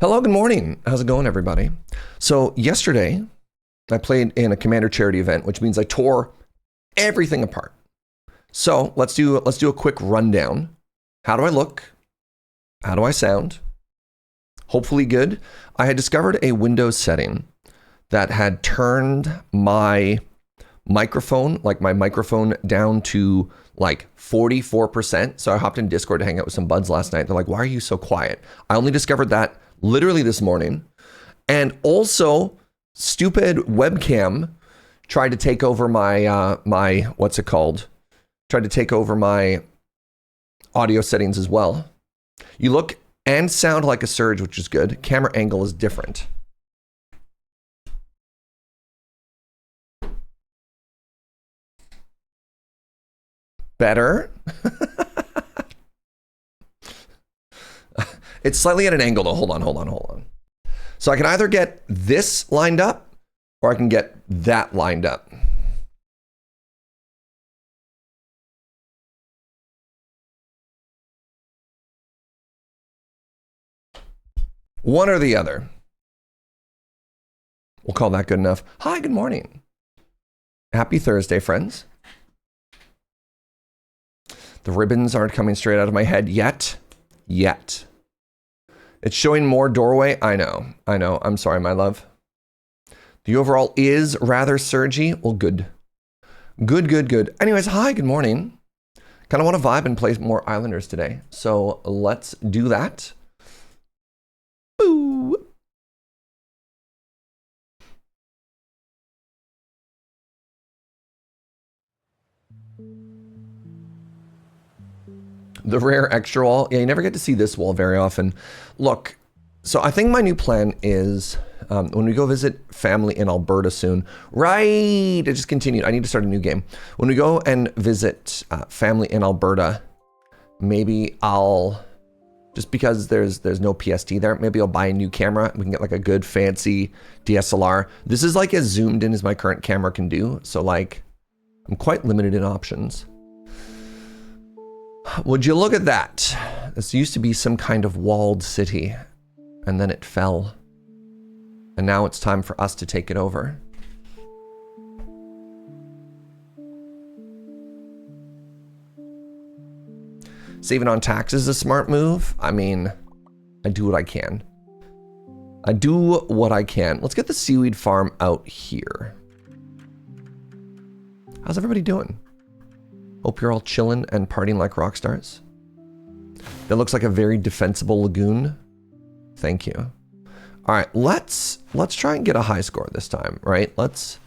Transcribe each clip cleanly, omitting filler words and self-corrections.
Hello, good morning. How's it going, everybody? So yesterday, I played in a Commander charity event, which means I tore everything apart. So let's do a quick rundown. How do I look? How do I sound? Hopefully good. I had discovered a Windows setting that had turned my microphone, down to like 44%. So I hopped in Discord to hang out with some buds last night. They're like, why are you so quiet? I only discovered that literally this morning. And also, stupid webcam tried to take over my tried to take over my audio settings as well. You look and sound like a Surge, which is good. Camera angle is different. Better. It's slightly at an angle though. Hold on. So I can either get this lined up or I can get that lined up. One or the other. We'll call that good enough. Hi, good morning. Happy Thursday, friends. The ribbons aren't coming straight out of my head yet. It's showing more doorway. I know. I'm sorry, my love. The overall is rather surgy. Well, good. Good. Anyways, hi, good morning. Kind of want to vibe and play more Islanders today. So let's do that. Boo. The rare extra wall. Yeah, you never get to see this wall very often. Look, so I think my new plan is when we go visit family in Alberta soon, right? It just continued. I need to start a new game. When we go and visit family in Alberta, maybe I'll, just because there's no PST there, maybe I'll buy a new camera. We can get like a good fancy DSLR. This is like as zoomed in as my current camera can do. So like, I'm quite limited in options. Would you look at that? This used to be some kind of walled city, and then it fell. And now it's time for us to take it over. Saving on taxes is a smart move. I mean, I do what I can. Let's get the seaweed farm out here. How's everybody doing? Hope you're all chilling and partying like rock stars. That looks like a very defensible lagoon. Thank you. All right, let's try and get a high score this time, right? Let's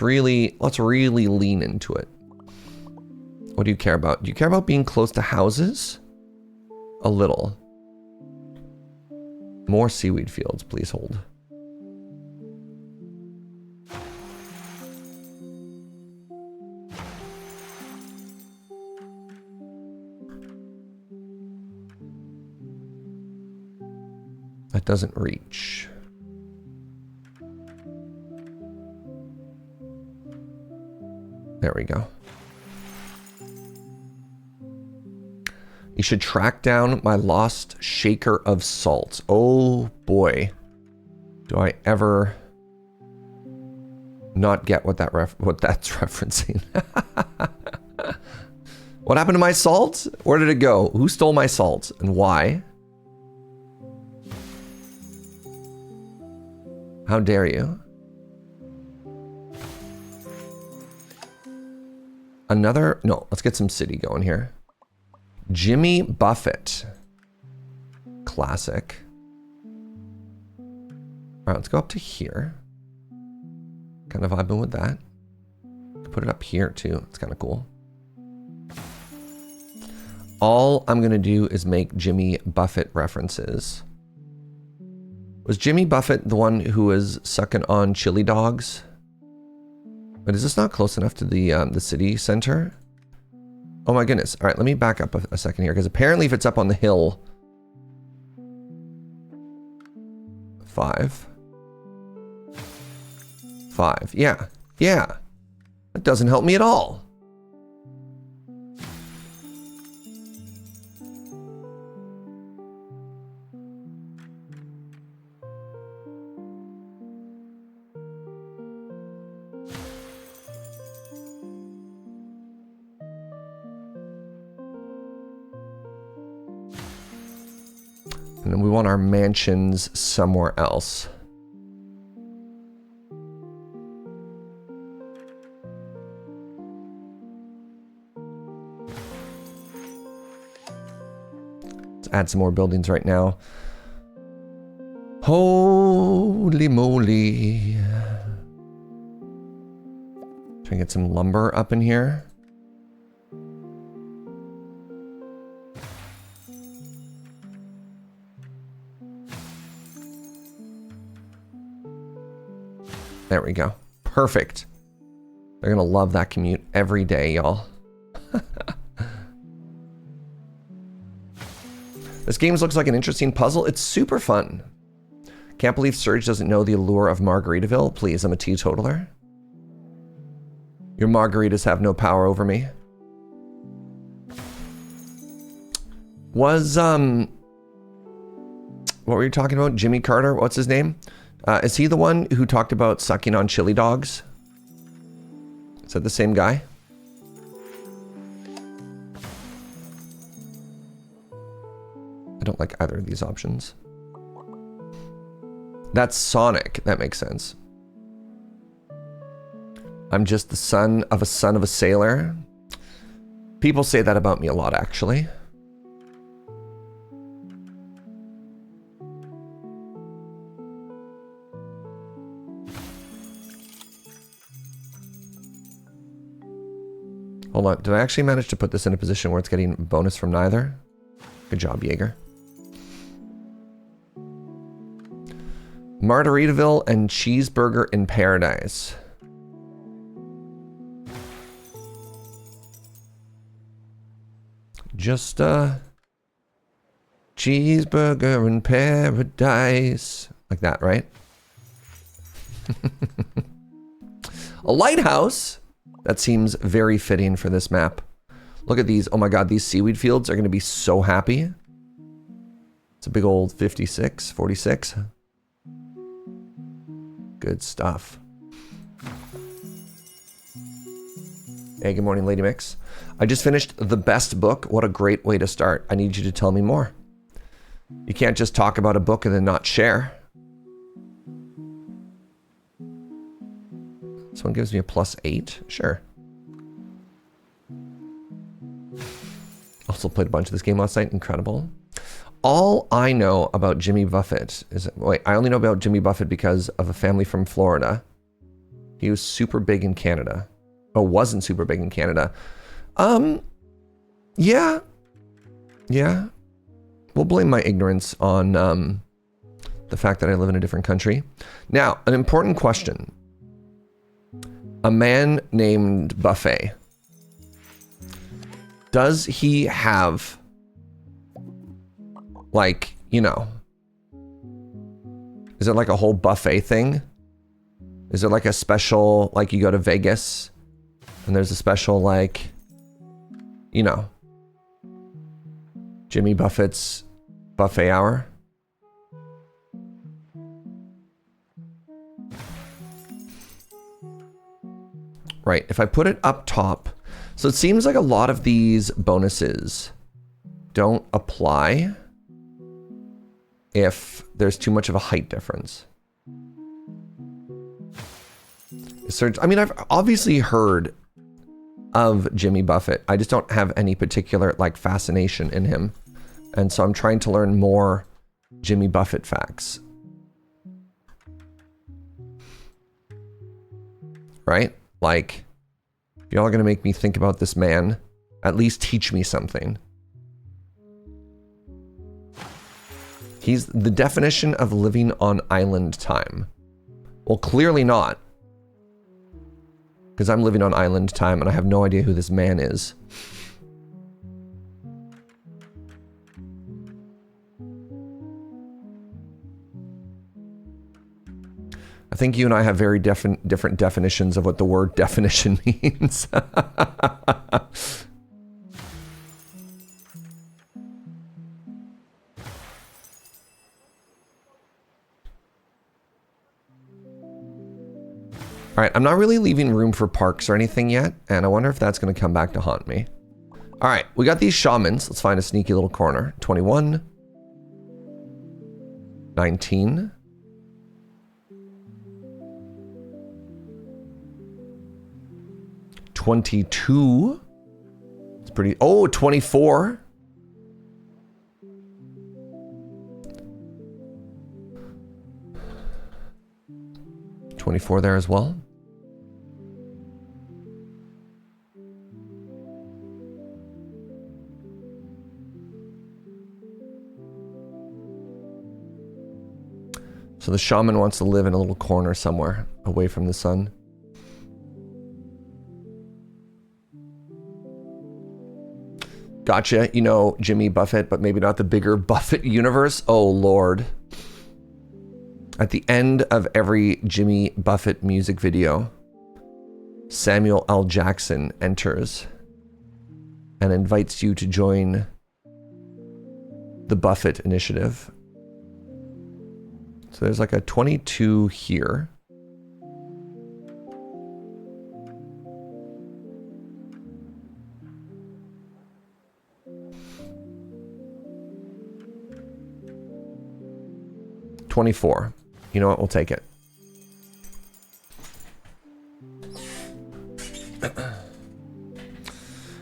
really lean into it. What do you care about? Do you care about being close to houses? A little. More seaweed fields, please hold. That doesn't reach. There we go. You should track down my lost shaker of salt. Oh boy. Do I ever not get what that's referencing? What happened to my salt? Where did it go? Who stole my salt and why? How dare you? No, let's get some city going here. Jimmy Buffett. Classic. All right, let's go up to here. Kind of vibing with that. Put it up here too. It's kind of cool. All I'm gonna do is make Jimmy Buffett references. Was Jimmy Buffett the one who was sucking on chili dogs? But is this not close enough to the city center? Oh my goodness. All right, let me back up a second here, because apparently if it's up on the hill... 5. Yeah. That doesn't help me at all. And then we want our mansions somewhere else. Let's add some more buildings right now. Holy moly. Try and get some lumber up in here. There we go. Perfect. They're gonna love that commute every day, y'all. This game looks like an interesting puzzle. It's super fun. Can't believe Serge doesn't know the allure of Margaritaville. Please, I'm a teetotaler. Your margaritas have no power over me. Was, what were you talking about? Jimmy Carter? What's his name? Is he the one who talked about sucking on chili dogs? Is that the same guy? I don't like either of these options. That's Sonic. That makes sense. I'm just the son of a sailor. People say that about me a lot, actually. Hold on. Did I actually manage to put this in a position where it's getting bonus from neither? Good job, Jaeger. Margaritaville and Cheeseburger in Paradise. Just a cheeseburger in paradise. Like that, right? A lighthouse? That seems very fitting for this map. Look at these. Oh my god, these seaweed fields are going to be so happy. It's a big old 56, 46. Good stuff. Hey, good morning, Lady Mix. I just finished The Best Book. What a great way to start. I need you to tell me more. You can't just talk about a book and then not share. Someone gives me a +8. Sure. Also played a bunch of this game last night. Incredible. All I know about Jimmy Buffett is... Wait, I only know about Jimmy Buffett because of a family from Florida. He was super big in Canada. Oh, wasn't super big in Canada. Yeah. Yeah. We'll blame my ignorance on the fact that I live in a different country. Now, an important question. A man named Buffet. Does he have, like, you know, is it like a whole buffet thing? Is it like a special, like you go to Vegas and there's a special, like, you know, Jimmy Buffett's buffet hour? Right, if I put it up top, so it seems like a lot of these bonuses don't apply if there's too much of a height difference. I mean, I've obviously heard of Jimmy Buffett. I just don't have any particular, like, fascination in him. And so I'm trying to learn more Jimmy Buffett facts. Right? Like, if y'all are going to make me think about this man, at least teach me something. He's the definition of living on island time. Well, clearly not. Because I'm living on island time and I have no idea who this man is. I think you and I have very different definitions of what the word definition means. All right, I'm not really leaving room for parks or anything yet, and I wonder if that's going to come back to haunt me. All right, we got these shamans. Let's find a sneaky little corner. 21. 19. $22. It's pretty. Oh, 24. $24 there as well. So the shaman wants to live in a little corner somewhere away from the sun. Gotcha. You know, Jimmy Buffett, but maybe not the bigger Buffett universe. Oh, Lord. At the end of every Jimmy Buffett music video, Samuel L. Jackson enters and invites you to join the Buffett Initiative. So there's like a 22 here. $24. You know what? We'll take it.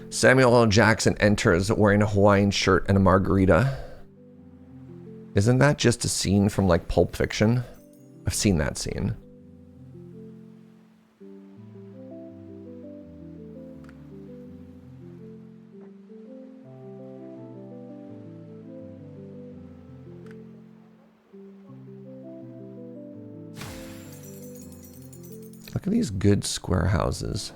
Samuel L. Jackson enters wearing a Hawaiian shirt and a margarita. Isn't that just a scene from like Pulp Fiction? I've seen that scene. Look at these good square houses.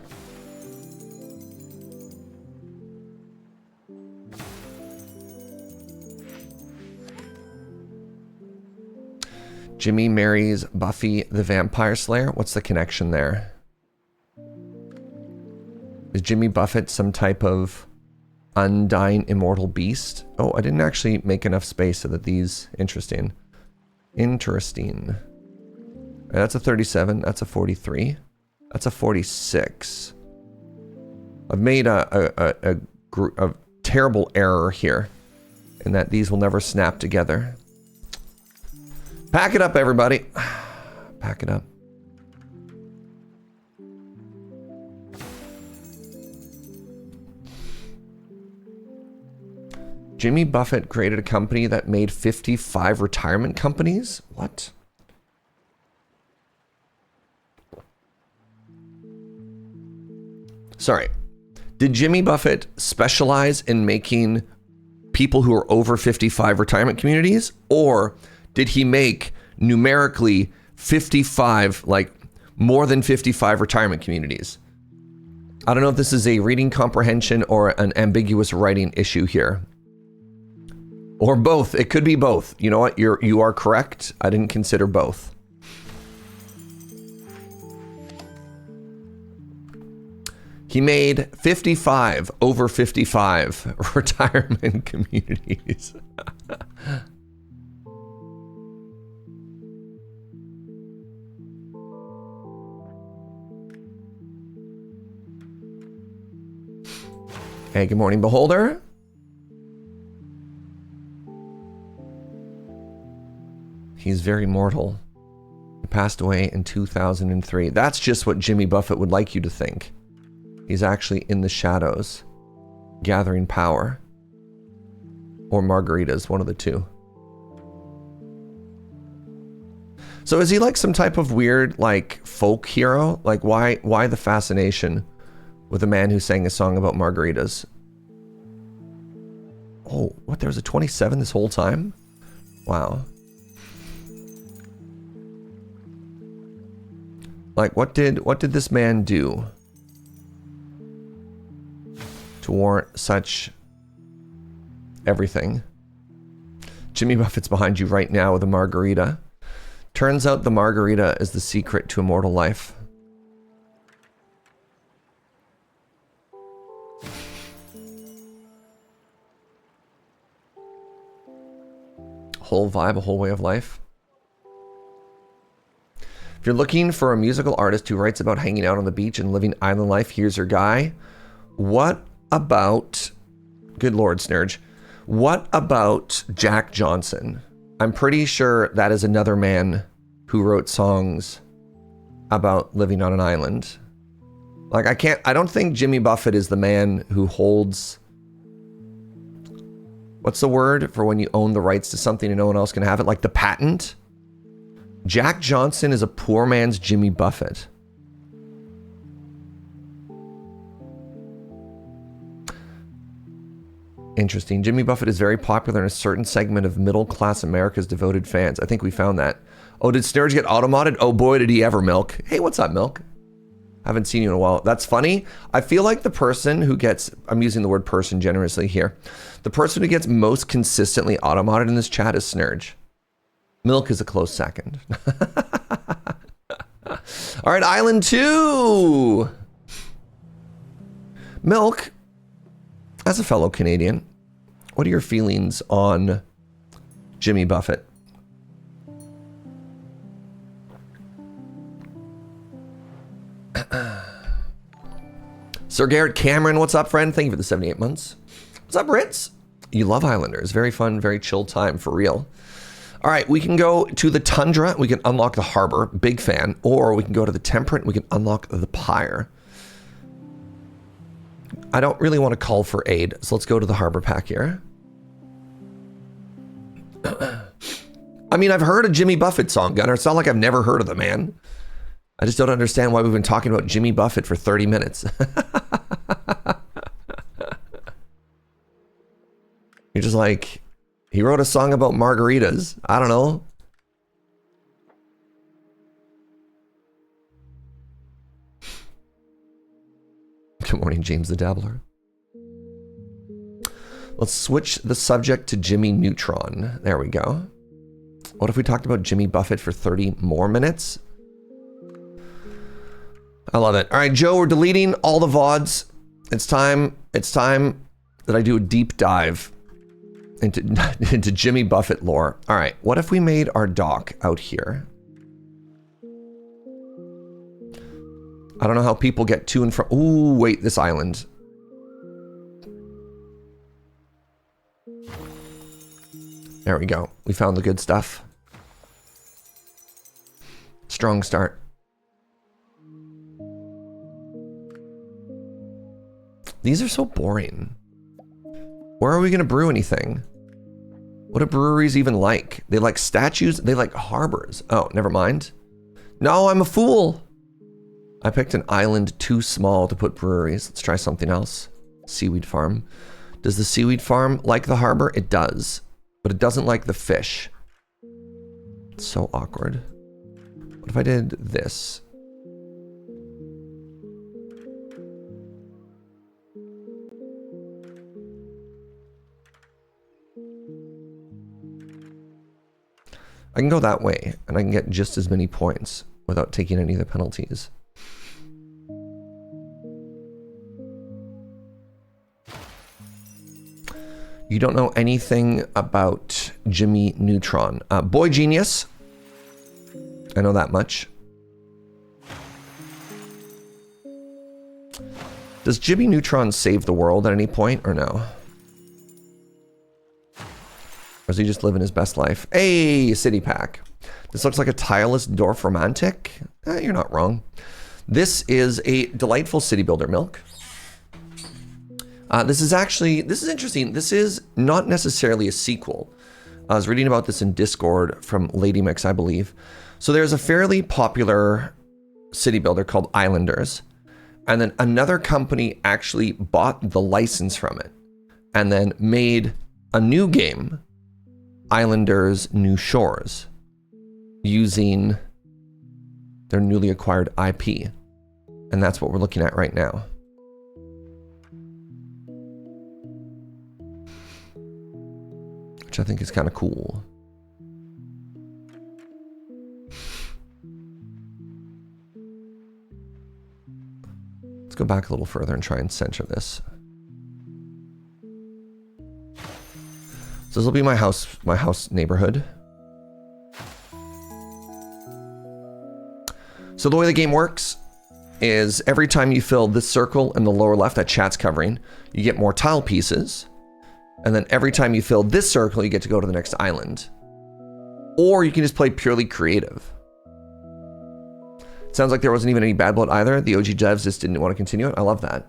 Jimmy marries Buffy the Vampire Slayer. What's the connection there? Is Jimmy Buffett some type of undying immortal beast? Oh, I didn't actually make enough space so that these... Interesting. Interesting. That's a 37. That's a 43. That's a 46. I've made a terrible error here in that these will never snap together. Pack it up, everybody. Pack it up. Jimmy Buffett created a company that made 55 retirement companies? What? Sorry. Did Jimmy Buffett specialize in making people who are over 55 retirement communities? Or did he make numerically 55, like more than 55 retirement communities? I don't know if this is a reading comprehension or an ambiguous writing issue here. Or both. It could be both. You know what? You are correct. I didn't consider both. He made 55 over 55 retirement communities. Hey, good morning, Beholder. He's very mortal. He passed away in 2003. That's just what Jimmy Buffett would like you to think. He's actually in the shadows, gathering power. Or margaritas, one of the two. So is he like some type of weird, like, folk hero? Like, why the fascination with a man who sang a song about margaritas? Oh, what, there was a 27 this whole time? Wow. Like, what did this man do to warrant such everything? Jimmy Buffett's behind you right now with a margarita. Turns out the margarita is the secret to immortal life. Whole vibe, a whole way of life. If you're looking for a musical artist who writes about hanging out on the beach and living island life, here's your guy. What about, good Lord, Snurge, what about Jack Johnson? I'm pretty sure that is another man who wrote songs about living on an island. Like, I don't think Jimmy Buffett is the man who holds, what's the word for when you own the rights to something and no one else can have it? Like the patent? Jack Johnson is a poor man's Jimmy Buffett. Interesting. Jimmy Buffett is very popular in a certain segment of middle-class America's devoted fans. I think we found that. Oh, did Snurge get auto-modded? Oh boy, did he ever, Milk. Hey, what's up, Milk? Haven't seen you in a while. That's funny. I feel like the person who gets, I'm using the word person generously here, the person who gets most consistently auto-modded in this chat is Snurge. Milk is a close second. All right, Island 2. Milk, as a fellow Canadian, what are your feelings on Jimmy Buffett? Sir Garrett Cameron, what's up, friend? Thank you for the 78 months. What's up, Ritz? You love Islanders. Very fun, very chill time, for real. All right, we can go to the Tundra. We can unlock the Harbor. Big fan. Or we can go to the Temperate. We can unlock the Pyre. I don't really want to call for aid, so let's go to the Harbor Pack here. I mean, I've heard a Jimmy Buffett song, Gunnar. It's not like I've never heard of the man. I just don't understand why we've been talking about Jimmy Buffett for 30 minutes. You're just like, he wrote a song about margaritas. I don't know. Good morning, James the Dabbler. Let's switch the subject to Jimmy Neutron. There we go. What if we talked about Jimmy Buffett for 30 more minutes? I love it. All right, Joe, we're deleting all the VODs. It's time that I do a deep dive into Jimmy Buffett lore. All right, what if we made our dock out here? I don't know how people get to and from. Ooh, wait, this island. There we go. We found the good stuff. Strong start. These are so boring. Where are we going to brew anything? What do breweries even like? They like statues? They like harbors. Oh, never mind. No, I'm a fool. I picked an island too small to put breweries. Let's try something else. Seaweed farm. Does the seaweed farm like the harbor? It does, but it doesn't like the fish. It's so awkward. What if I did this? I can go that way, and I can get just as many points without taking any of the penalties. You don't know anything about Jimmy Neutron. Boy genius. I know that much. Does Jimmy Neutron save the world at any point, or no? Or is he just living his best life? Hey, city pack. This looks like a tireless dwarf romantic. You're not wrong. This is a delightful city builder, Milk. This is interesting. This is not necessarily a sequel. I was reading about this in Discord from Lady Mix, I believe. So there's a fairly popular city builder called Islanders. And then another company actually bought the license from it and then made a new game, Islanders New Shores, using their newly acquired IP. And that's what we're looking at right now. Which I think is kind of cool. Let's go back a little further and try and center this. So this will be my house neighborhood. So the way the game works is every time you fill this circle in the lower left that chat's covering, you get more tile pieces. And then every time you fill this circle, you get to go to the next island. Or you can just play purely creative. Sounds like there wasn't even any bad blood either. The OG devs just didn't want to continue it. I love that.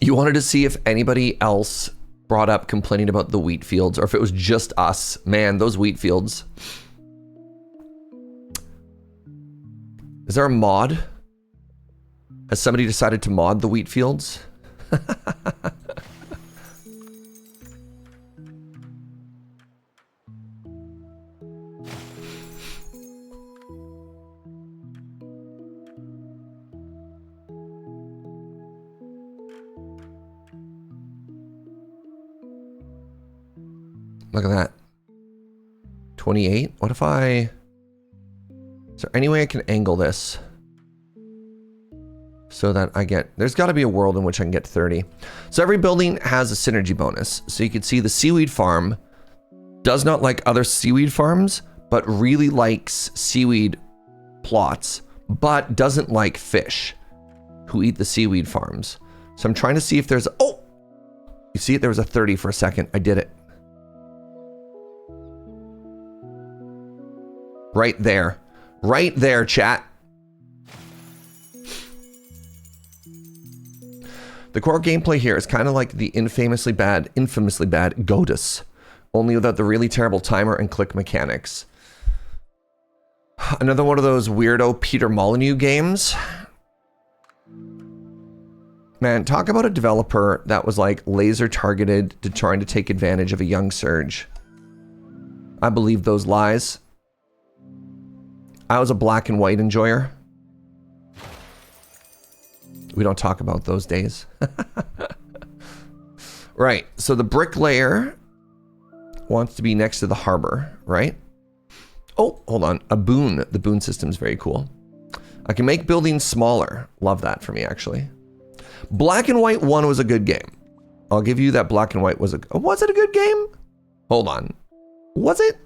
You wanted to see if anybody else brought up complaining about the wheat fields or if it was just us. Man, those wheat fields. Is there a mod? Has somebody decided to mod the wheat fields? Look at that. 28? What if I... Is there any way I can angle this? So that I get... There's got to be a world in which I can get 30. So every building has a synergy bonus. So you can see the seaweed farm does not like other seaweed farms, but really likes seaweed plots, but doesn't like fish who eat the seaweed farms. So I'm trying to see if there's... Oh! You see it? There was a 30 for a second. I did it. Right there. Right there, chat. The core gameplay here is kind of like the infamously bad Godus, only without the really terrible timer and click mechanics. Another one of those weirdo Peter Molyneux games. Man, talk about a developer that was like laser targeted to trying to take advantage of a young surge. I believe those lies. I was a black and white enjoyer. We don't talk about those days. Right, so the bricklayer wants to be next to the harbor, right? Oh, hold on, a boon. The boon system is very cool. I can make buildings smaller. Love that for me, actually. Black and White 1 was a good game. I'll give you that. Black and White was it a good game? Hold on. Was it?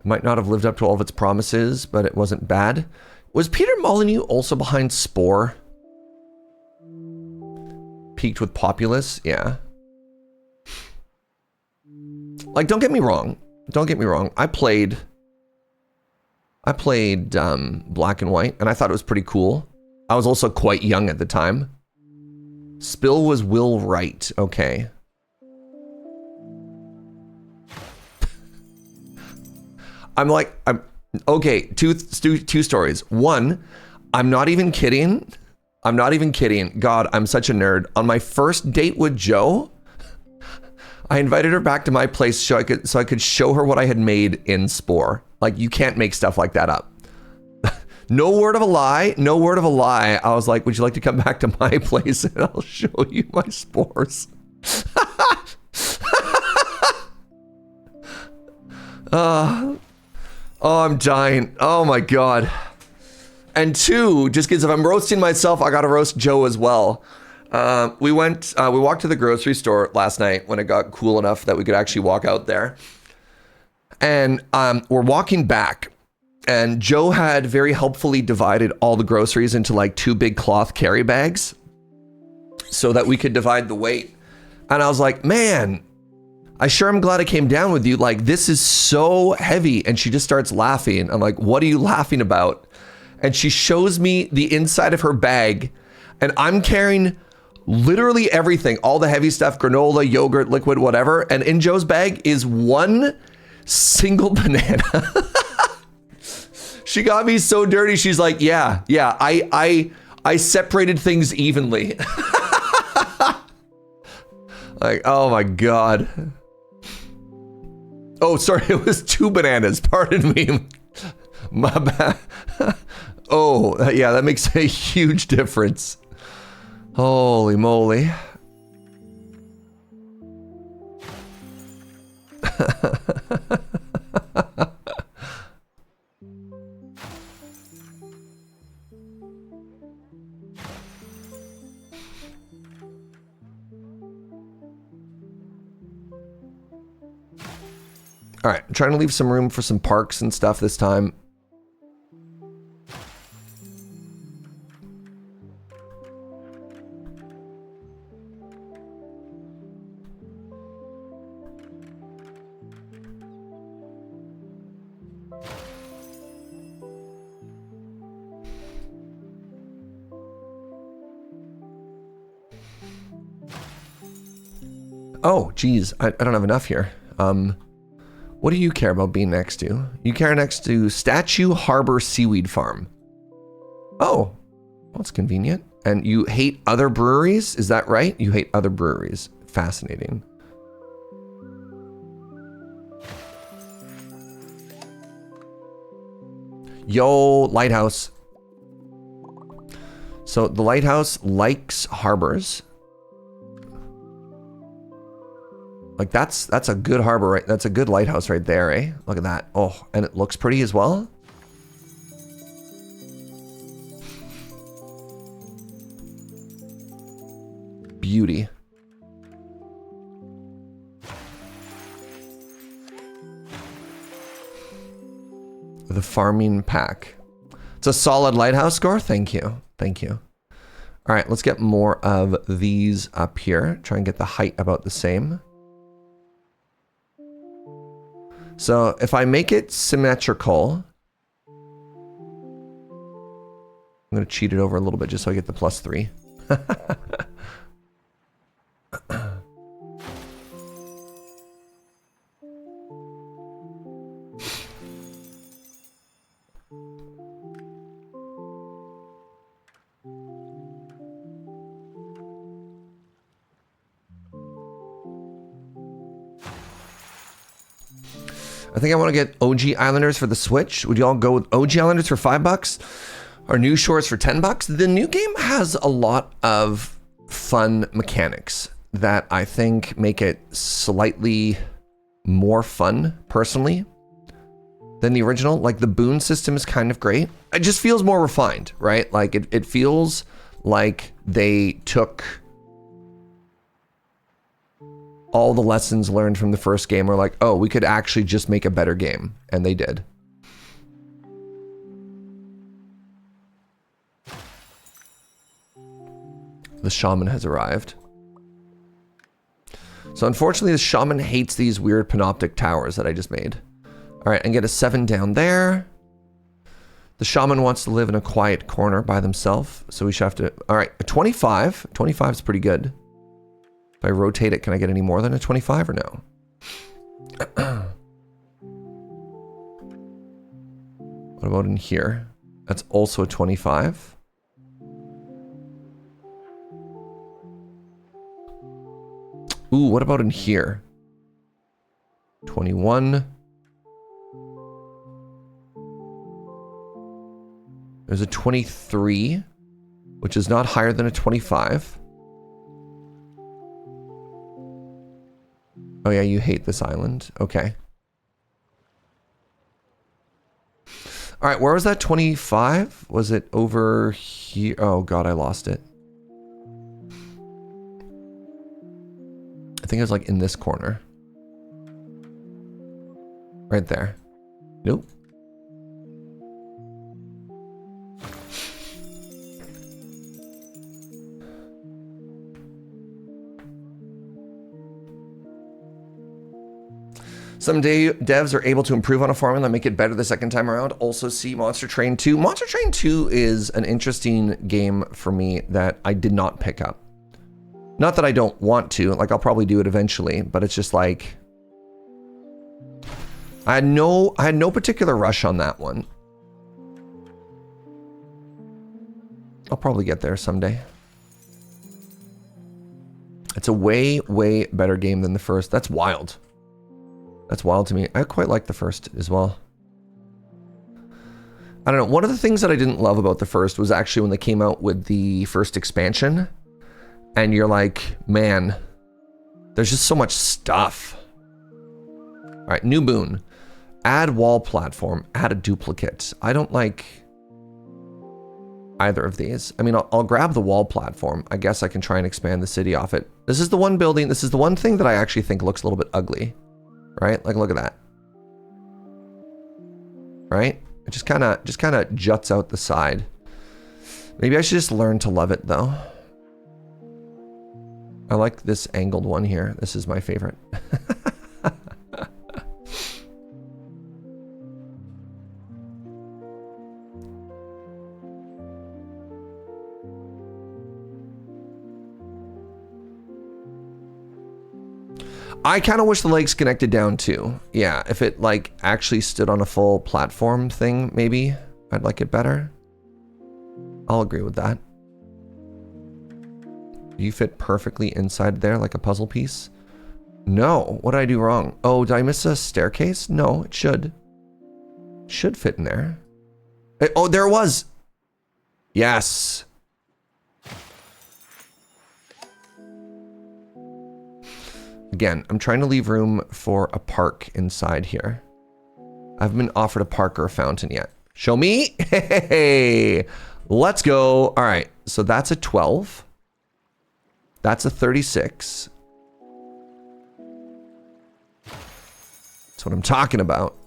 Might not have lived up to all of its promises, but it wasn't bad. Was Peter Molyneux also behind Spore? Peaked with Populous? Yeah. Like, don't get me wrong. Don't get me wrong. I played Black and White, and I thought it was pretty cool. I was also quite young at the time. Spill was Will Wright. Okay. I'm okay. Two stories. One, I'm not even kidding. I'm not even kidding. God, I'm such a nerd. On my first date with Joe, I invited her back to my place so I could show her what I had made in Spore. Like, you can't make stuff like that up. No word of a lie. No word of a lie. I was like, would you like to come back to my place and I'll show you my spores? Oh, I'm dying. Oh my God. And two, just because if I'm roasting myself, I gotta roast Joe as well. We walked to the grocery store last night when it got cool enough that we could actually walk out there. And we're walking back, and Joe had very helpfully divided all the groceries into like 2 big cloth carry bags so that we could divide the weight. And I was like, man, I sure am glad I came down with you. Like, this is so heavy. And she just starts laughing. I'm like, what are you laughing about? And she shows me the inside of her bag, and I'm carrying literally everything, all the heavy stuff, granola, yogurt, liquid, whatever. And in Joe's bag is 1 single banana. She got me so dirty. She's like, yeah, I separated things evenly. Like, oh my God. Oh, sorry, it was 2 bananas. Pardon me. My bad. Oh, yeah, that makes a huge difference. Holy moly. All right, I'm trying to leave some room for some parks and stuff this time. Oh, geez, I don't have enough here. What do you care about being next to? You care next to Statue Harbor Seaweed Farm. Oh, well, that's convenient. And you hate other breweries? Is that right? You hate other breweries. Fascinating. Yo, lighthouse. So the lighthouse likes harbors. Like that's a good harbor, right? That's a good lighthouse right there, eh? Look at that. Oh, and it looks pretty as well. Beauty. The farming pack. It's a solid lighthouse score. Thank you. Thank you. All right, let's get more of these up here. Try and get the height about the same. So if I make it symmetrical, I'm going to cheat it over a little bit just so I get the +3. I think I want to get OG Islanders for the Switch. Would you all go with OG Islanders for $5 or New Shores for $10? The new game has a lot of fun mechanics that I think make it slightly more fun, personally, than the original. Like the boon system is kind of great. It just feels more refined, right? Like it feels like they took all the lessons learned from the first game are like, oh, we could actually just make a better game. And they did. The shaman has arrived. So unfortunately, the shaman hates these weird panoptic towers that I just made. All right, and get a 7 down there. The shaman wants to live in a quiet corner by themselves. So we should have to, all right, a 25. 25 is pretty good. If I rotate it, can I get any more than a 25 or no? What about in here? That's also a 25. Ooh, what about in here? 21. There's a 23, which is not higher than a 25. Oh yeah, you hate this island. Okay. All right, where was that 25? Was it over here? Oh God, I lost it. I think it was like in this corner. Right there. Nope. Some devs are able to improve on a formula and make it better the second time around. Also see Monster Train 2. Monster Train 2 is an interesting game for me that I did not pick up. Not that I don't want to, like I'll probably do it eventually, but it's just like I had no particular rush on that one. I'll probably get there someday. It's a way, way better game than the first. That's wild. That's wild to me. I quite like the first as well. I don't know. One of the things that I didn't love about the first was actually when they came out with the first expansion. And you're like, man, there's just so much stuff. All right, new boon. Add wall platform. Add a duplicate. I don't like either of these. I mean, I'll grab the wall platform. I guess I can try and expand the city off it. This is the one building. This is the one thing that I actually think looks a little bit ugly. Right? Like, look at that. right? It just kind of juts out the side. Maybe I should just learn to love it though. I like this angled one here. This is my favorite. I kind of wish the legs connected down too. Yeah, if it like actually stood on a full platform thing, maybe I'd like it better. I'll agree with that. You fit perfectly inside there like a puzzle piece. No, what did I do wrong? Oh, did I miss a staircase? No, it should. Should fit in there. Oh, there it was. Yes. Again, I'm trying to leave room for a park inside here. I haven't been offered a park or a fountain yet. Show me. Hey, let's go. All right, so that's a 12. That's a 36. That's what I'm talking about.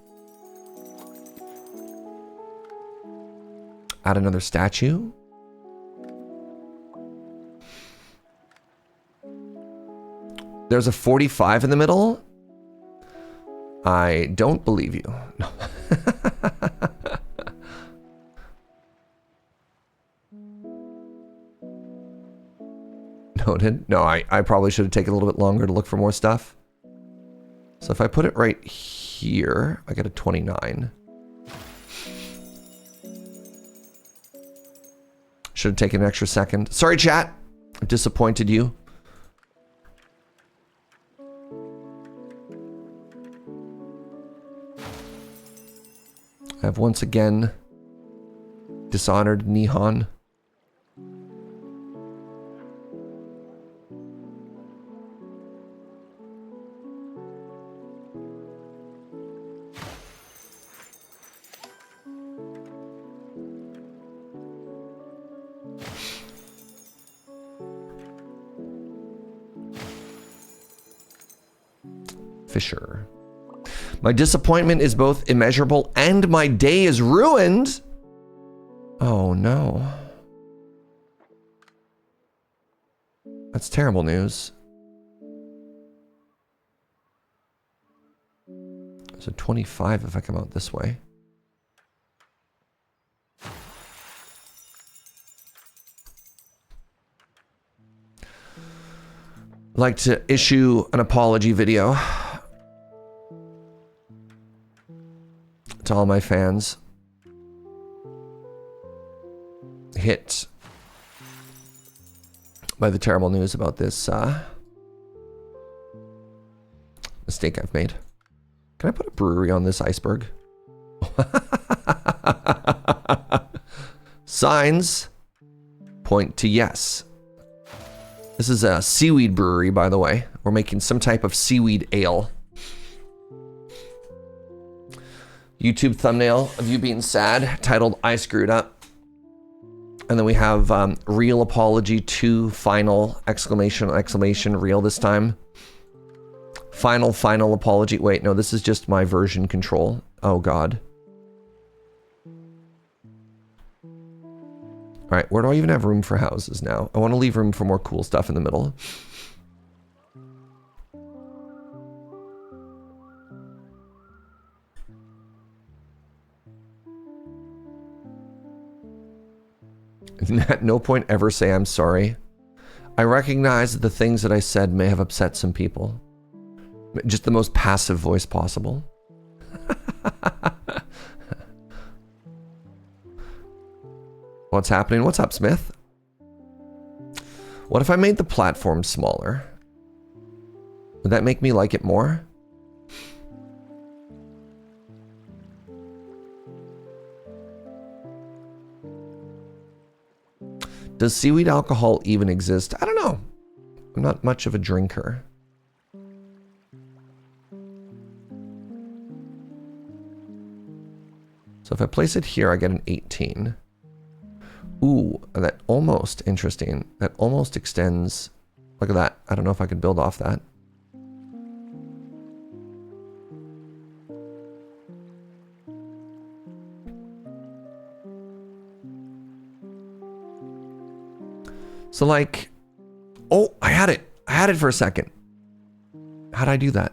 Add another statue. There's a 45 in the middle. I don't believe you. No. Noted. No, I probably should have taken a little bit longer to look for more stuff. So if I put it right here, I get a 29. Should have taken an extra second. Sorry, chat. I disappointed you. I've once again dishonored Nihon. Fisher. My disappointment is both immeasurable and my day is ruined. Oh no. That's terrible news. There's a 25 if I come out this way. I'd like to issue an apology video to all my fans. Hit by the terrible news about this mistake I've made. Can I put a brewery on this iceberg? Signs point to yes. This is a seaweed brewery, by the way. We're making some type of seaweed ale. YouTube thumbnail of you being sad, titled I Screwed Up. And then we have real apology to final, exclamation, real this time. Final apology. Wait, no, this is just my version control. Oh God. All right, where do I even have room for houses now? I want to leave room for more cool stuff in the middle. At no point ever say I'm sorry. I recognize that the things that I said may have upset some people. Just the most passive voice possible. What's happening? What's up, Smith? What if I made the platform smaller? Would that make me like it more? Does seaweed alcohol even exist? I don't know. I'm not much of a drinker. So if I place it here, I get an 18. Ooh, that almost interesting. That almost extends. Look at that. I don't know if I could build off that. So like, oh, I had it. I had it for a second. How'd I do that?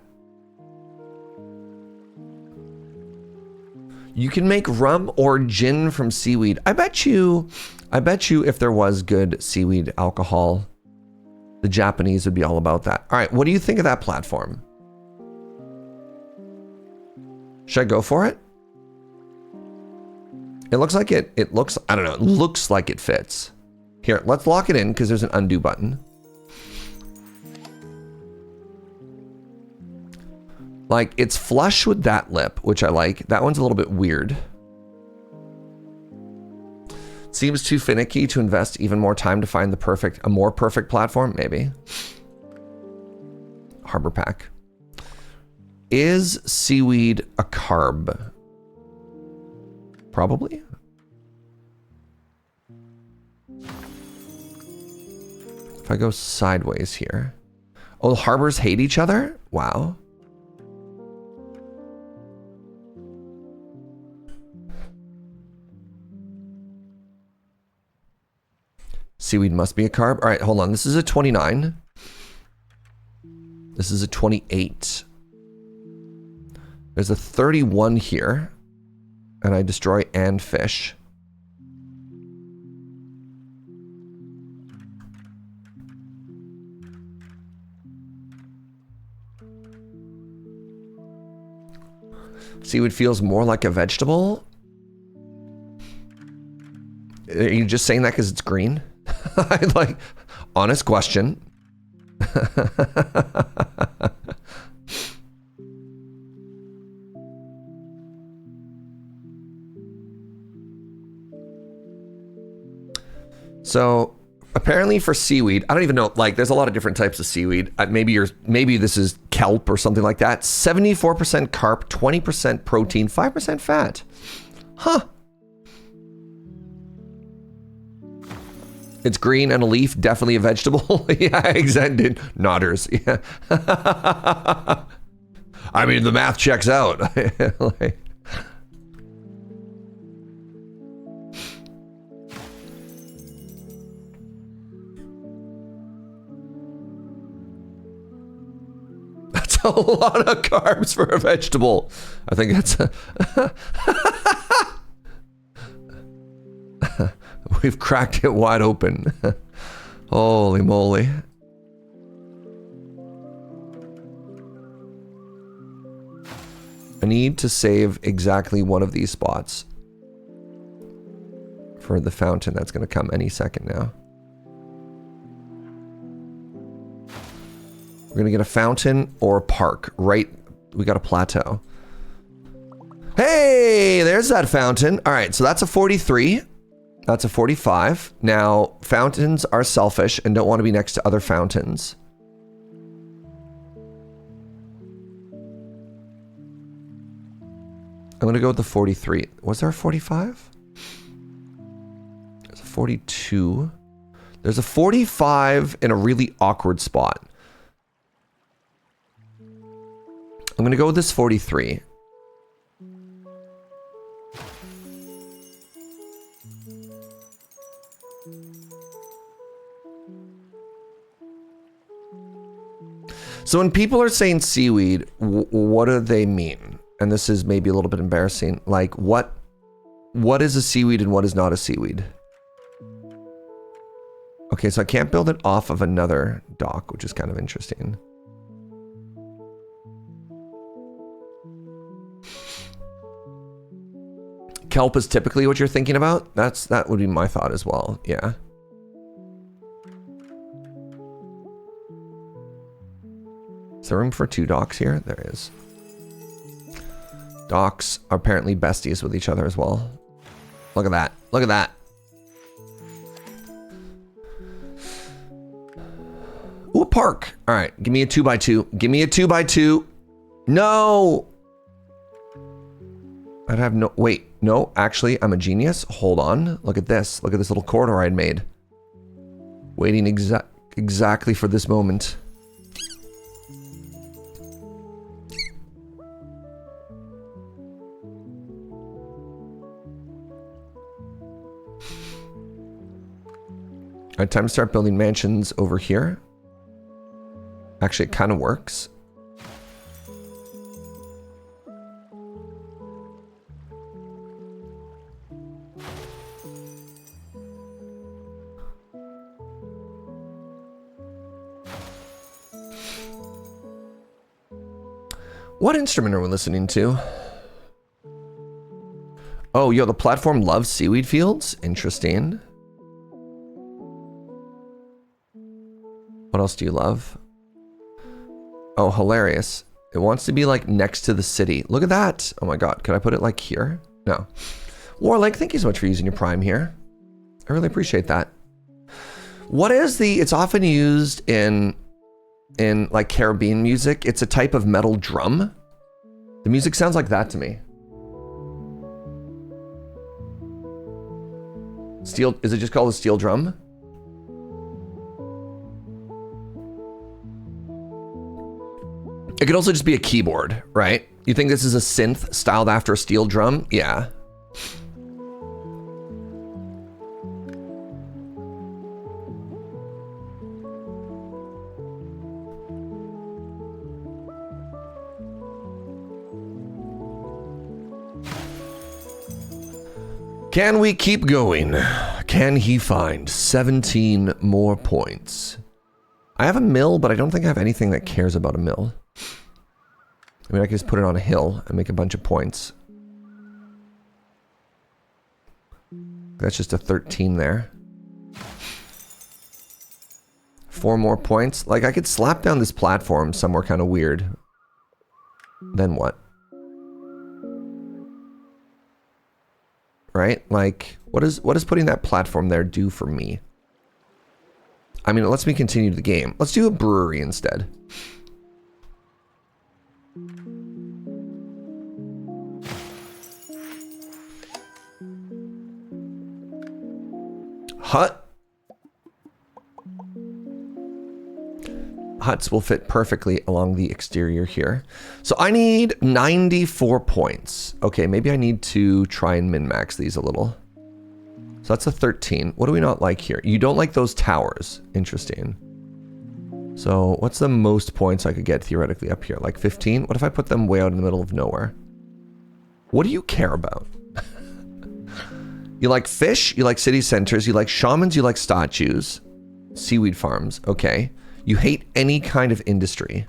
You can make rum or gin from seaweed. I bet you if there was good seaweed alcohol, the Japanese would be all about that. All right, what do you think of that platform? Should I go for it? It looks like it looks, I don't know, it looks like it fits. Here, let's lock it in because there's an undo button. Like, it's flush with that lip, which I like. That one's a little bit weird. Seems too finicky to invest even more time to find a more perfect platform, maybe. Harbor pack. Is seaweed a carb? Probably. If I go sideways here. Oh, the harbors hate each other? Wow. Seaweed must be a carb. All right, hold on. This is a 29. This is a 28. There's a 31 here. And I destroy and fish. Seaweed feels more like a vegetable. Are you just saying that because it's green? Like, honest question. So apparently for seaweed, I don't even know, like there's a lot of different types of seaweed. Maybe this is kelp or something like that. 74% carb, 20% protein, 5% fat. Huh. It's green and a leaf, definitely a vegetable. Yeah, exactly. Nodders. Yeah. I mean, the math checks out. Like, that's a lot of carbs for a vegetable. I think that's we've cracked it wide open. Holy moly. I need to save exactly one of these spots for the fountain that's going to come any second now. We're going to get a fountain or a park, right? We got a plateau. Hey, there's that fountain. All right, so that's a 43. That's a 45. Now, fountains are selfish and don't want to be next to other fountains. I'm going to go with the 43. Was there a 45? There's a 42. There's a 45 in a really awkward spot. I'm going to go with this 43. So when people are saying seaweed, what do they mean? And this is maybe a little bit embarrassing. Like, what is a seaweed and what is not a seaweed? Okay, so I can't build it off of another dock, which is kind of interesting. Kelp is typically what you're thinking about? That would be my thought as well, yeah. Is there room for 2 docks here? There is. Docks are apparently besties with each other as well. Look at that. Look at that. Ooh, a park. All right, give me a 2x2. Give me a 2x2. No. I'd have no, wait, no, actually, I'm a genius. Hold on. Look at this. Look at this little corridor I'd made. Waiting exactly for this moment. All right, time to start building mansions over here. Actually, it kind of works. What instrument are we listening to? Oh, yo, the platform loves seaweed fields? Interesting. What else do you love? Oh, hilarious. It wants to be like next to the city. Look at that. Oh my God. Could I put it like here? No. Warlake, thank you so much for using your Prime here. I really appreciate that. What is it's often used in like Caribbean music. It's a type of metal drum. The music sounds like that to me. Steel, is it just called a steel drum? It could also just be a keyboard, right? You think this is a synth styled after a steel drum? Yeah. Can we keep going? Can he find 17 more points? I have a mill, but I don't think I have anything that cares about a mill. I mean, I can just put it on a hill and make a bunch of points. That's just a 13 there. 4 more points. Like, I could slap down this platform somewhere kind of weird. Then what? Right? Like, what is putting that platform there do for me? I mean, it lets me continue the game. Let's do a brewery instead. Hut. Huts will fit perfectly along the exterior here. So I need 94 points. Okay, maybe I need to try and min-max these a little. So that's a 13. What do we not like here? You don't like those towers. Interesting. So what's the most points I could get theoretically up here? Like 15? What if I put them way out in the middle of nowhere? What do you care about? You like fish? You like city centers? You like shamans? You like statues? Seaweed farms. Okay. You hate any kind of industry.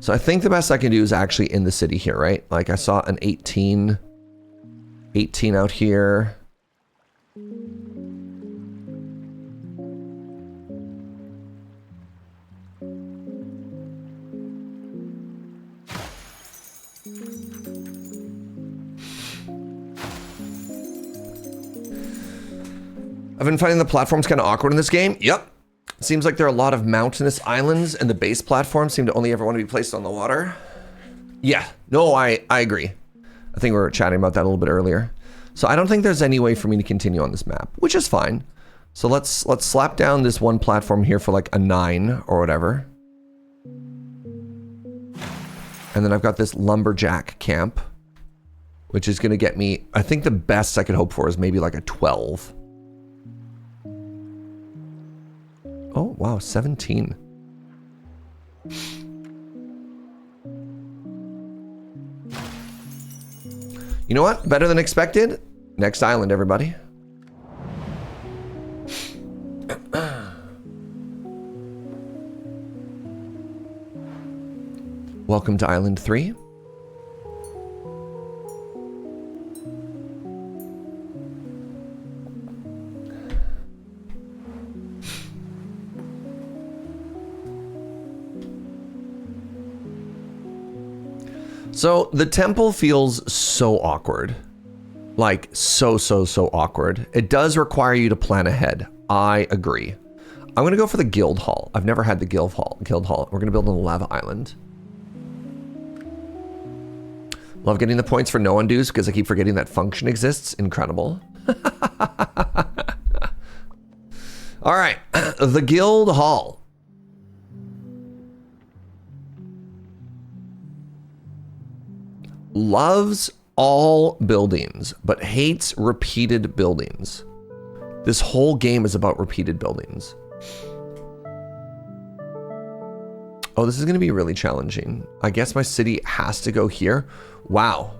So I think the best I can do is actually in the city here, right? Like I saw an 18 out here. I've been finding the platforms kind of awkward in this game. Yep. Seems like there are a lot of mountainous islands and the base platforms seem to only ever want to be placed on the water. Yeah. No, I agree. I think we were chatting about that a little bit earlier. So I don't think there's any way for me to continue on this map, which is fine. So let's slap down this one platform here for like a 9 or whatever. And then I've got this lumberjack camp, which is going to get me, I think the best I could hope for is maybe like a 12. Oh, wow, 17. You know what? Better than expected. Next island, everybody. Welcome to Island 3. So the temple feels so awkward. Like so awkward. It does require you to plan ahead. I agree. I'm gonna go for the guild hall. I've never had the guild hall. We're gonna build on the lava island. Love getting the points for no undos because I keep forgetting that function exists. Incredible. All right, the Guild Hall. Loves all buildings, but hates repeated buildings. This whole game is about repeated buildings. Oh, this is going to be really challenging. I guess my city has to go here. Wow.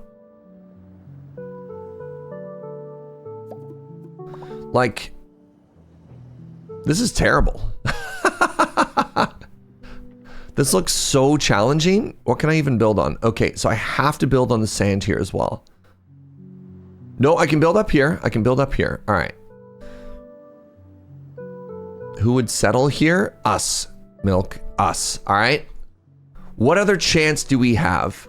Like, this is terrible. This looks so challenging. What can I even build on? Okay, so I have to build on the sand here as well. No, I can build up here. I can build up here. All right. Who would settle here? Us. Milk. Us. All right. What other chance do we have?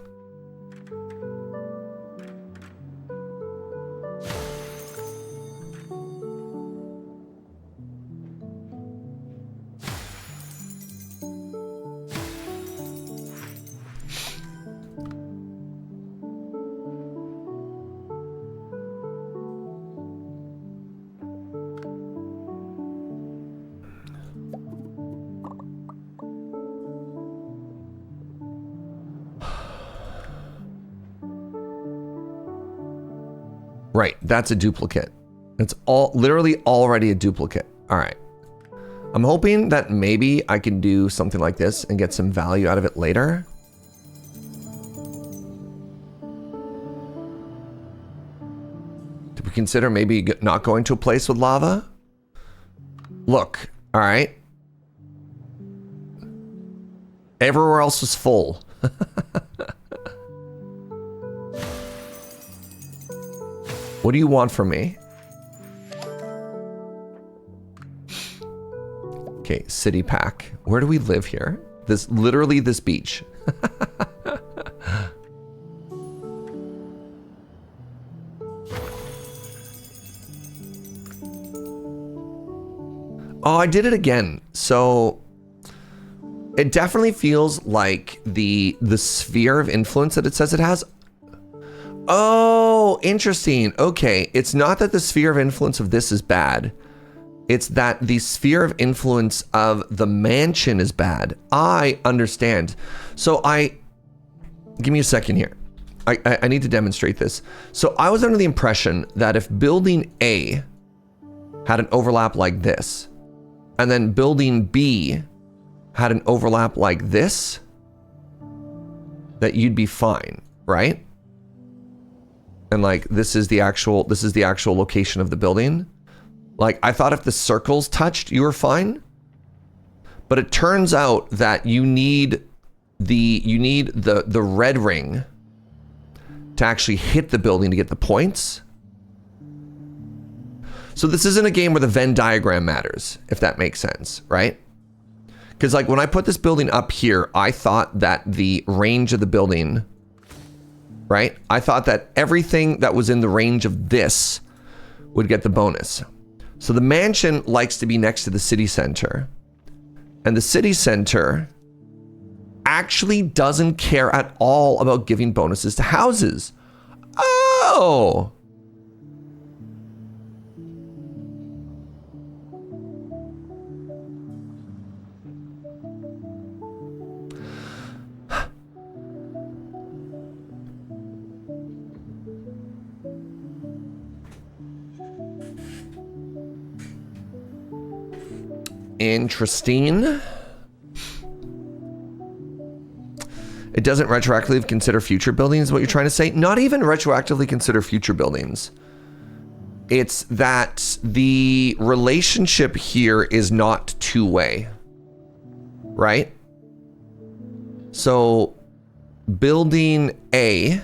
Right, that's a duplicate. It's all literally already a duplicate. All right. I'm hoping that maybe I can do something like this and get some value out of it later. Did we consider maybe not going to a place with lava? Look, all right. Everywhere else was full. What do you want from me? Okay, city pack. Where do we live here? Literally this beach. Oh, I did it again. So it definitely feels like the sphere of influence that it says it has. Oh, interesting. Okay, it's not that the sphere of influence of this is bad. It's that the sphere of influence of the mansion is bad. I understand. So give me a second here. I need to demonstrate this. So I was under the impression that if building A had an overlap like this, and then building B had an overlap like this, that you'd be fine, right? And like, this is the actual location of the building. Like, I thought if the circles touched, you were fine. But it turns out that you need the red ring to actually hit the building to get the points. So this isn't a game where the Venn diagram matters, if that makes sense, right? Because like when I put this building up here, I thought that the range of the building, right? I thought that everything that was in the range of this would get the bonus. So the mansion likes to be next to the city center. And the city center actually doesn't care at all about giving bonuses to houses. Oh! Interesting. It doesn't retroactively consider future buildings, is what you're trying to say? Not even retroactively consider future buildings. It's that the relationship here is not two-way, right? So building A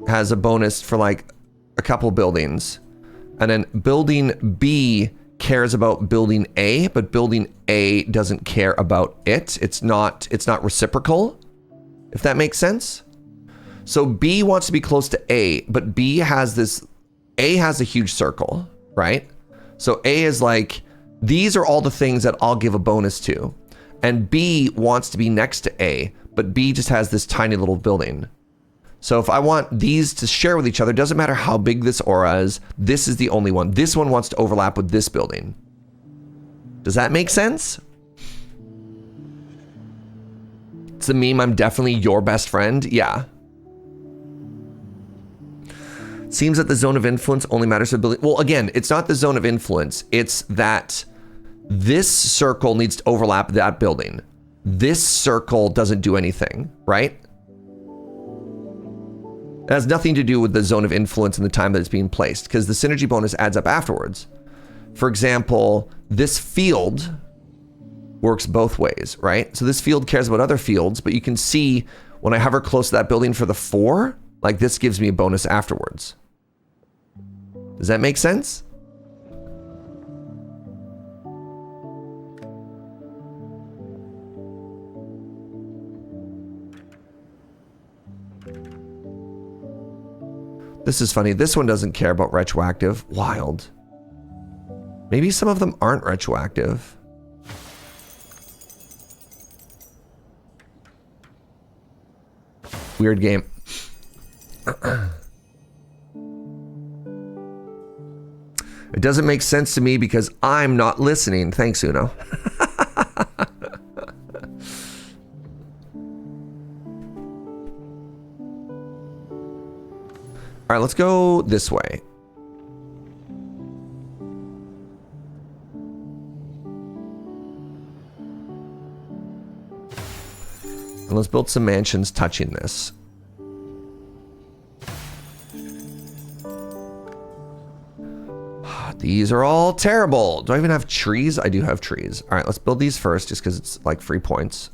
has a bonus for like a couple buildings. And then building B cares about building A, but building A doesn't care about it. It's not reciprocal, if that makes sense. So B wants to be close to A, but A has a huge circle, right? So A is like, these are all the things that I'll give a bonus to. And B wants to be next to A, but B just has this tiny little building. So if I want these to share with each other, doesn't matter how big this aura is, this is the only one. This one wants to overlap with this building. Does that make sense? It's the meme, I'm definitely your best friend. Yeah. Seems that the zone of influence only matters for building. Well, again, it's not the zone of influence. It's that this circle needs to overlap that building. This circle doesn't do anything, right? It has nothing to do with the zone of influence and the time that it's being placed, because the synergy bonus adds up afterwards. For example, this field works both ways, right? So this field cares about other fields, but you can see when I hover close to that building for the 4, like this gives me a bonus afterwards. Does that make sense? This is funny. This one doesn't care about retroactive. Wild. Maybe some of them aren't retroactive. Weird game. It doesn't make sense to me because I'm not listening. Thanks, Uno. All right, let's go this way. And let's build some mansions touching this. These are all terrible. Do I even have trees? I do have trees. All right, let's build these first just because it's like free points.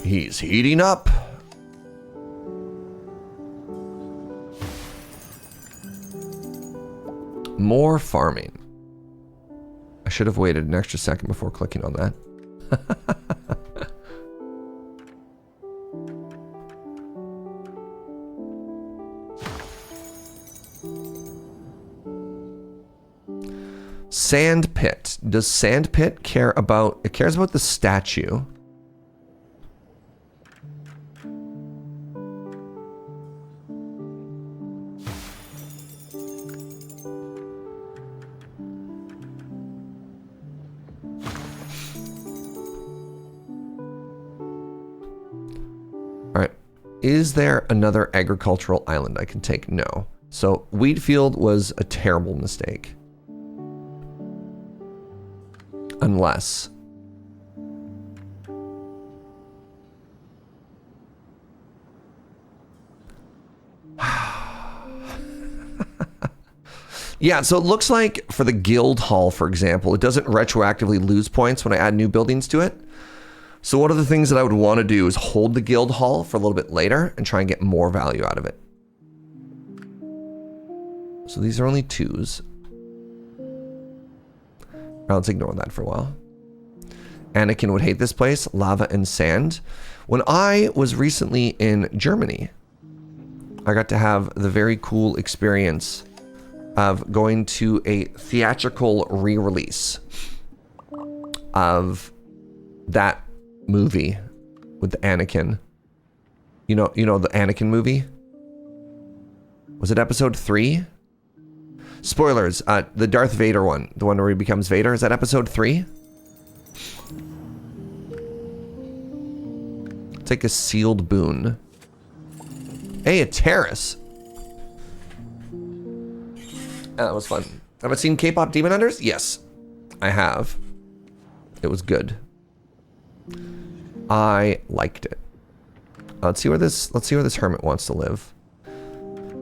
He's heating up. More farming. I should have waited an extra second before clicking on that. Sand pit. Does sand pit care about... It cares about the statue. Is there another agricultural island I can take? No. So Wheatfield was a terrible mistake. Unless... Yeah, so it looks like for the guild hall, for example, it doesn't retroactively lose points when I add new buildings to it. So one of the things that I would want to do is hold the guild hall for a little bit later and try and get more value out of it. So these are only 2s. Let's ignore that for a while. Anakin would hate this place, lava and sand. When I was recently in Germany, I got to have the very cool experience of going to a theatrical re-release of that movie with the Anakin. You know the Anakin movie? Was it episode 3? Spoilers, the Darth Vader one, the one where he becomes Vader, is that episode 3? Take a sealed boon. Hey, a terrace. That was fun. Have I seen K-pop Demon Hunters? Yes, I have. It was good. I liked it. Let's see where this hermit wants to live.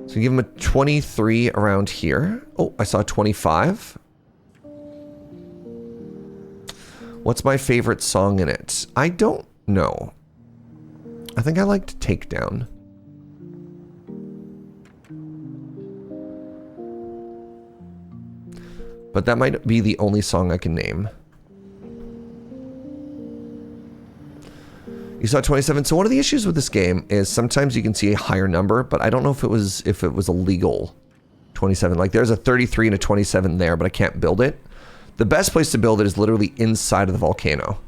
So give him a 23 around here. Oh, I saw 25. What's my favorite song in it? I don't know. I think I liked Takedown. But that might be the only song I can name. You saw 27. So one of the issues with this game is sometimes you can see a higher number, but I don't know if it was a legal 27. Like there's a 33 and a 27 there, but I can't build it. The best place to build it is literally inside of the volcano.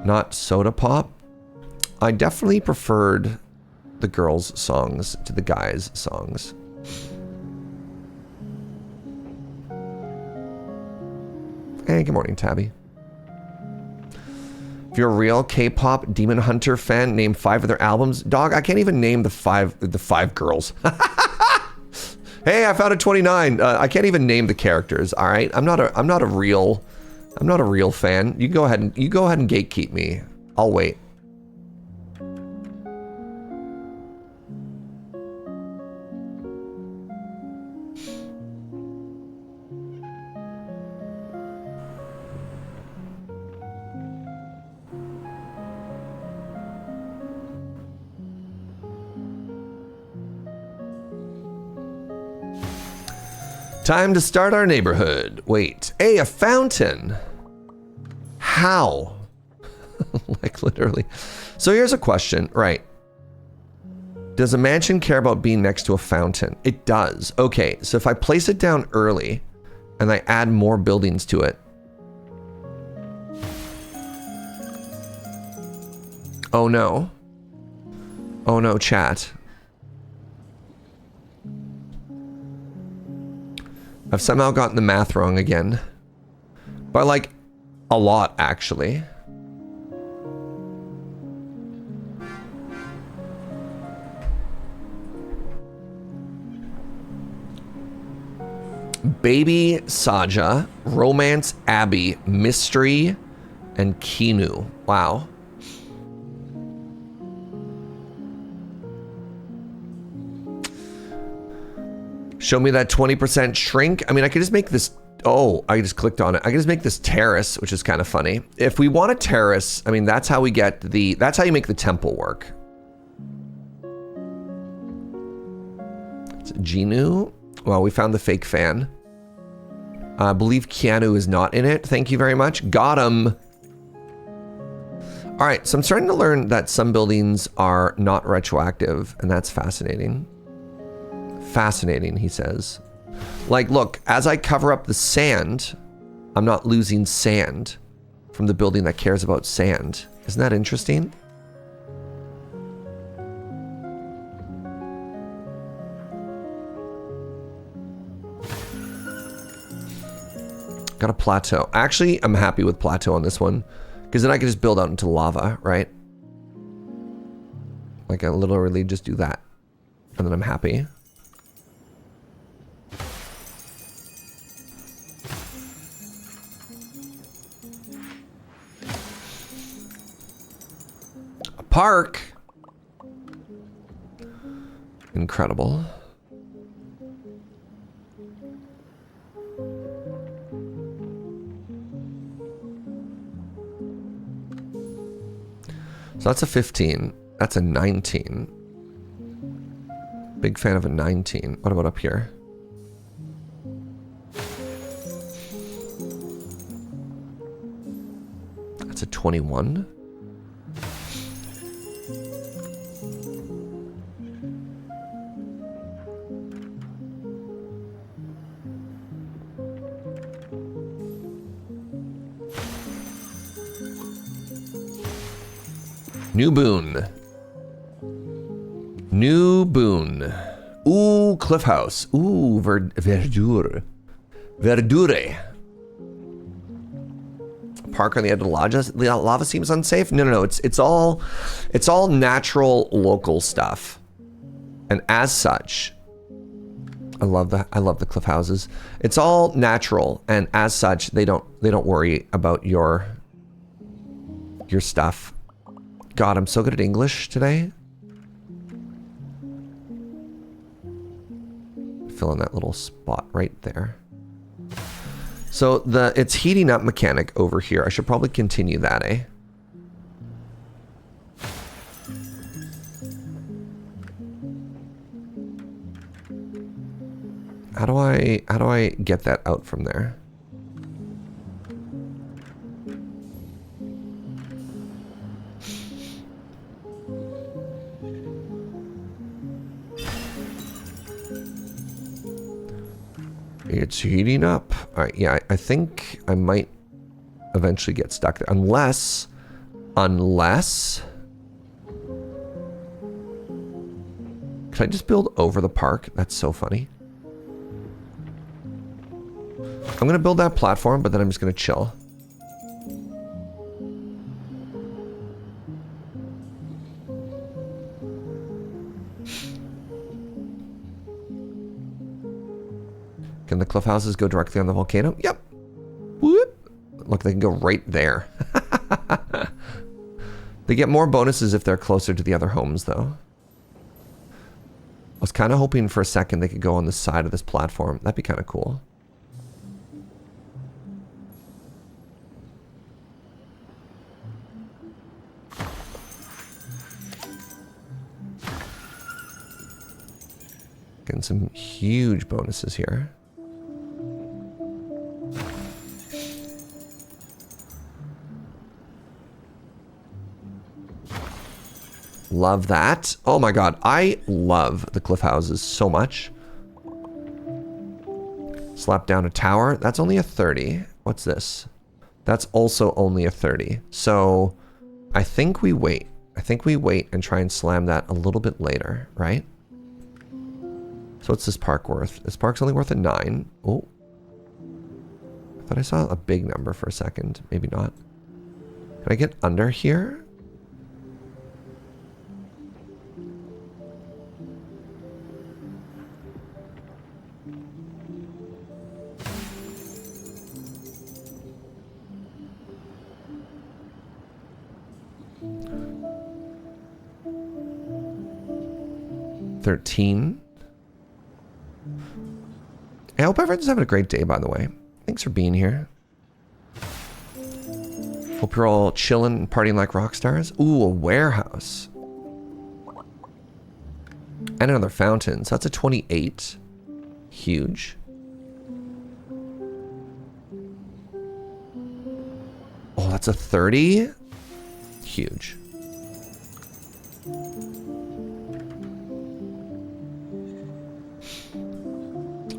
Not soda pop. I definitely preferred the girls' songs to the guys' songs. Hey, good morning, Tabby. If you're a real K-pop Demon Hunter fan, name 5 of their albums. Dog, I can't even name the five girls. Hey, I found a 29. I can't even name the characters. All right, I'm not a real fan. You go ahead and gatekeep me. I'll wait. Time to start our neighborhood. Wait. Hey, a fountain. How? Like literally. So here's a question, right? Does a mansion care about being next to a fountain? It does. Okay, so if I place it down early and I add more buildings to it. Oh no. Oh no, chat. I've somehow gotten the math wrong again. By like a lot, actually. Baby Saja, Romance Abbey, Mystery, and Kinu. Wow. Show me that 20% shrink. I mean, I could just make this. Oh, I just clicked on it. I can just make this terrace, which is kind of funny. If we want a terrace, I mean, that's how we get the, that's how you make the temple work. It's Genu. Well, we found the fake fan. I believe Keanu is not in it. Thank you very much. Got him. All right, so I'm starting to learn that some buildings are not retroactive, and that's fascinating. Fascinating, he says. Like, look, as I cover up the sand, I'm not losing sand from the building that cares about sand. Isn't that interesting? Got a plateau. Actually, I'm happy with plateau on this one, because then I can just build out into lava, right? Like I literally just do that, and then I'm happy. Park. Incredible. So that's a 15. That's a 19. Big fan of a 19. What about up here? That's a 21. New Boone. New Boone. Ooh, Cliff House. Ooh, Verdure. Verdure. Park on the edge of the lava. The lava seems unsafe. No. It's all natural local stuff, and as such, I love the cliff houses. It's all natural, and as such, they don't worry about your stuff. God, I'm so good at English today. Fill in that little spot right there. So it's heating up mechanic over here. I should probably continue that, eh? How do I get that out from there? It's heating up. All right, yeah, I think I might eventually get stuck there. Unless... Can I just build over the park? That's so funny. I'm going to build that platform, but then I'm just going to chill. Can the cliff houses go directly on the volcano? Yep. Whoop. Look, they can go right there. They get more bonuses if they're closer to the other homes, though. I was kind of hoping for a second they could go on the side of this platform. That'd be kind of cool. Getting some huge bonuses here. Love that. Oh my god, I love the cliff houses so much. Slap down a tower. That's only a 30. What's this? That's also only a 30. So I think we wait. I think we wait and try and slam that a little bit later, right? So what's this park worth? This park's only worth a 9. Oh. I thought I saw a big number for a second. Maybe not. Can I get under here? $13. I hope everyone's having a great day, by the way. Thanks for being here. Hope you're all chilling and partying like rock stars. Ooh, a warehouse. And another fountain. So that's a 28. Huge. Oh, that's a 30? Huge.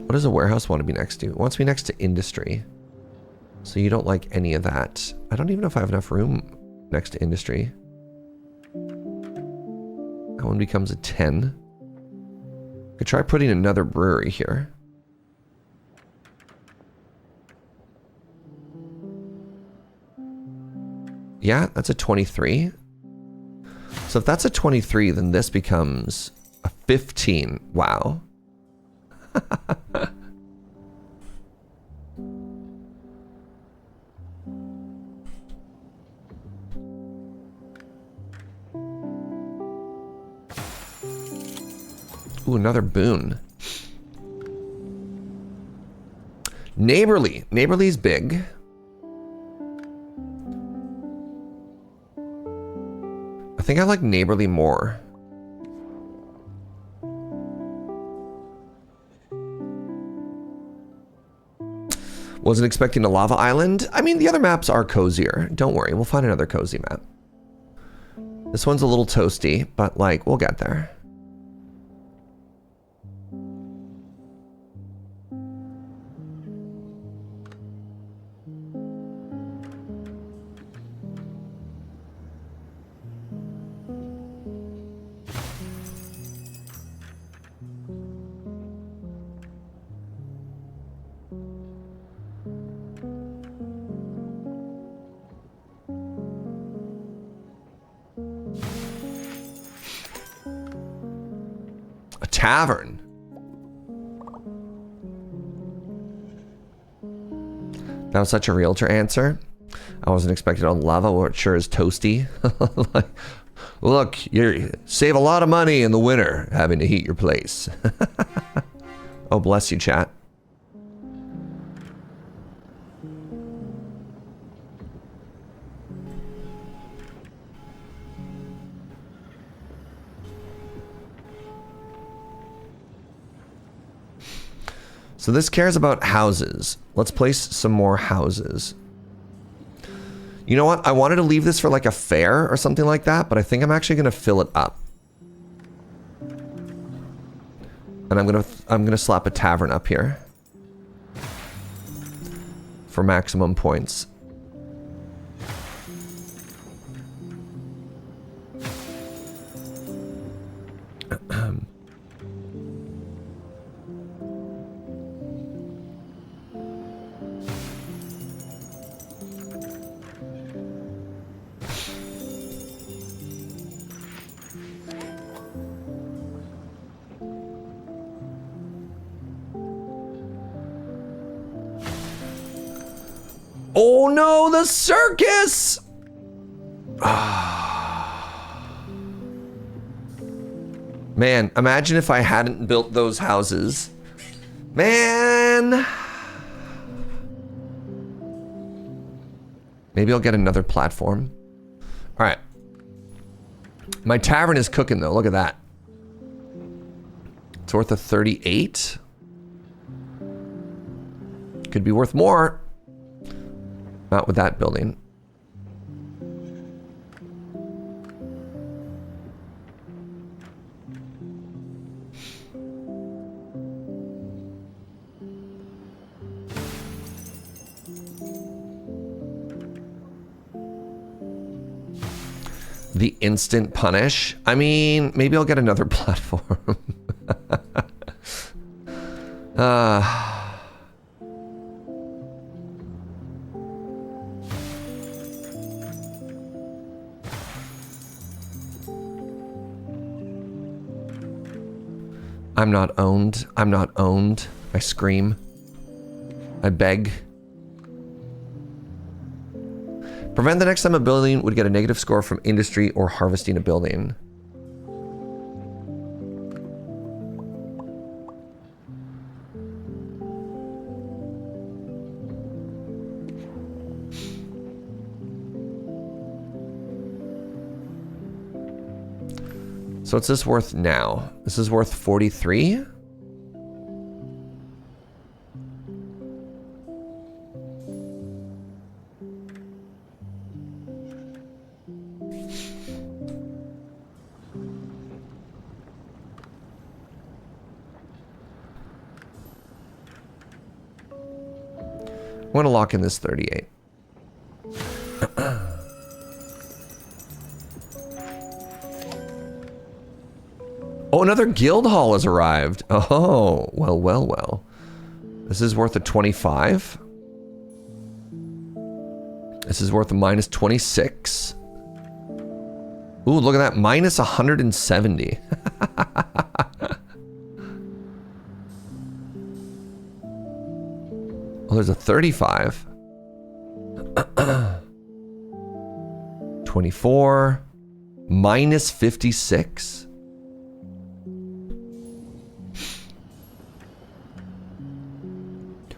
What does a warehouse want to be next to? It wants to be next to industry. So you don't like any of that. I don't even know if I have enough room next to industry. That one becomes a 10. I could try putting another brewery here. Yeah, that's a 23. So if that's a 23, then this becomes a 15. Wow. Ooh, another boon. Neighborly. Neighborly's big. I think I like Neighborly more. Wasn't expecting a lava island. I mean, the other maps are cozier. Don't worry, we'll find another cozy map. This one's a little toasty, but like, we'll get there. Tavern. That was such a realtor answer. I wasn't expecting a lava, or it sure is toasty. Like, look, you save a lot of money in the winter having to heat your place. Oh, bless you, chat. So this cares about houses. Let's place some more houses. You know what? I wanted to leave this for like a fair or something like that, but I think I'm actually going to fill it up. And I'm going to slap a tavern up here. for maximum points. Oh no, the circus! Man, imagine if I hadn't built those houses. Man! Maybe I'll get another platform. All right. My tavern is cooking though, look at that. It's worth a 38. Could be worth more. Not with that building. The instant punish. I mean, maybe I'll get another platform. I'm not owned. I'm not owned. I scream. I beg. Prevent the next time a building would get a negative score from industry or harvesting a building. So what's this worth now? This is worth 43? I'm gonna lock in this 38. Oh, another guild hall has arrived. Oh, well, well, well. This is worth a 25. This is worth a minus 26. Ooh, look at that. Minus 170. Oh, there's a 35. 24. Minus 56.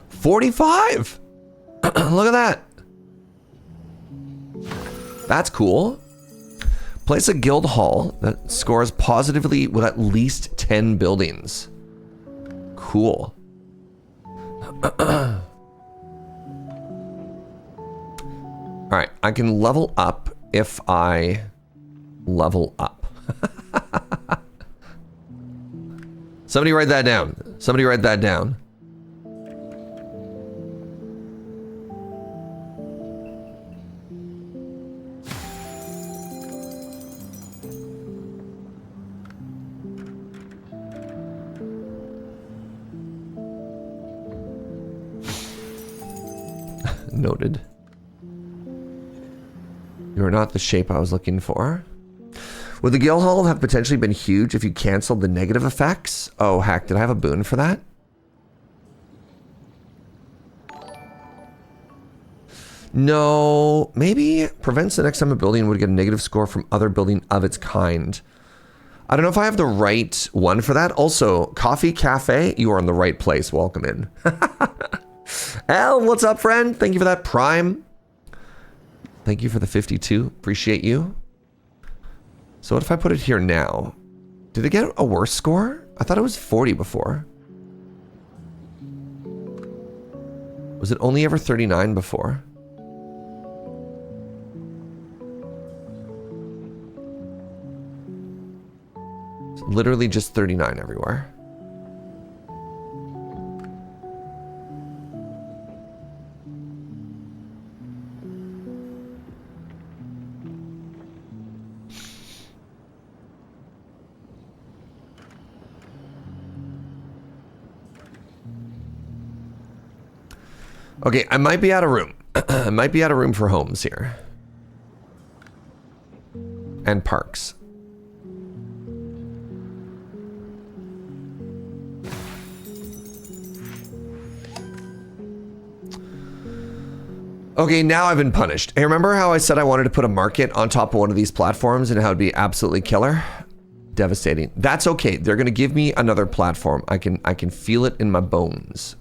$45. Look at that. That's cool. Place a guild hall that scores positively with at least 10 buildings. Cool. All right, I can level up if I level up. Somebody write that down. Somebody write that down. Noted. You are not the shape I was looking for. Would the guild hall have potentially been huge if you canceled the negative effects? Oh, heck, did I have a boon for that? No, maybe prevents the next time a building would get a negative score from other building of its kind. I don't know if I have the right one for that. Also, Coffee Cafe, you are in the right place. Welcome in. Al, what's up, friend? Thank you for that Prime. Thank you for the 52. Appreciate you. So what if I put it here now? Did it get a worse score? I thought it was 40 before. Was it only ever 39 before? It's literally just 39 everywhere. Okay, I might be out of room. I might be out of room for homes here. And parks. Okay, now I've been punished. Hey, remember how I said I wanted to put a market on top of one of these platforms and how it'd be absolutely killer? Devastating. That's okay. They're gonna give me another platform. I can feel it in my bones.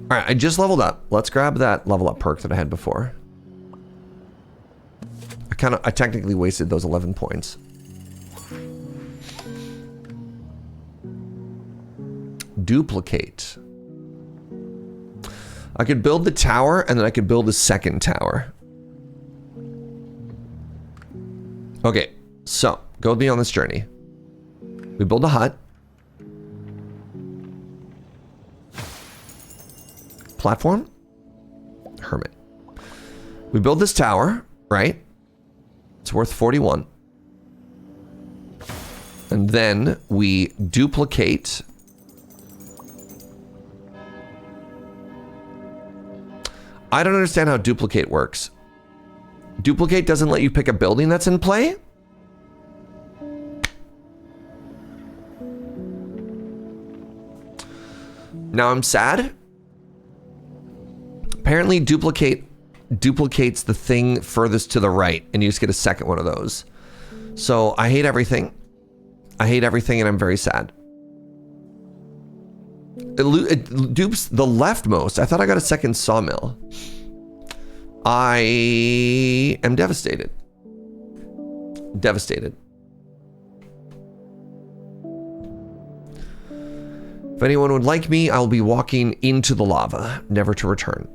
All right, I just leveled up. Let's grab that level up perk that I had before. I technically wasted those 11 points. Duplicate. I could build the tower and then I could build a second tower. Okay, so go with me on this journey. We build a hut. Platform. Hermit. We build this tower, right? It's worth 41. And then we duplicate. I don't understand how duplicate works. Duplicate doesn't let you pick a building that's in play? Now I'm sad. Apparently duplicates the thing furthest to the right, and you just get a second one of those. So I hate everything. I hate everything, and I'm very sad. It dupes the leftmost. I thought I got a second sawmill. I am devastated. Devastated. If anyone would like me, I'll be walking into the lava, never to return.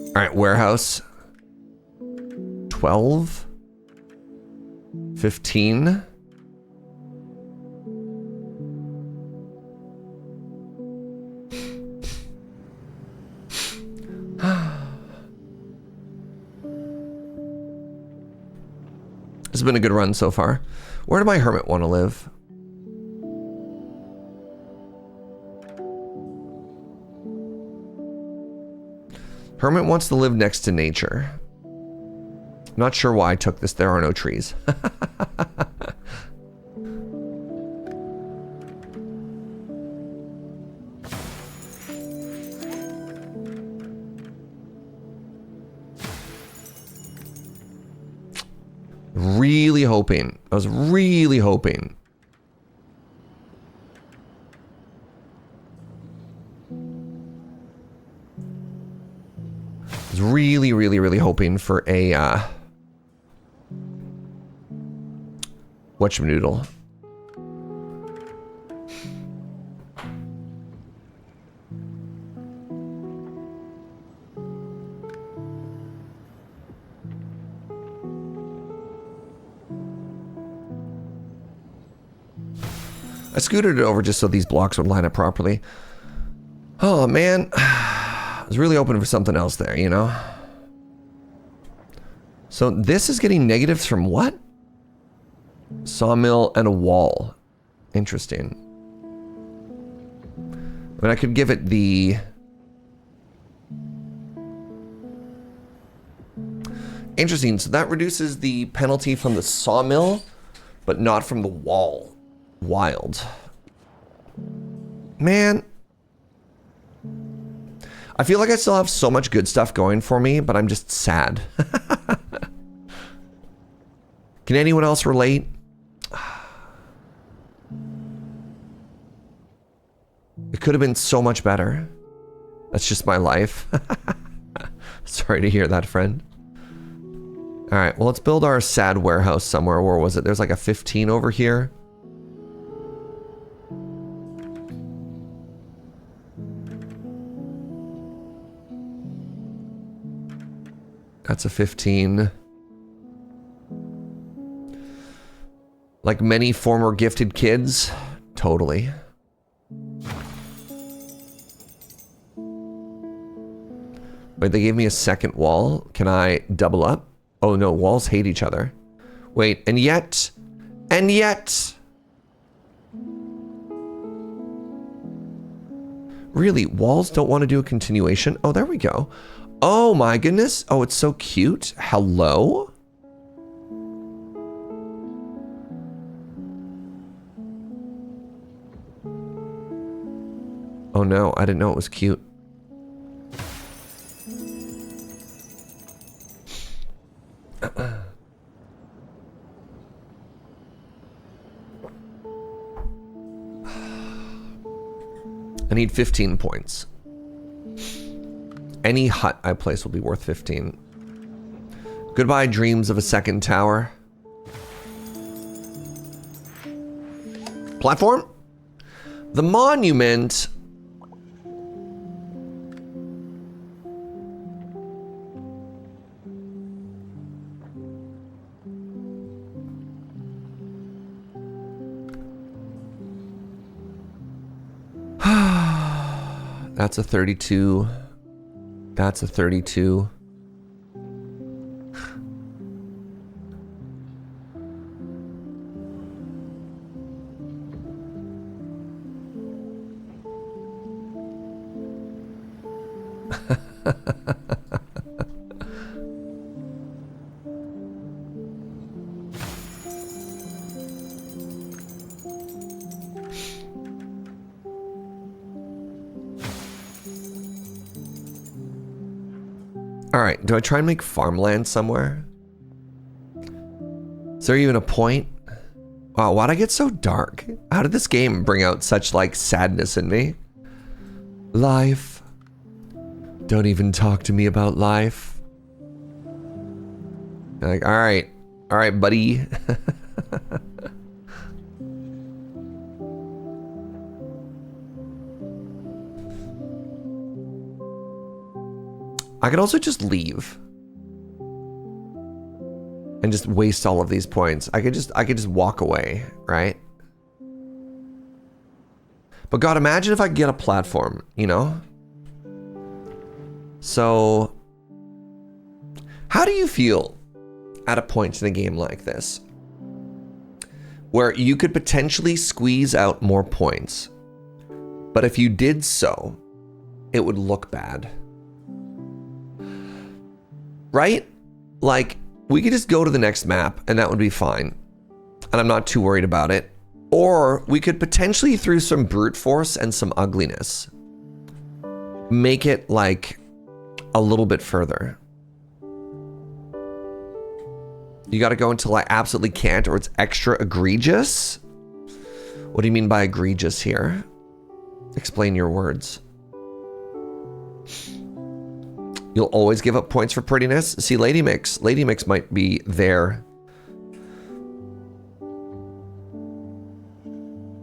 All right, warehouse. 12. 15. This has been a good run so far. Where did my hermit want to live? Hermit wants to live next to nature. Not sure why I took this. There are no trees. Really hoping. I was really hoping. I was really hoping for a whatchamadoodle. I scooted it over just so these blocks would line up properly. Oh man, I was really hoping for something else there, you know? So this is getting negatives from what? Sawmill and a wall. Interesting. I mean, I could give it the... Interesting, so that reduces the penalty from the sawmill, but not from the wall. Wild. Man. I feel like I still have so much good stuff going for me, but I'm just sad. Can anyone else relate? It could have been so much better. That's just my life. Sorry to hear that, friend. All right, well, let's build our sad warehouse somewhere. Where was it? There's like a 15 over here. That's a 15. Like many former gifted kids. Totally. Wait, they gave me a second wall. Can I double up? Oh no, walls hate each other. Wait, and yet... Really, walls don't want to do a continuation? Oh, there we go. Oh my goodness. Oh, it's so cute. Hello? Oh no, I didn't know it was cute. I need 15 points. Any hut I place will be worth 15. Goodbye, dreams of a second tower. Platform? The monument. That's a 32. That's a 32. All right, do I try and make farmland somewhere? Is there even a point? Wow, why'd I get so dark? How did this game bring out such, like, sadness in me? Life. Don't even talk to me about life. Like, all right, buddy. I could also just leave and just waste all of these points. I could just walk away, right? But God, imagine if I could get a platform, you know? So, how do you feel at a point in a game like this where you could potentially squeeze out more points, but if you did so, it would look bad? Right? Like, we could just go to the next map and that would be fine. And I'm not too worried about it. Or we could potentially, through some brute force and some ugliness, make it like a little bit further. You got to go until I absolutely can't, or it's extra egregious. What do you mean by egregious here? Explain your words. You'll always give up points for prettiness? See, Lady Mix might be there.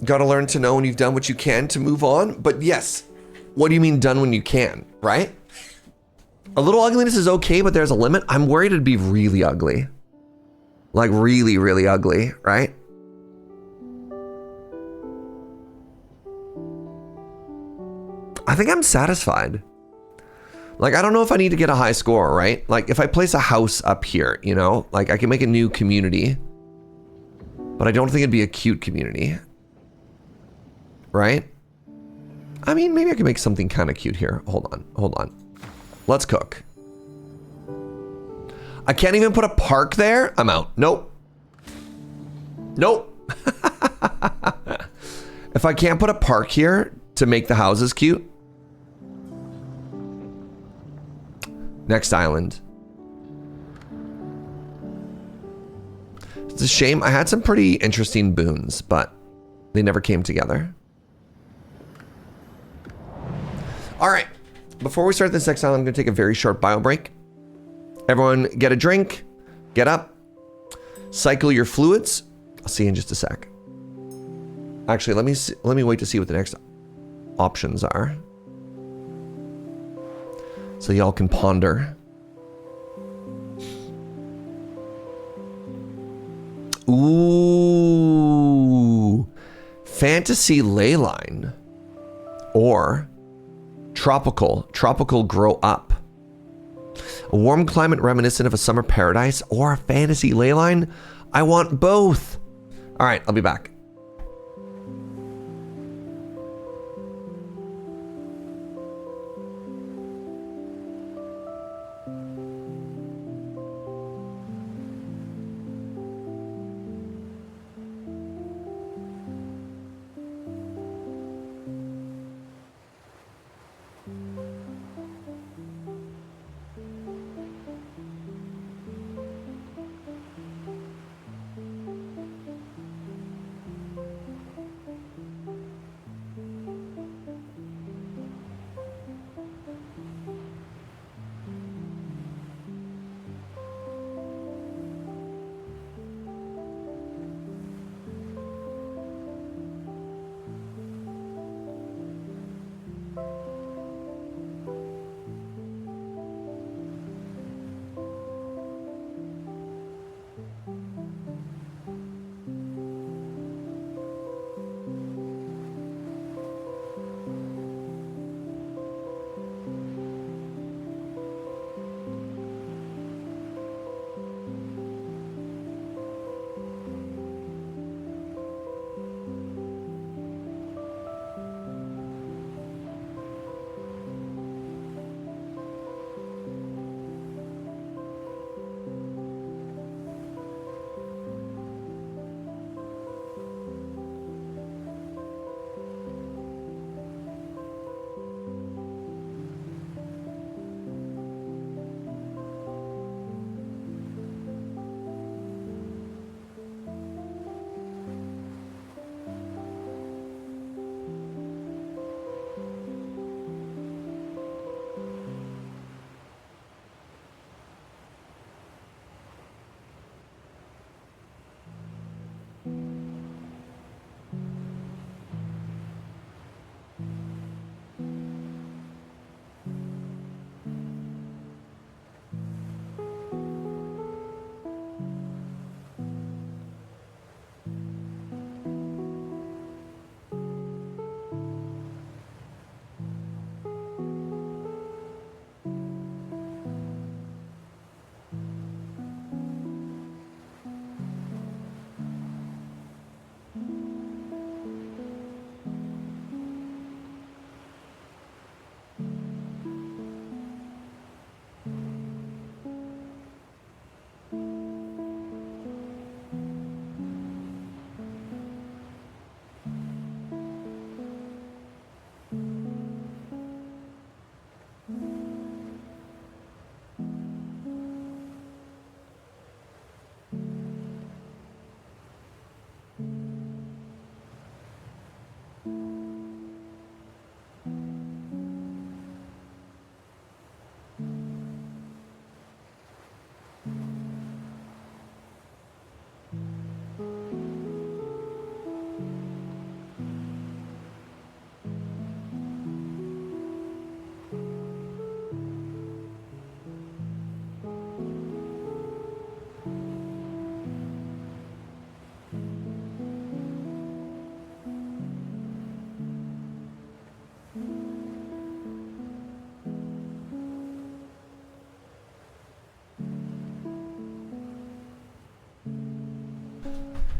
Gotta learn to know when you've done what you can to move on. But yes, what do you mean done when you can, right? A little ugliness is okay, but there's a limit. I'm worried it'd be really ugly. Like really, really ugly, right? I think I'm satisfied. Like, I don't know if I need to get a high score, right? Like, if I place a house up here, you know, like I can make a new community, but I don't think it'd be a cute community, right? I mean, maybe I can make something kind of cute here. Hold on. Let's cook. I can't even put a park there. I'm out. Nope. If I can't put a park here to make the houses cute. Next island. a shame. I had some pretty interesting boons, but they never came together. All right. Before we start this next island, I'm going to take a very short bio break. Everyone get a drink, get up, cycle your fluids. I'll see you in just a sec. Actually, let me wait to see what the next options are. So y'all can ponder. Ooh. Fantasy leyline. Or tropical grow up. A warm climate reminiscent of a summer paradise or a fantasy leyline. I want both. All right, I'll be back.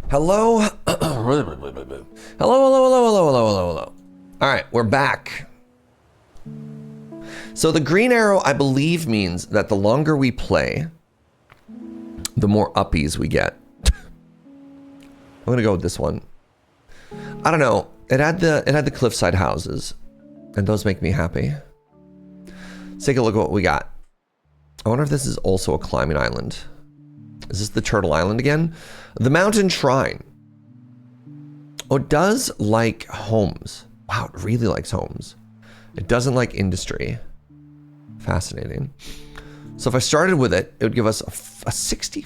Hello? Hello. All right, we're back. So the green arrow, I believe, means that the longer we play, the more uppies we get. I'm gonna go with this one. I don't know. It had the cliffside houses, and those make me happy. Let's take a look at what we got. I wonder if this is also a climbing island. Is this the Turtle Island again? The Mountain Shrine. Oh, it does like homes. Wow, it really likes homes. It doesn't like industry. Fascinating. So if I started with it, it would give us a 60.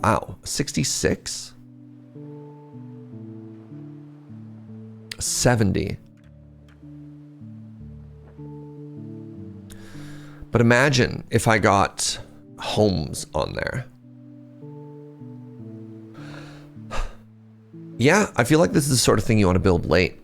Wow, 66. 70. But imagine if I got homes on there. Yeah, I feel like this is the sort of thing you want to build late.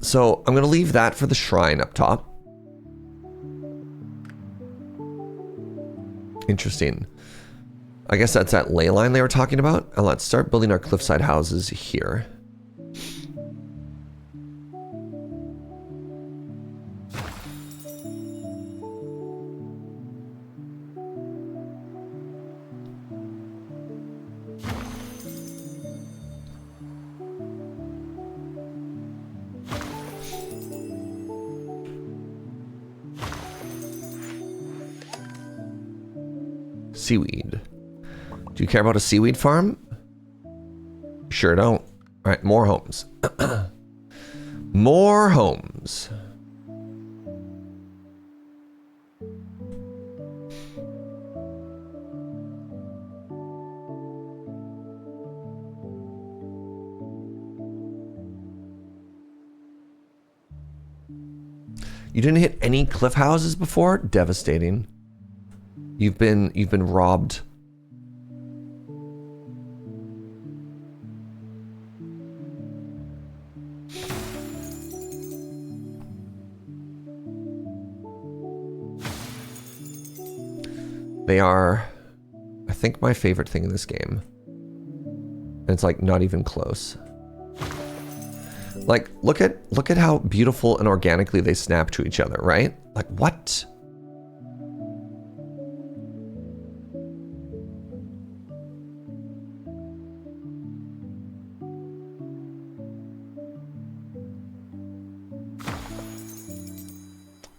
So I'm going to leave that for the shrine up top. Interesting. I guess that's that ley line they were talking about. And let's start building our cliffside houses here. Seaweed. Do you care about a seaweed farm? Sure don't. All right, more homes. More homes. You didn't hit any cliff houses before? Devastating. You've been robbed. They are, I think, my favorite thing in this game. And it's like not even close. Like, look at how beautiful and organically they snap to each other, right? Like, what?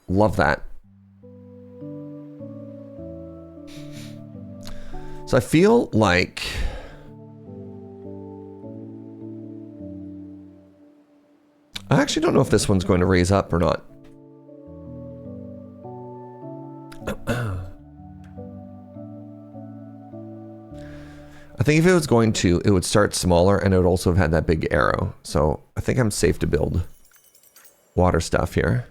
Love that. So I feel like I actually don't know if this one's going to raise up or not. I think if it was going to, it would start smaller and it would also have had that big arrow. So I think I'm safe to build water stuff here.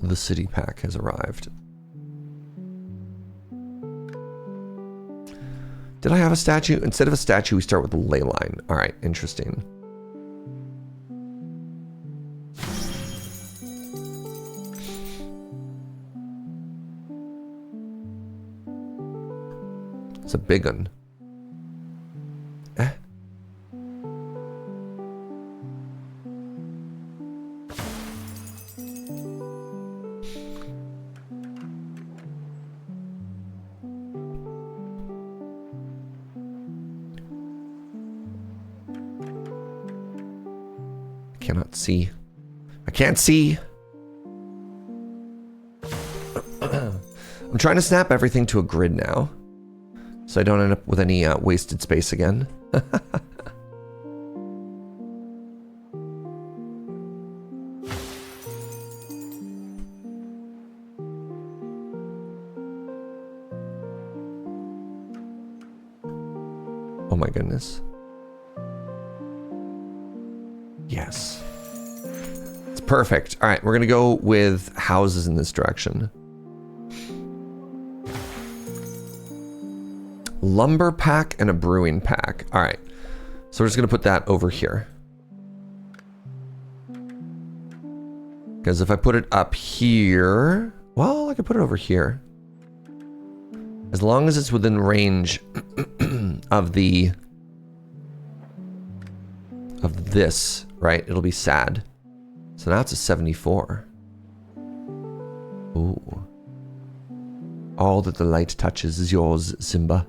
The city pack has arrived. Did I have a statue? Instead of a statue, we start with a ley line. All right, interesting. It's a big one. Cannot see. I can't see. I'm trying to snap everything to a grid now, so I don't end up with any wasted space again. Oh my goodness. Yes. It's perfect. All right, we're going to go with houses in this direction. Lumber pack and a brewing pack. All right. So we're just going to put that over here. Because if I put it up here, well, I could put it over here. As long as it's within range of this, right? It'll be sad. So now it's a 74. Ooh. All that the light touches is yours, Simba.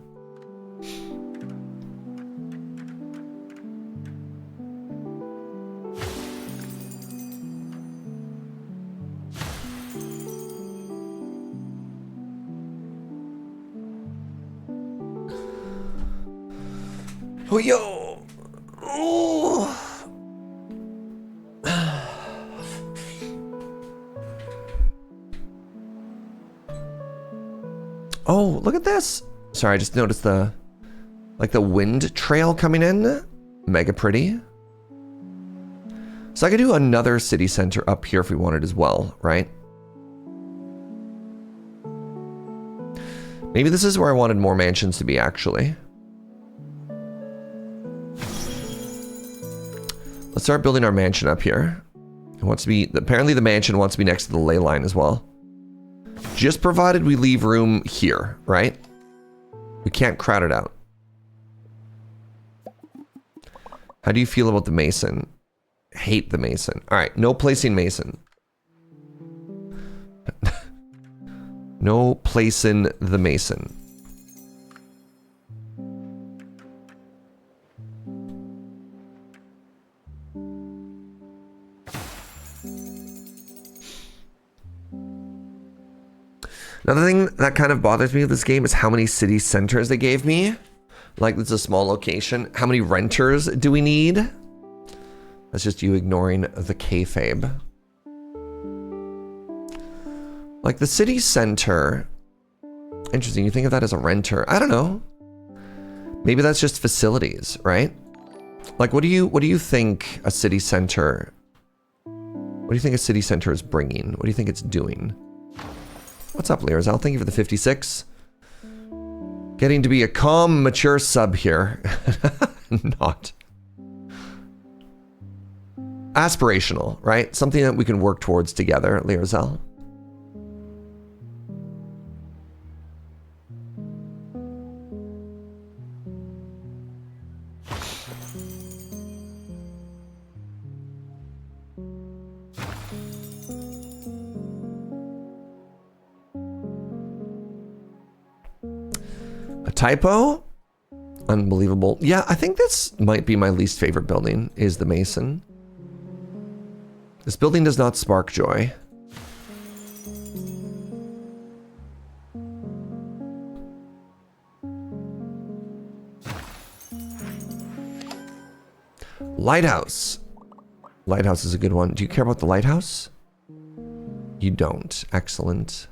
Oh, yo. Oh. Oh, look at this. Sorry, I just noticed the wind trail coming in. Mega pretty. So I could do another city center up here if we wanted as well, right? Maybe this is where I wanted more mansions to be, actually. Let's start building our mansion up here. It wants to be, apparently the mansion wants to be next to the ley line as well. Just provided we leave room here, right? We can't crowd it out. How do you feel about the mason? Hate the mason. All right, no placing mason. No placing the mason. Another thing that kind of bothers me with this game is how many city centers they gave me. Like, it's a small location. How many renters do we need? That's just you ignoring the kayfabe. Like, the city center. Interesting, you think of that as a renter. I don't know. Maybe that's just facilities, right? Like, what do you think a city center... What do you think a city center is bringing? What do you think it's doing? What's up, Learzal? Thank you for the 56. Getting to be a calm, mature sub here. Not. Aspirational, right? Something that we can work towards together, Learzal. Typo? Unbelievable. Yeah, I think this might be my least favorite building, is the Mason. This building does not spark joy. Lighthouse. Lighthouse is a good one. Do you care about the lighthouse? You don't. Excellent.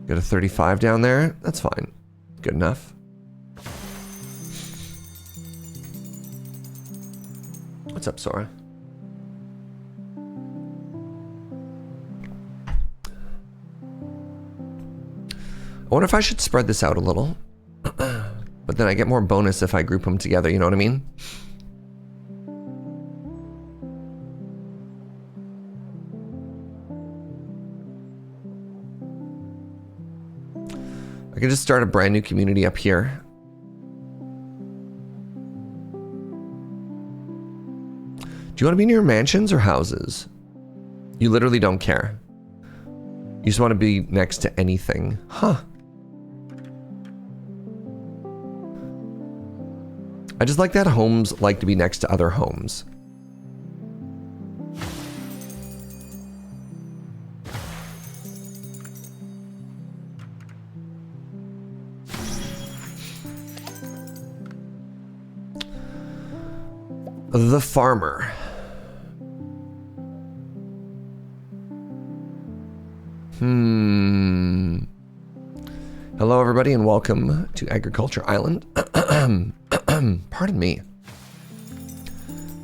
Got a 35 down there. That's fine. Good enough. What's up, Sora? I wonder if I should spread this out a little. But then I get more bonus if I group them together, you know what I mean? I can just start a brand new community up here. Do you want to be near mansions or houses? You literally don't care. You just want to be next to anything. Huh. I just like that homes like to be next to other homes. The farmer. Hello, everybody, and welcome to Agriculture Island. Pardon me.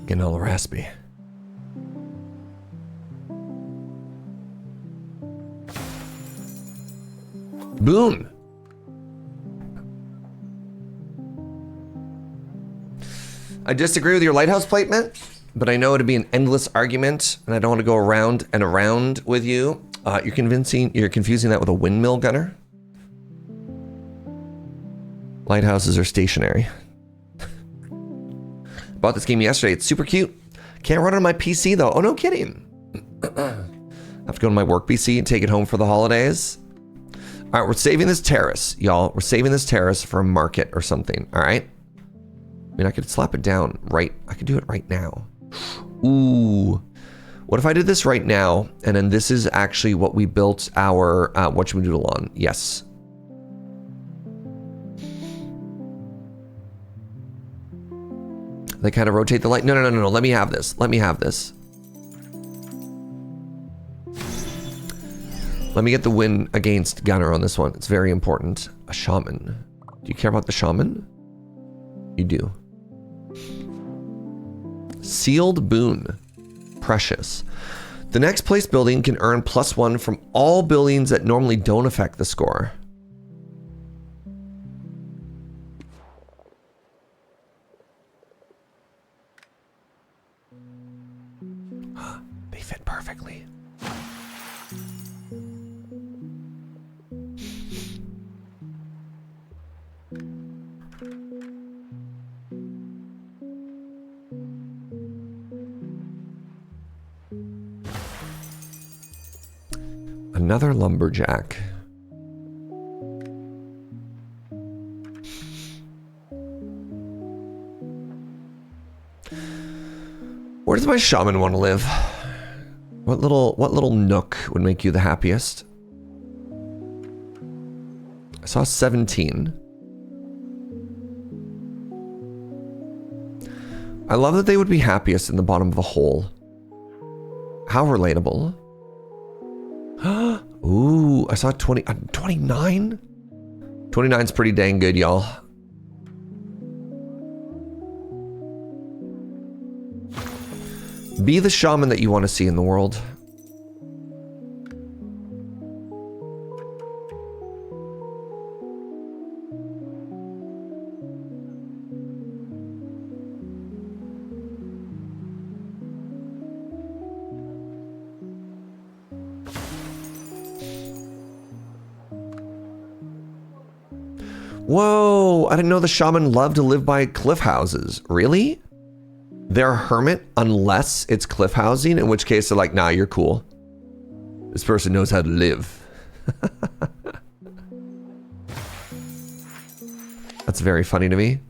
Getting all raspy. Boon. I disagree with your lighthouse placement, but I know it'd be an endless argument, and I don't want to go around and around with you. You're confusing that with a windmill gunner. Lighthouses are stationary. Bought this game yesterday. It's super cute. Can't run it on my PC though. Oh, no kidding. I have to go to my work PC and take it home for the holidays. All right, we're saving this terrace, y'all. We're saving this terrace for a market or something. All right. I mean, I could slap it down right. I could do it right now. Ooh. What if I did this right now, and then this is actually what we built our whatchamadoodle on? Yes. They kind of rotate the light. No, no, no, no, no. Let me have this. Let me have this. Let me get the win against Gunner on this one. It's very important. A shaman. Do you care about the shaman? You do. Sealed boon. Precious. The next place building can earn +1 from all buildings that normally don't affect the score. They fit perfectly. Another lumberjack. Where does my shaman want to live? What little nook would make you the happiest? I saw 17. I love that they would be happiest in the bottom of a hole. How relatable. Ooh, I saw 20, 29? 29's pretty dang good, y'all. Be the shaman that you want to see in the world. Whoa, I didn't know the shaman loved to live by cliff houses. Really? They're a hermit unless it's cliff housing, in which case they're like, nah, you're cool. This person knows how to live. That's very funny to me.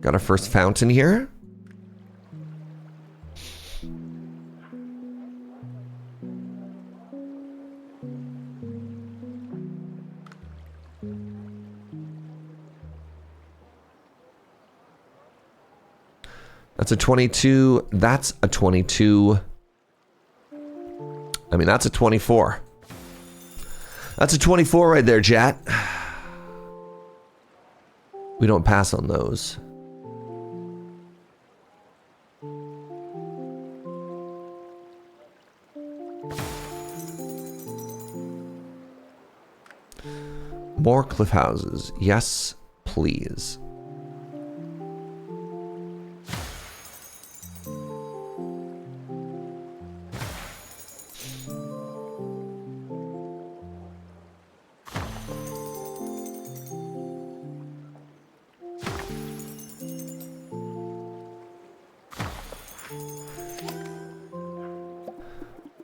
Got our first fountain here. That's a 22. That's a 22. I mean, that's a 24. That's a 24 right there, chat. We don't pass on those. More cliff houses. Yes, please.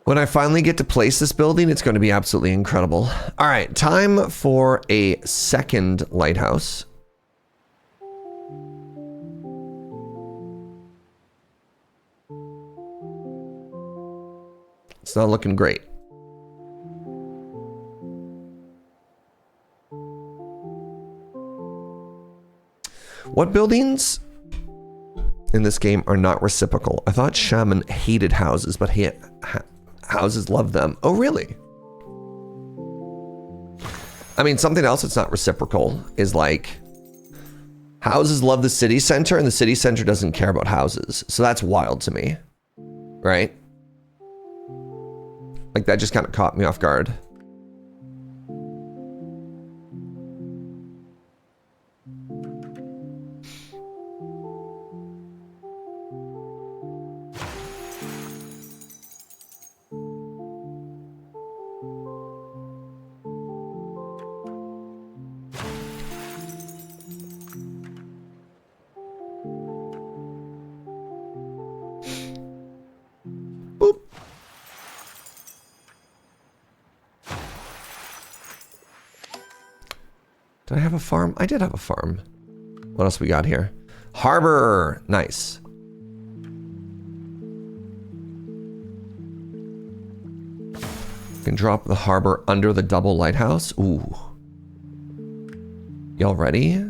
When I finally get to place this building, it's going to be absolutely incredible. All right, time for a second lighthouse. It's not looking great. What buildings in this game are not reciprocal? I thought Shaman hated houses, but houses love them. Oh, really? I mean, something else that's not reciprocal is like houses love the city center and the city center doesn't care about houses. So that's wild to me, right? Like that just kind of caught me off guard. Did I have a farm? I did have a farm. What else we got here? Harbor. Nice. Can drop the harbor under the double lighthouse. Ooh. Y'all ready?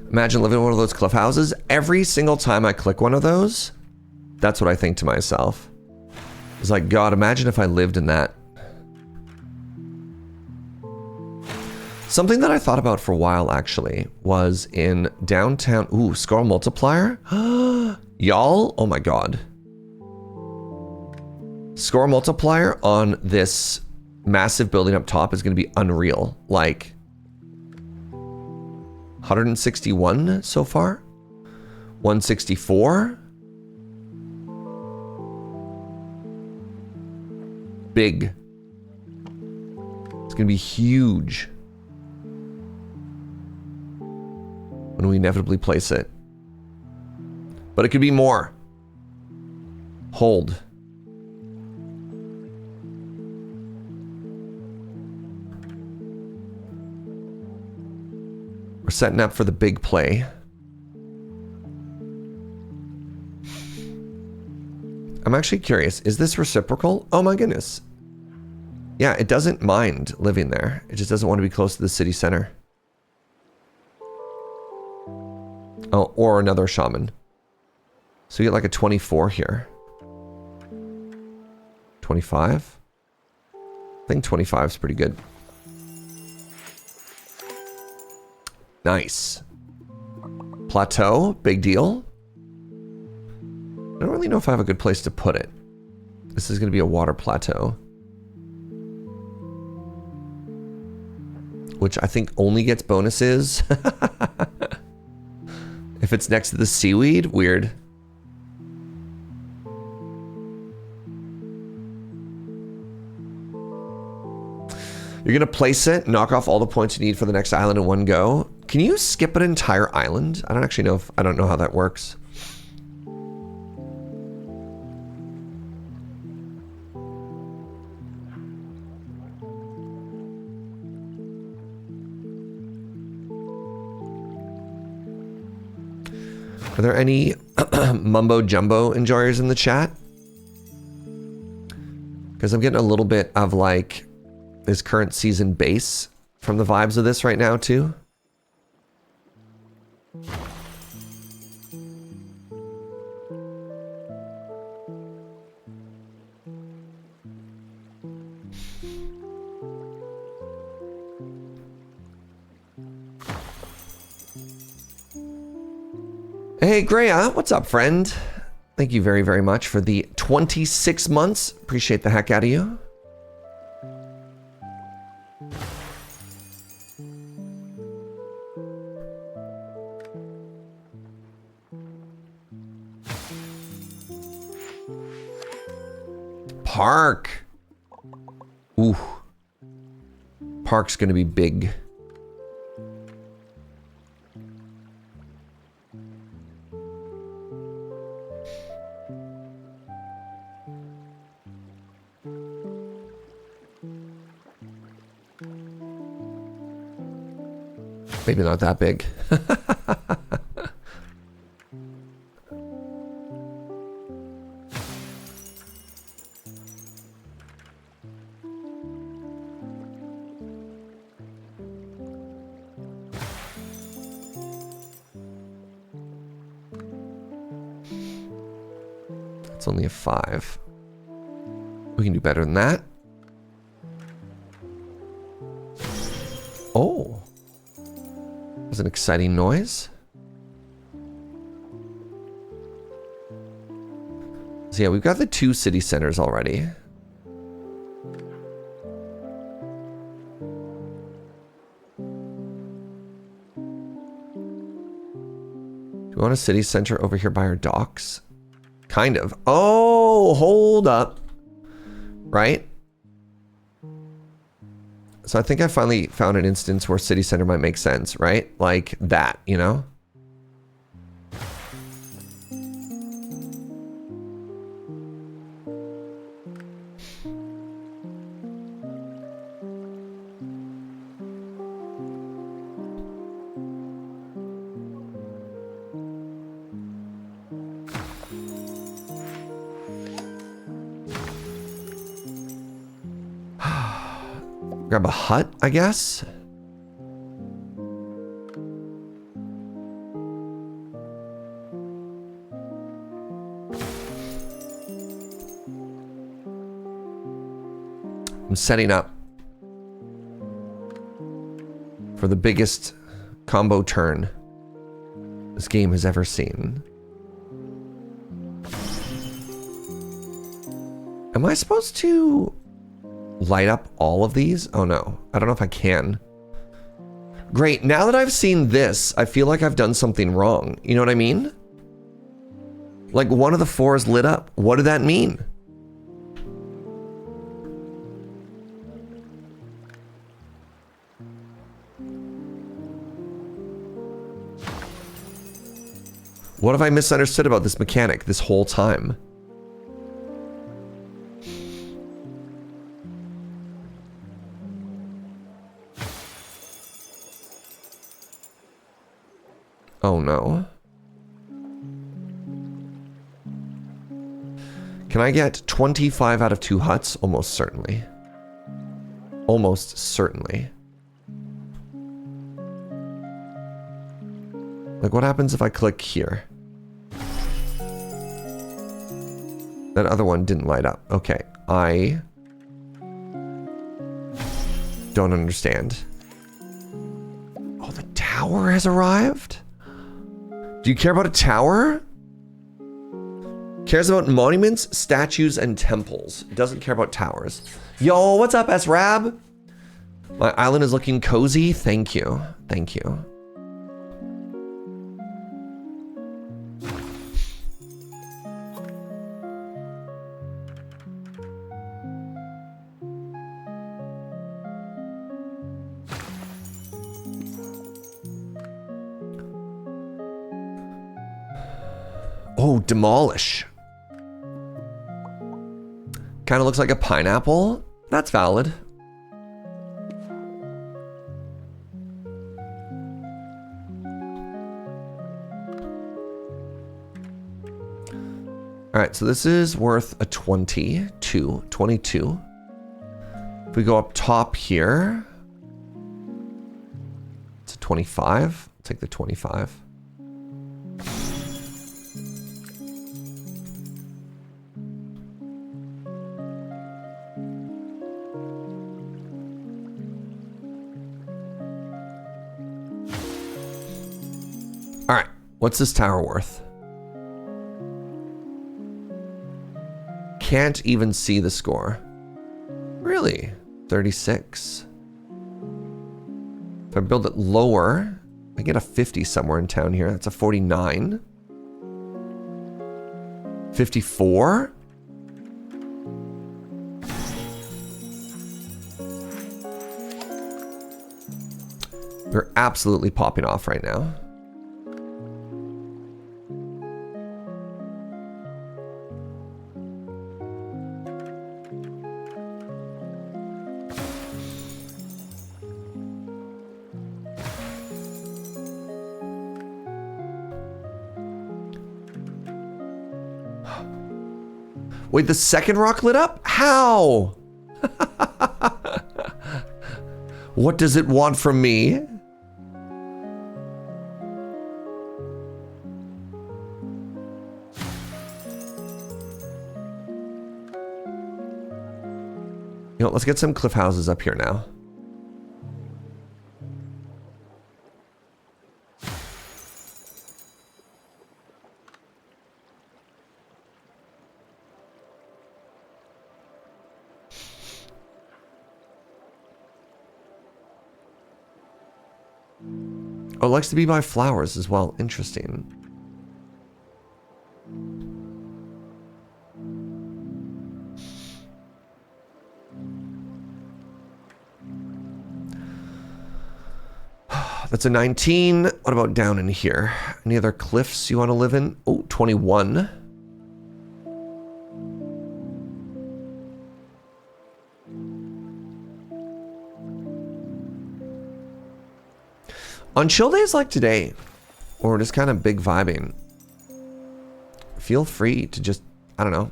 Imagine living in one of those cliff houses. Every single time I click one of those, that's what I think to myself. It's like, God, imagine if I lived in that. Something that I thought about for a while, actually, was in downtown... Ooh, score multiplier? Y'all? Oh my God. Score multiplier on this massive building up top is going to be unreal. Like... 161 so far? 164? Big. It's gonna be huge when we inevitably place it. But it could be more. Hold. We're setting up for the big play. I'm actually curious, is this reciprocal? Oh my goodness. Yeah, it doesn't mind living there. It just doesn't want to be close to the city center. Oh, or another shaman. So you get like a 24 here. 25? I think 25 is pretty good. Nice. Plateau, big deal. I don't really know if I have a good place to put it. This is going to be a water plateau. Which I think only gets bonuses. If it's next to the seaweed, weird. You're going to place it, knock off all the points you need for the next island in one go. Can you skip an entire island? I don't actually know if... I don't know how that works. Are there any mumbo jumbo enjoyers in the chat? Because I'm getting a little bit of like this current season base from the vibes of this right now too. Hey, Greya, what's up, friend? Thank you very, very much for the 26 months. Appreciate the heck out of you. Park. Ooh. Park's gonna be big. Maybe not that big. It's only a 5. We can do better than that. Oh. That's an exciting noise. So yeah, we've got the 2 city centers already. Do we want a city center over here by our docks? Kind of. Oh, hold up. Right? So I think I finally found an instance where city center might make sense, right? Like that, you know? Grab a hut, I guess. I'm setting up for the biggest combo turn this game has ever seen. Am I supposed to light up all of these? Oh no, I don't know if I can. Great, now that I've seen this, I feel like I've done something wrong. You know what I mean? Like one of the 4 is lit up. What did that mean? What have I misunderstood about this mechanic this whole time? Oh no. Can I get 25 out of 2 huts? Almost certainly. Almost certainly. Like what happens if I click here? That other one didn't light up. Okay, I don't understand. Oh, the tower has arrived? Do you care about a tower? Cares about monuments, statues, and temples. Doesn't care about towers. Yo, what's up, S-Rab? My island is looking cozy. Thank you. Thank you. Oh, demolish. Kind of looks like a pineapple. That's valid. All right, so this is worth a 22. If we go up top here, it's a 25. I'll take the 25. All right, what's this tower worth? Can't even see the score. Really? 36. If I build it lower, I get a 50 somewhere in town here. That's a 49. 54. They're absolutely popping off right now. Wait, the second rock lit up? How? What does it want from me? You know, let's get some cliff houses up here now. Oh, it likes to be by flowers as well. Interesting. That's a 19. What about down in here? Any other cliffs you want to live in? Oh, 21. On chill days like today, or just kind of big vibing, feel free to just, I don't know,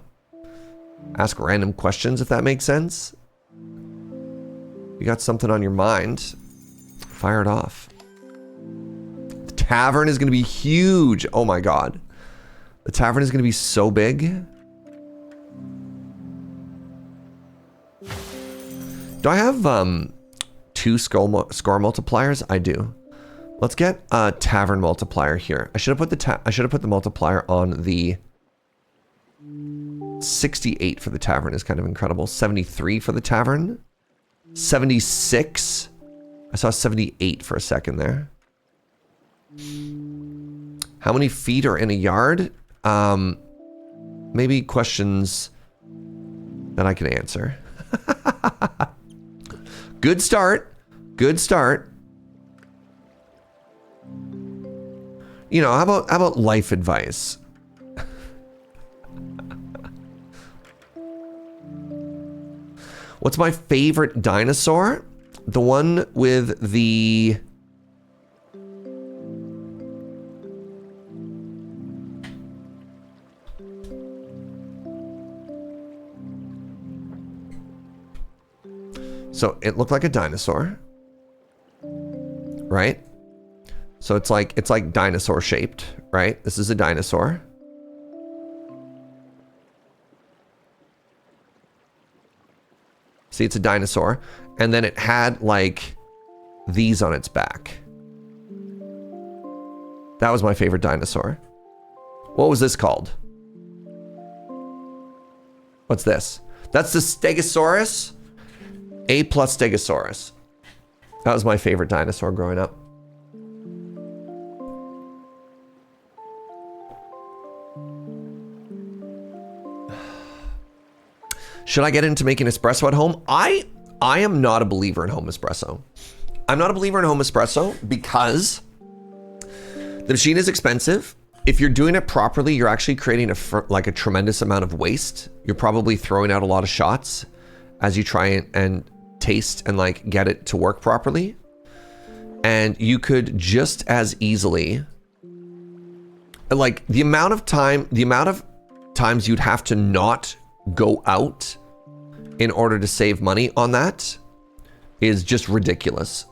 ask random questions if that makes sense. You got something on your mind, fire it off. The tavern is going to be huge. Oh my god. The tavern is going to be so big. Do I have 2 score multipliers? I do. Let's get a tavern multiplier here. I should have put the multiplier on the 68 for the tavern is kind of incredible. 73 for the tavern. 76. I saw 78 for a second there. How many feet are in a yard? Maybe questions that I can answer. Good start. Good start. You know, how about life advice? What's my favorite dinosaur? The one with the... So it looked like a dinosaur, right? So it's like dinosaur shaped, right? This is a dinosaur. See, it's a dinosaur. And then it had like these on its back. That was my favorite dinosaur. What was this called? What's this? That's the Stegosaurus. A plus Stegosaurus. That was my favorite dinosaur growing up. Should I get into making espresso at home? I am not a believer in home espresso. I'm not a believer in home espresso because the machine is expensive. If you're doing it properly, you're actually creating a tremendous amount of waste. You're probably throwing out a lot of shots as you try and taste and like get it to work properly. And you could just as easily, like the amount of times you'd have to not go out in order to save money on that is just ridiculous.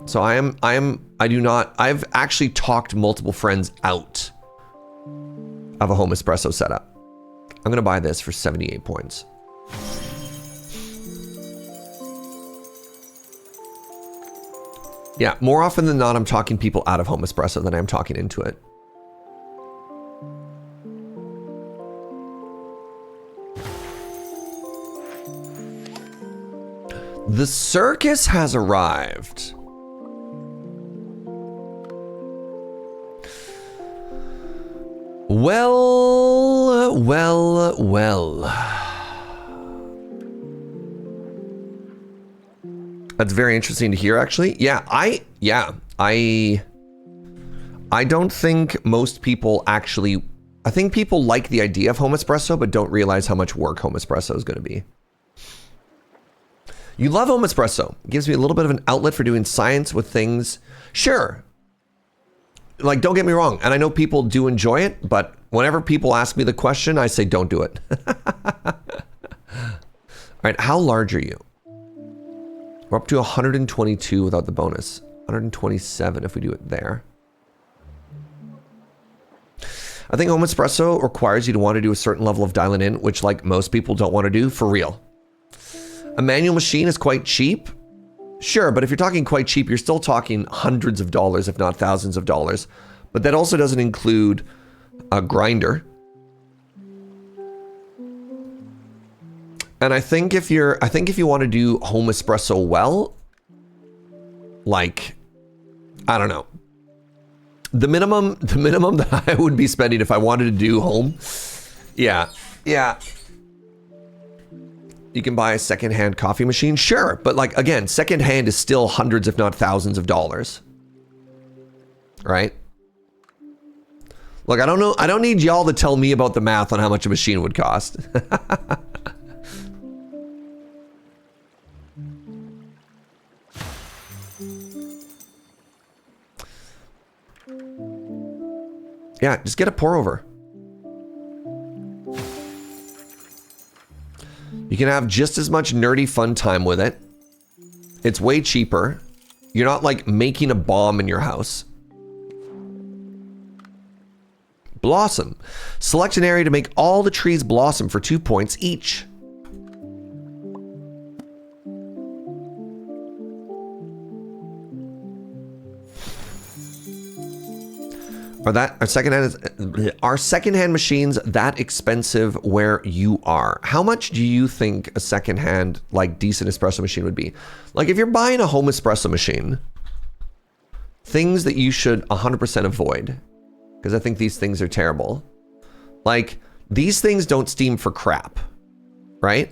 So I've actually talked multiple friends out of a home espresso setup. I'm gonna buy this for 78 points. Yeah, more often than not, I'm talking people out of home espresso than I'm talking into it. The circus has arrived. Well. That's very interesting to hear, actually. Yeah, I don't think most people actually... I think people like the idea of home espresso, but don't realize how much work home espresso is going to be. You love home espresso. It gives me a little bit of an outlet for doing science with things. Sure. Like, don't get me wrong. And I know people do enjoy it, but whenever people ask me the question, I say, don't do it. All right, how large are you? We're up to 122 without the bonus. 127 if we do it there. I think home espresso requires you to want to do a certain level of dialing in, which like most people don't want to do for real. A manual machine is quite cheap. Sure, but if you're talking quite cheap, you're still talking hundreds of dollars, if not thousands of dollars. But that also doesn't include a grinder. And I think if you want to do home espresso well, like, I don't know. The minimum that I would be spending if I wanted to do home, yeah. You can buy a secondhand coffee machine, sure, but like again, secondhand is still hundreds, if not thousands of dollars, right? Look, I don't know. I don't need y'all to tell me about the math on how much a machine would cost. Yeah, just get a pour over. You can have just as much nerdy fun time with it It's way cheaper. You're not like making a bomb in your house. Blossom. Select an area to make all the trees blossom for 2 points each. Are secondhand machines that expensive where you are? How much do you think a secondhand, like, decent espresso machine would be? Like, if you're buying a home espresso machine, things that you should 100% avoid, because I think these things are terrible. Like, these things don't steam for crap, right?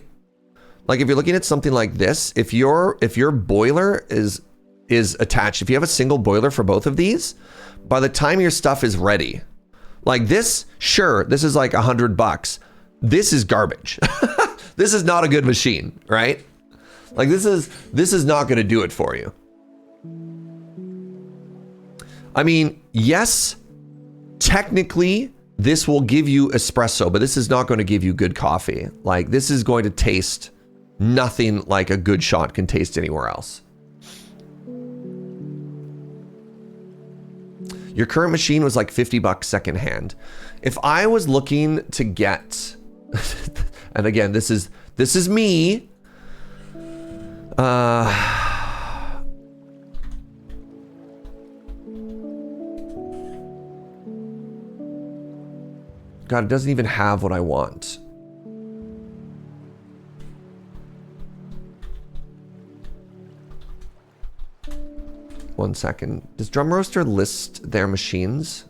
Like, if you're looking at something like this, if your boiler is attached, if you have a single boiler for both of these, by the time your stuff is ready, like this, sure, this is like $100. This is garbage. This is not a good machine, right? Like this is not going to do it for you. I mean, yes, technically this will give you espresso, but this is not going to give you good coffee. Like this is going to taste nothing like a good shot can taste anywhere else. Your current machine was like $50 secondhand. If I was looking to get, and again, this is me. God, it doesn't even have what I want. One second. Does Drum Roaster list their machines?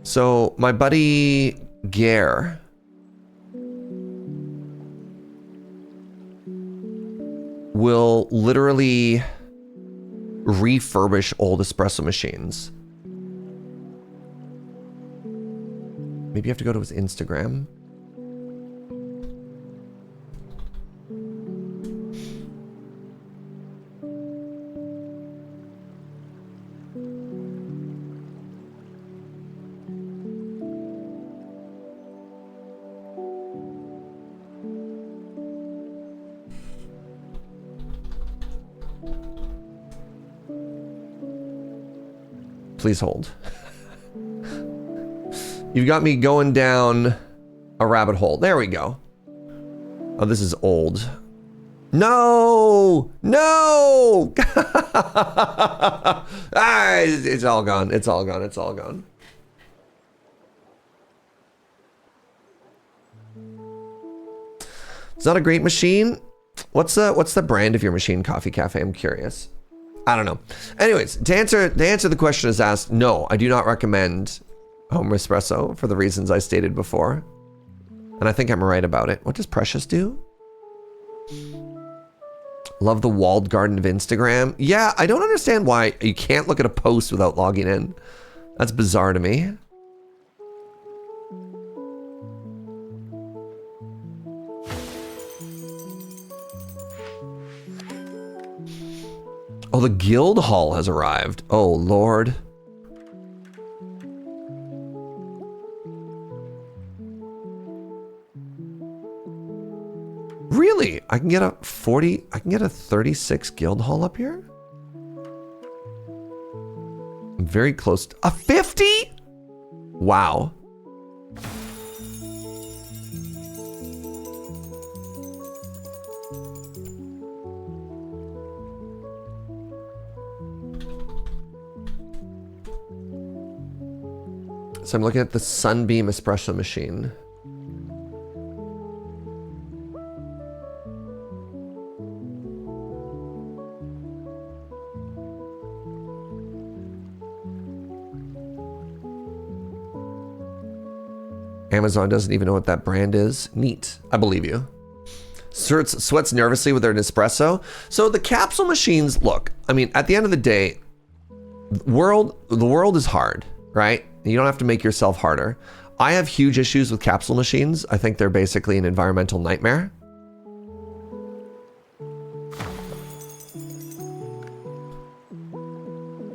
So my buddy Gare will literally refurbish old espresso machines. Maybe you have to go to his Instagram. Please hold. You've got me going down a rabbit hole. There we go. Oh, this is old. No! No! It's all gone. It's all gone. It's all gone. It's not a great machine. What's the brand of your machine, Coffee Cafe? I'm curious. I don't know. Anyways, to answer the question is asked, no, I do not recommend home espresso for the reasons I stated before. And I think I'm right about it. What does Precious do? Love the walled garden of Instagram. Yeah, I don't understand why you can't look at a post without logging in. That's bizarre to me. Oh, the guild hall has arrived. Oh, Lord. Really? I can get a 36 guild hall up here? I'm very close to a 50? Wow. So I'm looking at the Sunbeam espresso machine. Amazon doesn't even know what that brand is. Neat. I believe you. Sweats nervously with their Nespresso. So the capsule machines, look, I mean, at the end of the day, the world is hard, right? You don't have to make yourself harder. I have huge issues with capsule machines. I think they're basically an environmental nightmare.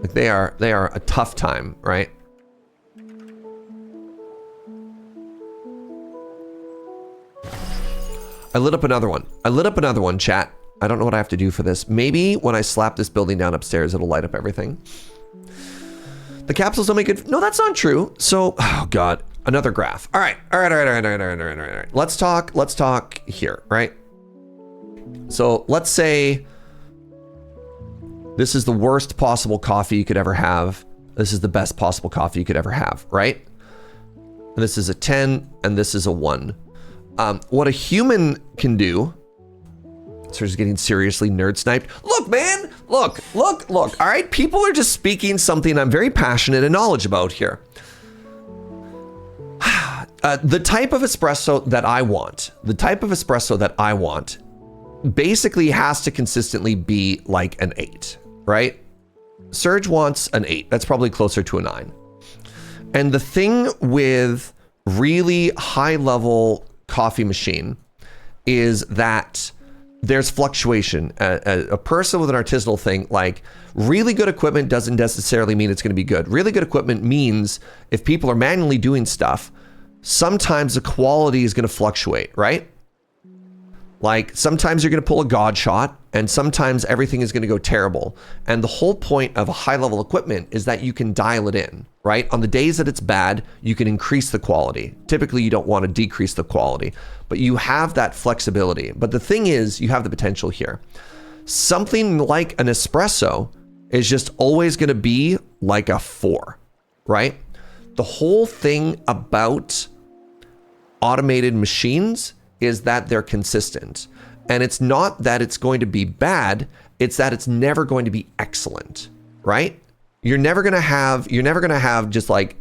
Like Like they are a tough time, right? I lit up another one, chat. I don't know what I have to do for this. Maybe when I slap this building down upstairs, it'll light up everything. The capsules don't make it. No, that's not true. So, oh God, another graph. All right. Let's talk here, right? So let's say this is the worst possible coffee you could ever have. This is the best possible coffee you could ever have, right? And this is a 10 and this is a 1. What a human can do. So just getting seriously nerd sniped. Look, man, look. All right, people are just speaking something I'm very passionate and knowledgeable about here. The type of espresso that I want, basically has to consistently be like an 8, right? Serge wants an 8. That's probably closer to a 9. And the thing with really high level coffee machine is that there's fluctuation. A person with an artisanal thing, like really good equipment doesn't necessarily mean it's going to be good. Really good equipment means if people are manually doing stuff, sometimes the quality is going to fluctuate, right? Like sometimes you're going to pull a God shot and sometimes everything is going to go terrible. And the whole point of a high level equipment is that you can dial it in, right? On the days that it's bad, you can increase the quality. Typically you don't want to decrease the quality, but you have that flexibility. But the thing is, you have the potential here. Something like an espresso is just always going to be like a 4, right? The whole thing about automated machines is that they're consistent. And it's not that it's going to be bad, it's that it's never going to be excellent, right? You're never gonna have just like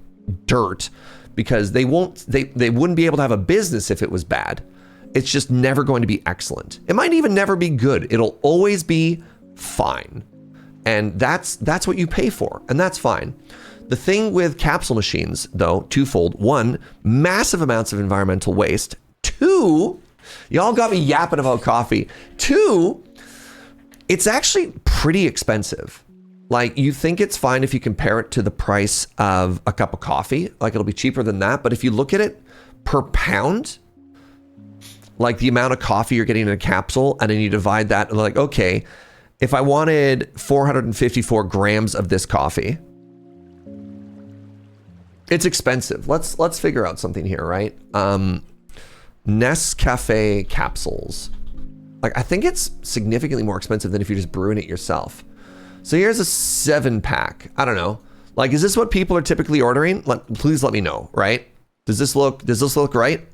dirt, because they wouldn't be able to have a business if it was bad. It's just never going to be excellent. It might even never be good. It'll always be fine. And that's what you pay for, and that's fine. The thing with capsule machines, though, twofold. 1, massive amounts of environmental waste. 2, y'all got me yapping about coffee. 2, it's actually pretty expensive. Like, you think it's fine if you compare it to the price of a cup of coffee, like it'll be cheaper than that. But if you look at it per pound, like the amount of coffee you're getting in a capsule, and then you divide that, and like, okay, if I wanted 454 grams of this coffee, it's expensive. Let's figure out something here, right? Nescafe capsules. Like, I think it's significantly more expensive than if you're just brewing it yourself. So here's a 7-pack. I don't know. Like, is this what people are typically ordering? Please let me know, right? Does this look right?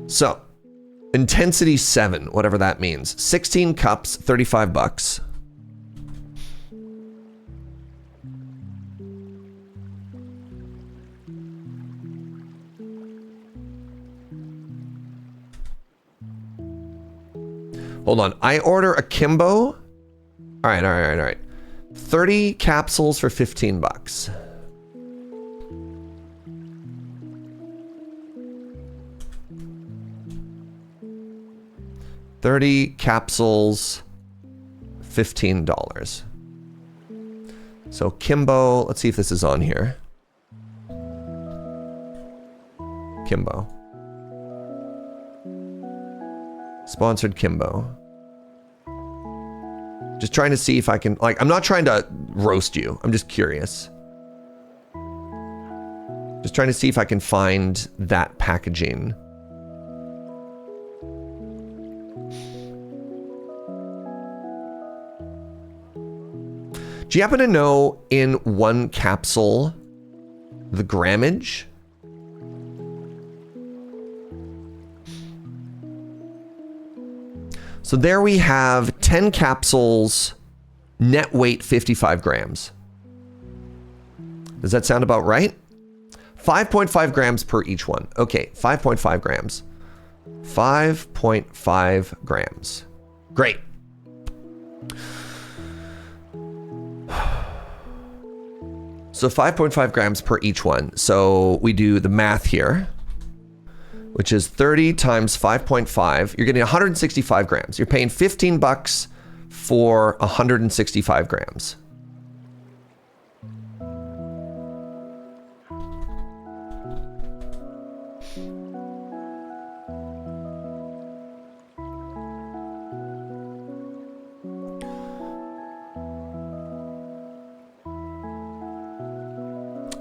So, intensity 7, whatever that means. 16 cups, $35. Hold on, I order a Kimbo. All right. 30 capsules for $15. 30 capsules, $15. So Kimbo, let's see if this is on here. Kimbo. Sponsored Kimbo. Just trying to see if I can, like, I'm not trying to roast you. I'm just curious. Just trying to see if I can find that packaging. Do you happen to know in one capsule the grammage? So there we have 10 capsules, net weight 55 grams. Does that sound about right? 5.5 grams per each one. Okay, 5.5 grams. 5.5 grams. Great. So 5.5 grams per each one. So we do the math here, which is 30 times 5.5. You're getting 165 grams. You're paying 15 bucks for 165 grams.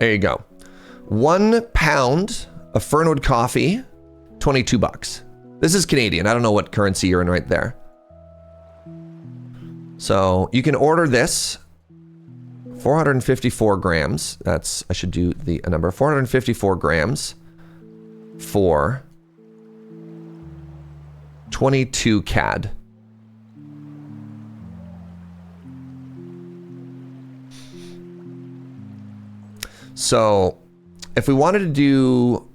There you go. 1 pound of Fernwood coffee, 22 bucks. This is Canadian. I don't know what currency you're in right there. So you can order this 454 grams. That's, I should do a number, 454 grams for 22 CAD. So if we wanted to do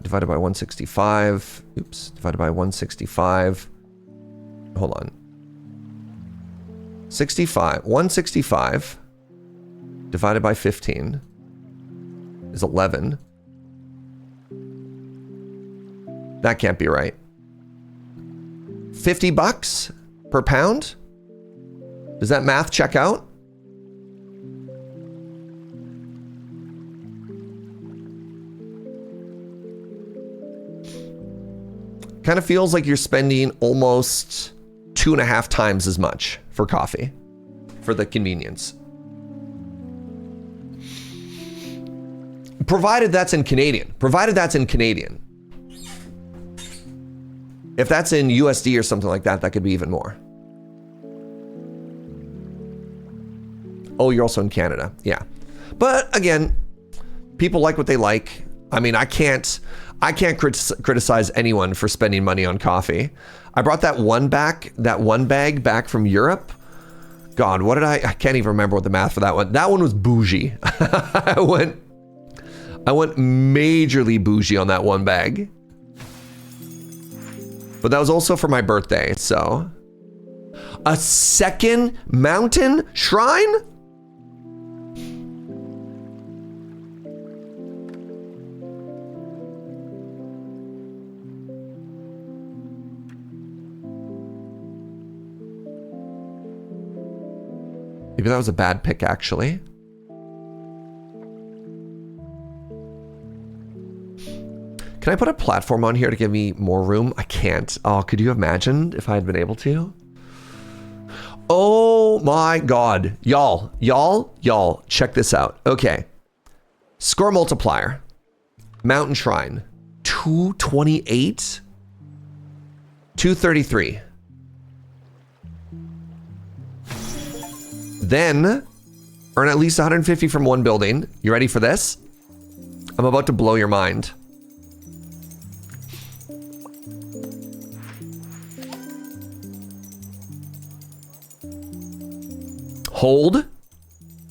divided by 165, divided by 165, hold on. 165 divided by 15 is 11. That can't be right. 50 bucks per pound? Does that math check out? Kind of feels like you're spending almost 2.5 times as much for coffee, for the convenience. Provided that's in Canadian. Provided that's in Canadian. If that's in USD or something like that, that could be even more. Oh, you're also in Canada. Yeah. But again, people like what they like. I mean, I can't criticize anyone for spending money on coffee. I brought that one bag back from Europe. God, what did I can't even remember what the math for that one. That one was bougie. I went majorly bougie on that one bag. But that was also for my birthday, so. A second mountain shrine? Maybe that was a bad pick, actually. Can I put a platform on here to give me more room? I can't. Oh, could you imagine if I had been able to? Oh my God. Y'all, check this out. Okay. Score multiplier. Mountain Shrine. 228. 233. Then, earn at least 150 from one building. You ready for this? I'm about to blow your mind. Hold.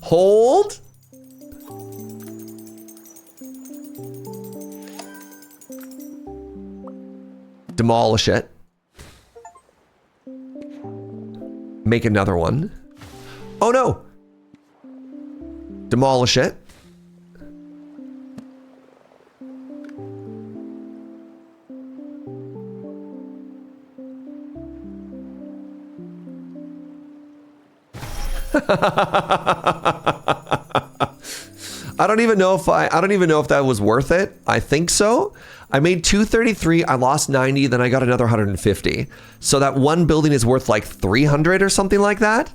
Hold. Demolish it. Make another one. Oh no! Demolish it. I don't even know if that was worth it. I think so. I made 233, I lost 90, then I got another 150. So that one building is worth like 300 or something like that.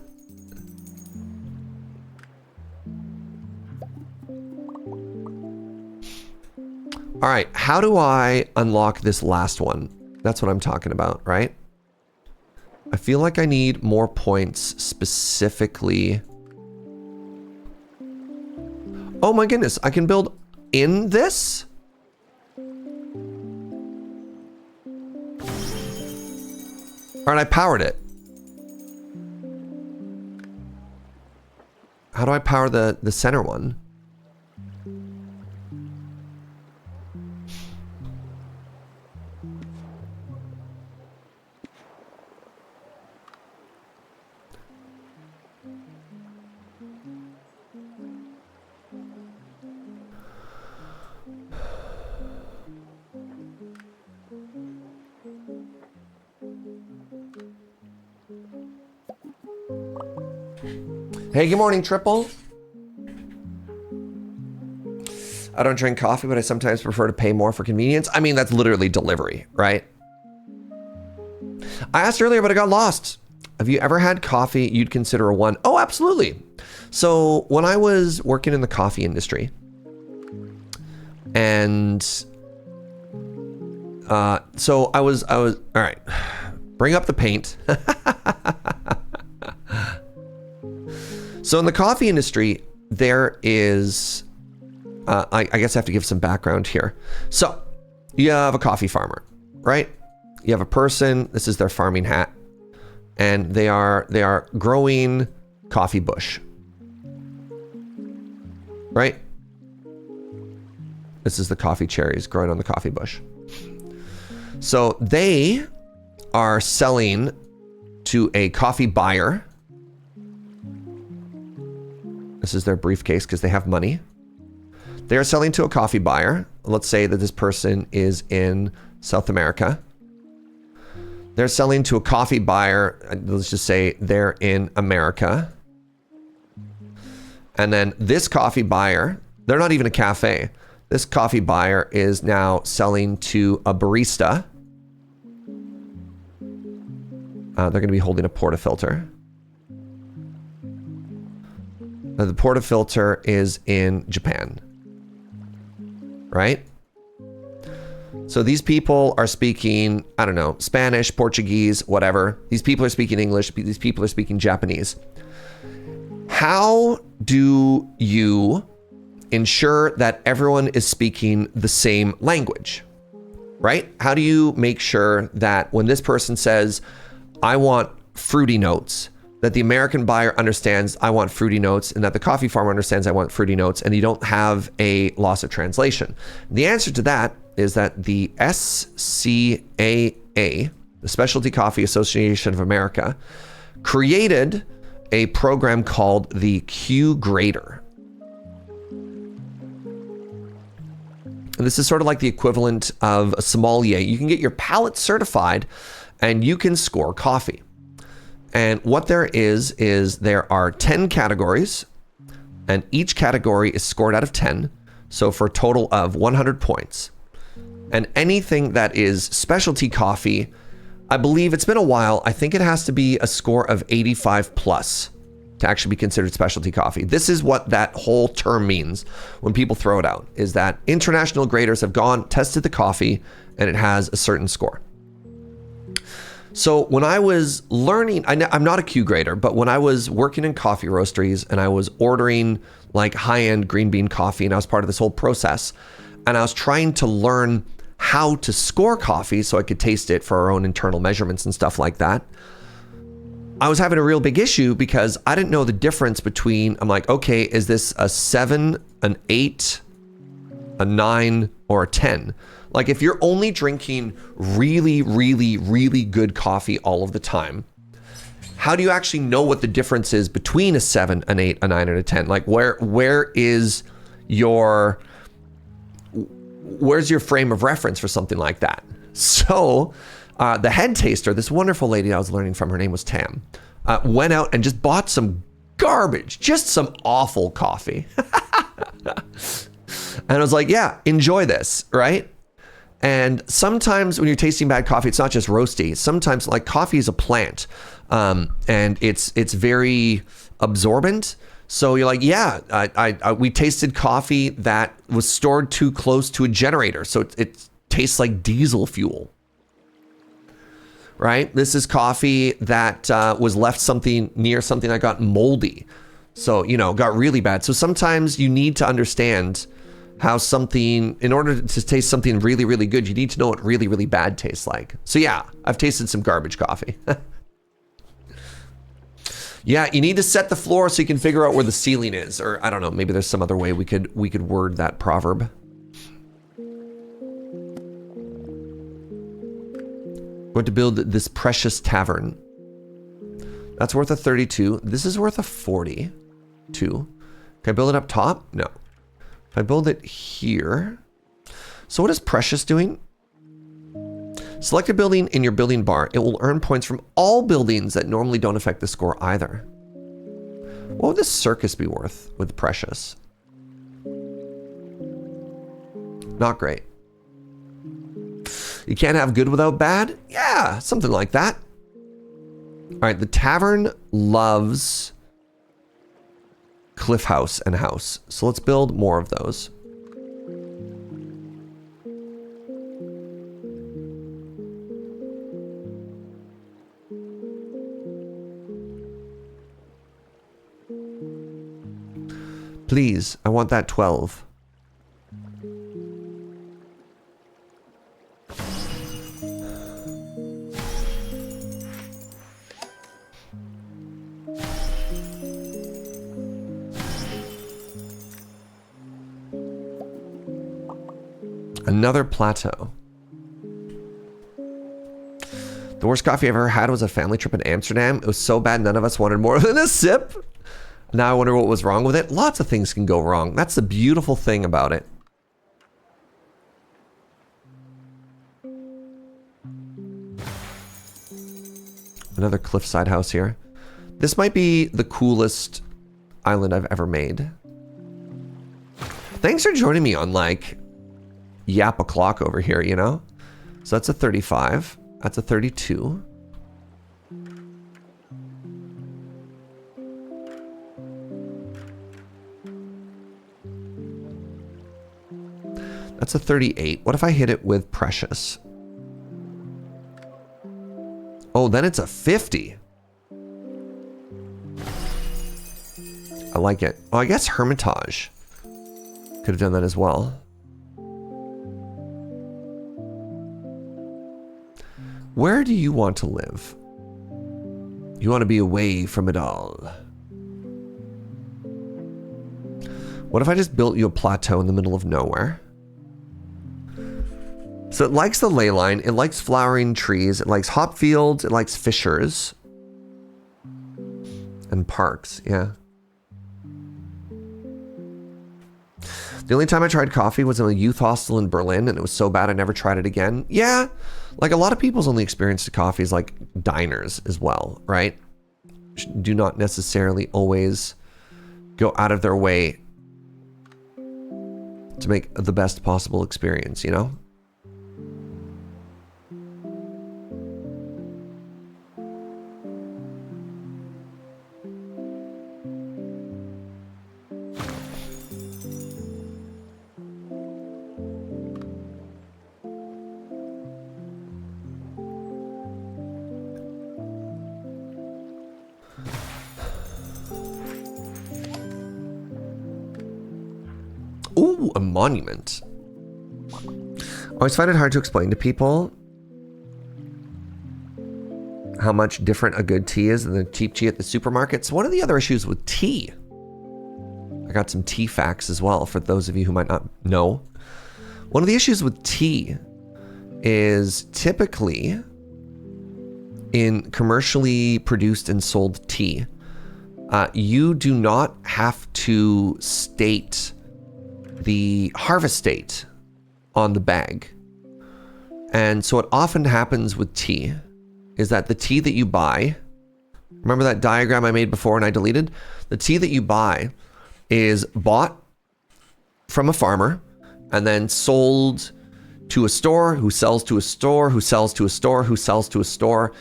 All right, how do I unlock this last one? That's what I'm talking about, right? I feel like I need more points specifically. Oh my goodness, I can build in this? All right, I powered it. How do I power the center one? Hey, good morning, Triple. I don't drink coffee, but I sometimes prefer to pay more for convenience. I mean, that's literally delivery, right? I asked earlier, but I got lost. Have you ever had coffee you'd consider a one? Oh, absolutely. So when I was working in the coffee industry, and so I was, all right, bring up the paint. So in the coffee industry, there is, I guess I have to give some background here. So you have a coffee farmer, right? You have a person, this is their farming hat, and they are growing coffee bush, right? This is the coffee cherries growing on the coffee bush. So they are selling to a coffee buyer. This is their briefcase because they have money. They're selling to a coffee buyer. Let's say that this person is in South America. They're selling to a coffee buyer. Let's just say they're in America. And then this coffee buyer, they're not even a cafe. This coffee buyer is now selling to a barista. They're going to be holding a portafilter. The portafilter is in Japan, right? So these people are speaking, I don't know, Spanish, Portuguese, whatever. These people are speaking English. These people are speaking Japanese. How do you ensure that everyone is speaking the same language, right? How do you make sure that when this person says, I want fruity notes, that the American buyer understands I want fruity notes, and that the coffee farmer understands I want fruity notes, and you don't have a loss of translation? The answer to that is that the SCAA, the Specialty Coffee Association of America, created a program called the Q Grader. And this is sort of like the equivalent of a sommelier. You can get your palate certified and you can score coffee. And what there is there are 10 categories, and each category is scored out of 10. So for a total of 100 points. And anything that is specialty coffee, I believe it's been a while. I think it has to be a score of 85 plus to actually be considered specialty coffee. This is what that whole term means when people throw it out, is that international graders have gone, tested the coffee, and it has a certain score. So when I was learning, I'm not a Q grader, but when I was working in coffee roasteries and I was ordering like high-end green bean coffee, and I was part of this whole process, and I was trying to learn how to score coffee so I could taste it for our own internal measurements and stuff like that, I was having a real big issue because I didn't know the difference between, I'm like, okay, is this a 7, an 8, a 9, or a 10? Like if you're only drinking really, really, really good coffee all of the time, how do you actually know what the difference is between a 7, an 8, a 9, and a 10? Like where's your frame of reference for something like that? So the head taster, this wonderful lady I was learning from, her name was Tam, went out and just bought some garbage, just some awful coffee. And I was like, yeah, enjoy this, right? And sometimes when you're tasting bad coffee, it's not just roasty. Sometimes like coffee is a plant, and it's very absorbent. So you're like, yeah, we tasted coffee that was stored too close to a generator. So it tastes like diesel fuel, right? This is coffee that was left near something that got moldy. So, got really bad. So sometimes you need to understand how something, in order to taste something really, really good, you need to know what really, really bad tastes like. So yeah, I've tasted some garbage coffee. Yeah, you need to set the floor so you can figure out where the ceiling is. Or I don't know, maybe there's some other way we could word that proverb. Going to build this precious tavern. That's worth a 32. This is worth a 42. Can I build it up top? No. If I build it here. So what is precious doing? Select a building in your building bar. It will earn points from all buildings that normally don't affect the score either. What would this circus be worth with precious? Not great. You can't have good without bad? Yeah, something like that. All right, the tavern loves cliff house and house. So let's build more of those. Please, I want that 12. Another plateau. The worst coffee I ever had was a family trip in Amsterdam. It was so bad none of us wanted more than a sip. Now I wonder what was wrong with it. Lots of things can go wrong. That's the beautiful thing about it. Another cliffside house here. This might be the coolest island I've ever made. Thanks for joining me on like yap o'clock over here, you know? So that's a 35. That's a 32. That's a 38. What if I hit it with precious? Oh, then it's a 50. I like it. Oh, I guess Hermitage could have done that as well. Where do you want to live? You want to be away from it all. What if I just built you a plateau in the middle of nowhere? So it likes the ley line, it likes flowering trees, it likes hop fields, it likes fishers. And parks, yeah. The only time I tried coffee was in a youth hostel in Berlin, and it was so bad I never tried it again. Yeah, like a lot of people's only experience to coffee is like diners as well, right? Do not necessarily always go out of their way to make the best possible experience, you know? Ooh, a monument. I always find it hard to explain to people how much different a good tea is than the cheap tea at the supermarkets. One of the other issues with tea, I got some tea facts as well for those of you who might not know. One of the issues with tea is typically in commercially produced and sold tea, you do not have to state the harvest date on the bag. And so what often happens with tea is that the tea that you buy, remember that diagram I made before and I deleted? The tea that you buy is bought from a farmer and then sold to a store who sells to a store who sells to a store who sells to a store.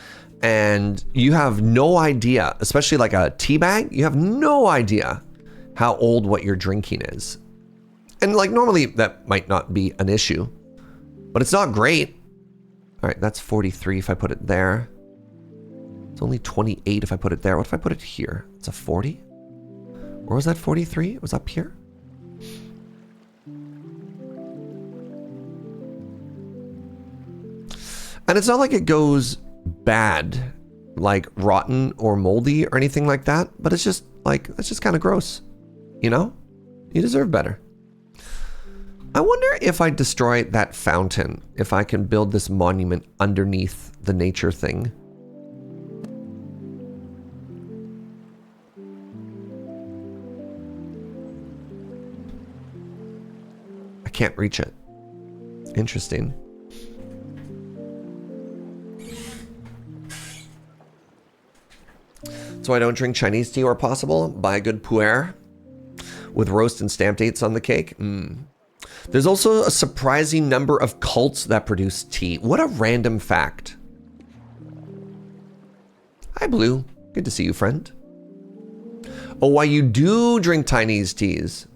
And you have no idea, especially like a tea bag, you have no idea how old what you're drinking is. And like normally that might not be an issue, but it's not great. All right, that's 43 if I put it there. It's only 28 if I put it there. What if I put it here? It's a 40? Or was that 43? It was up here? And it's not like it goes bad, like rotten or moldy or anything like that, but it's just like, it's just kind of gross, you know? You deserve better. I wonder if I destroy that fountain, if I can build this monument underneath the nature thing. I can't reach it. Interesting. So I don't drink Chinese tea where possible. Buy a good pu'er with roast and stamp dates on the cake. There's also a surprising number of cults that produce tea. What a random fact. Hi, Blue. Good to see you, friend. Oh, why you do drink Chinese teas.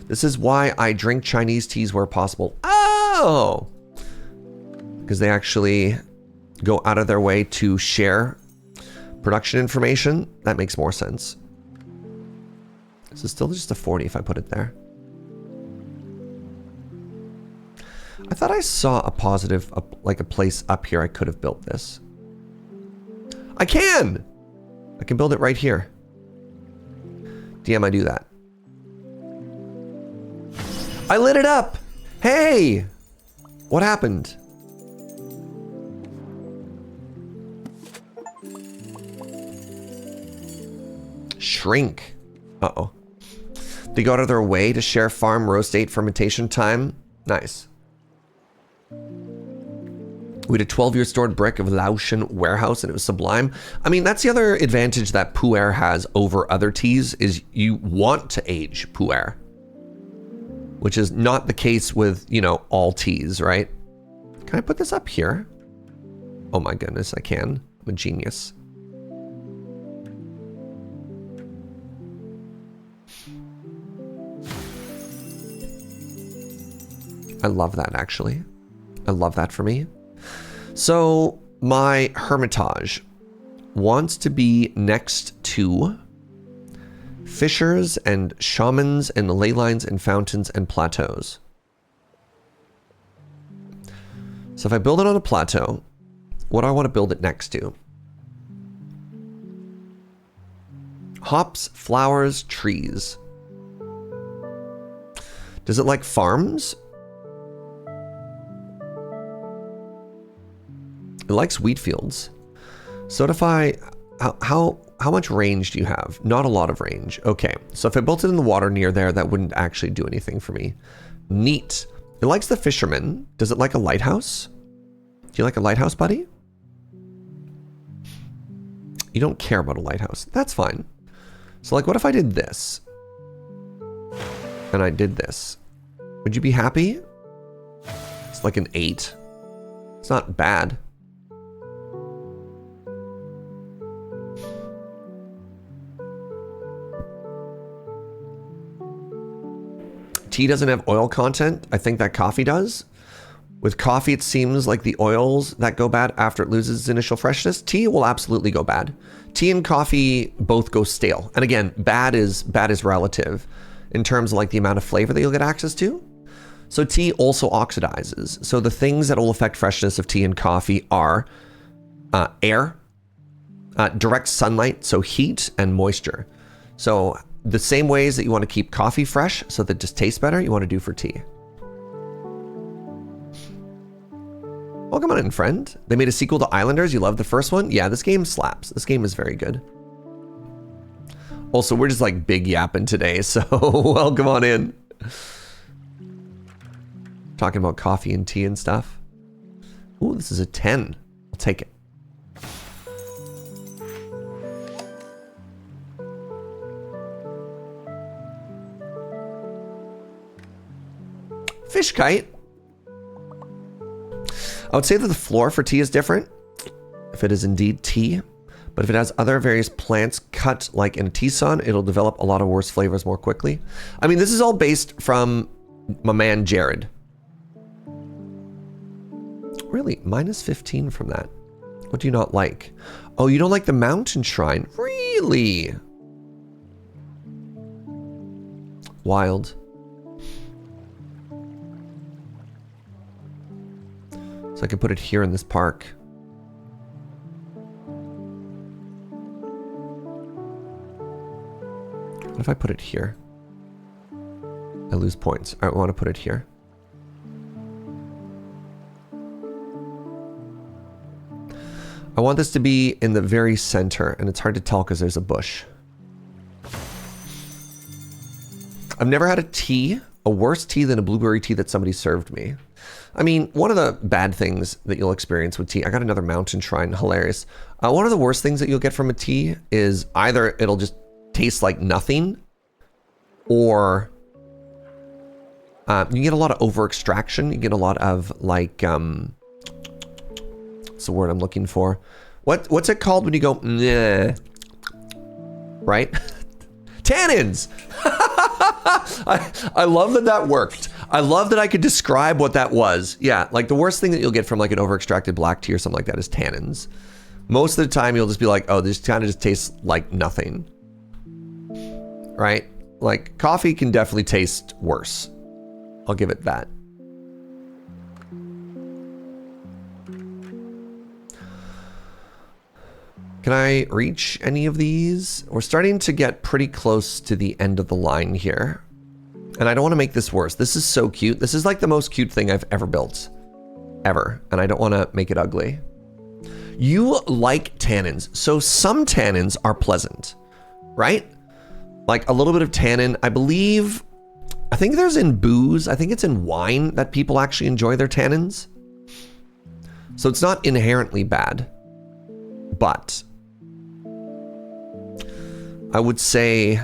This is why I drink Chinese teas where possible. Oh! Because they actually go out of their way to share production information. That makes more sense. This is still just a 40 if I put it there. I thought I saw a positive, like a place up here I could have built this. I can build it right here. DM, I do that. I lit it up. Hey, what happened? Shrink. Uh-oh. They go out of their way to share farm roast date fermentation time. Nice. We had a 12-year stored brick of Laotian warehouse and it was sublime. I mean, that's the other advantage that pu'er has over other teas is you want to age pu'er, which is not the case with, you know, all teas, right? Can I put this up here? Oh my goodness, I can. I'm a genius. I love that, actually. I love that for me. So my Hermitage wants to be next to fishers and shamans and ley lines and fountains and plateaus. So if I build it on a plateau, what do I want to build it next to? Hops, flowers, trees. Does it like farms? It likes wheat fields. So if I, how much range do you have? Not a lot of range. Okay, so if I built it in the water near there, that wouldn't actually do anything for me. Neat. It likes the fishermen. Does it like a lighthouse? Do you like a lighthouse, buddy? You don't care about a lighthouse. That's fine. So like, what if I did this? And I did this. Would you be happy? It's like an 8. It's not bad. Tea doesn't have oil content. I think that coffee does. With coffee, it seems like the oils that go bad after it loses its initial freshness. Tea will absolutely go bad. Tea and coffee both go stale. And again, bad is relative in terms of like the amount of flavor that you'll get access to. So tea also oxidizes. So the things that will affect freshness of tea and coffee are air, direct sunlight, so heat and moisture. So the same ways that you want to keep coffee fresh so that it just tastes better, you want to do for tea. Welcome on in, friend. They made a sequel to Islanders. You loved the first one? Yeah, this game slaps. This game is very good. Also, we're just like big yapping today, so welcome on in. Talking about coffee and tea and stuff. Ooh, this is a 10. I'll take it. Fish kite. I would say that the floor for tea is different, if it is indeed tea. But if it has other various plants cut like in a tea sun, it'll develop a lot of worse flavors more quickly. I mean, this is all based from my man Jared. Really, minus 15 from that. What do you not like? Oh, you don't like the mountain shrine? Really? Wild. So I can put it here in this park. What if I put it here? I lose points. I want to put it here. I want this to be in the very center, and it's hard to tell because there's a bush. I've never had a tea, a worse tea than a blueberry tea that somebody served me. I mean, one of the bad things that you'll experience with tea, I got another mountain shrine, hilarious. One of the worst things that you'll get from a tea is either it'll just taste like nothing, or you get a lot of over extraction. You get a lot of like, what's the word I'm looking for? What's it called when you go, nah, right? Tannins. I love that worked. I love that I could describe what that was. Yeah, like the worst thing that you'll get from like an over extracted black tea or something like that is tannins. Most of the time you'll just be like, oh, this kind of just tastes like nothing. Right? Like coffee can definitely taste worse. I'll give it that. Can I reach any of these? We're starting to get pretty close to the end of the line here. And I don't want to make this worse. This is so cute. This is like the most cute thing I've ever built. Ever. And I don't want to make it ugly. You like tannins. So some tannins are pleasant, right? Like a little bit of tannin. I think there's in booze. I think it's in wine that people actually enjoy their tannins. So it's not inherently bad. But I would say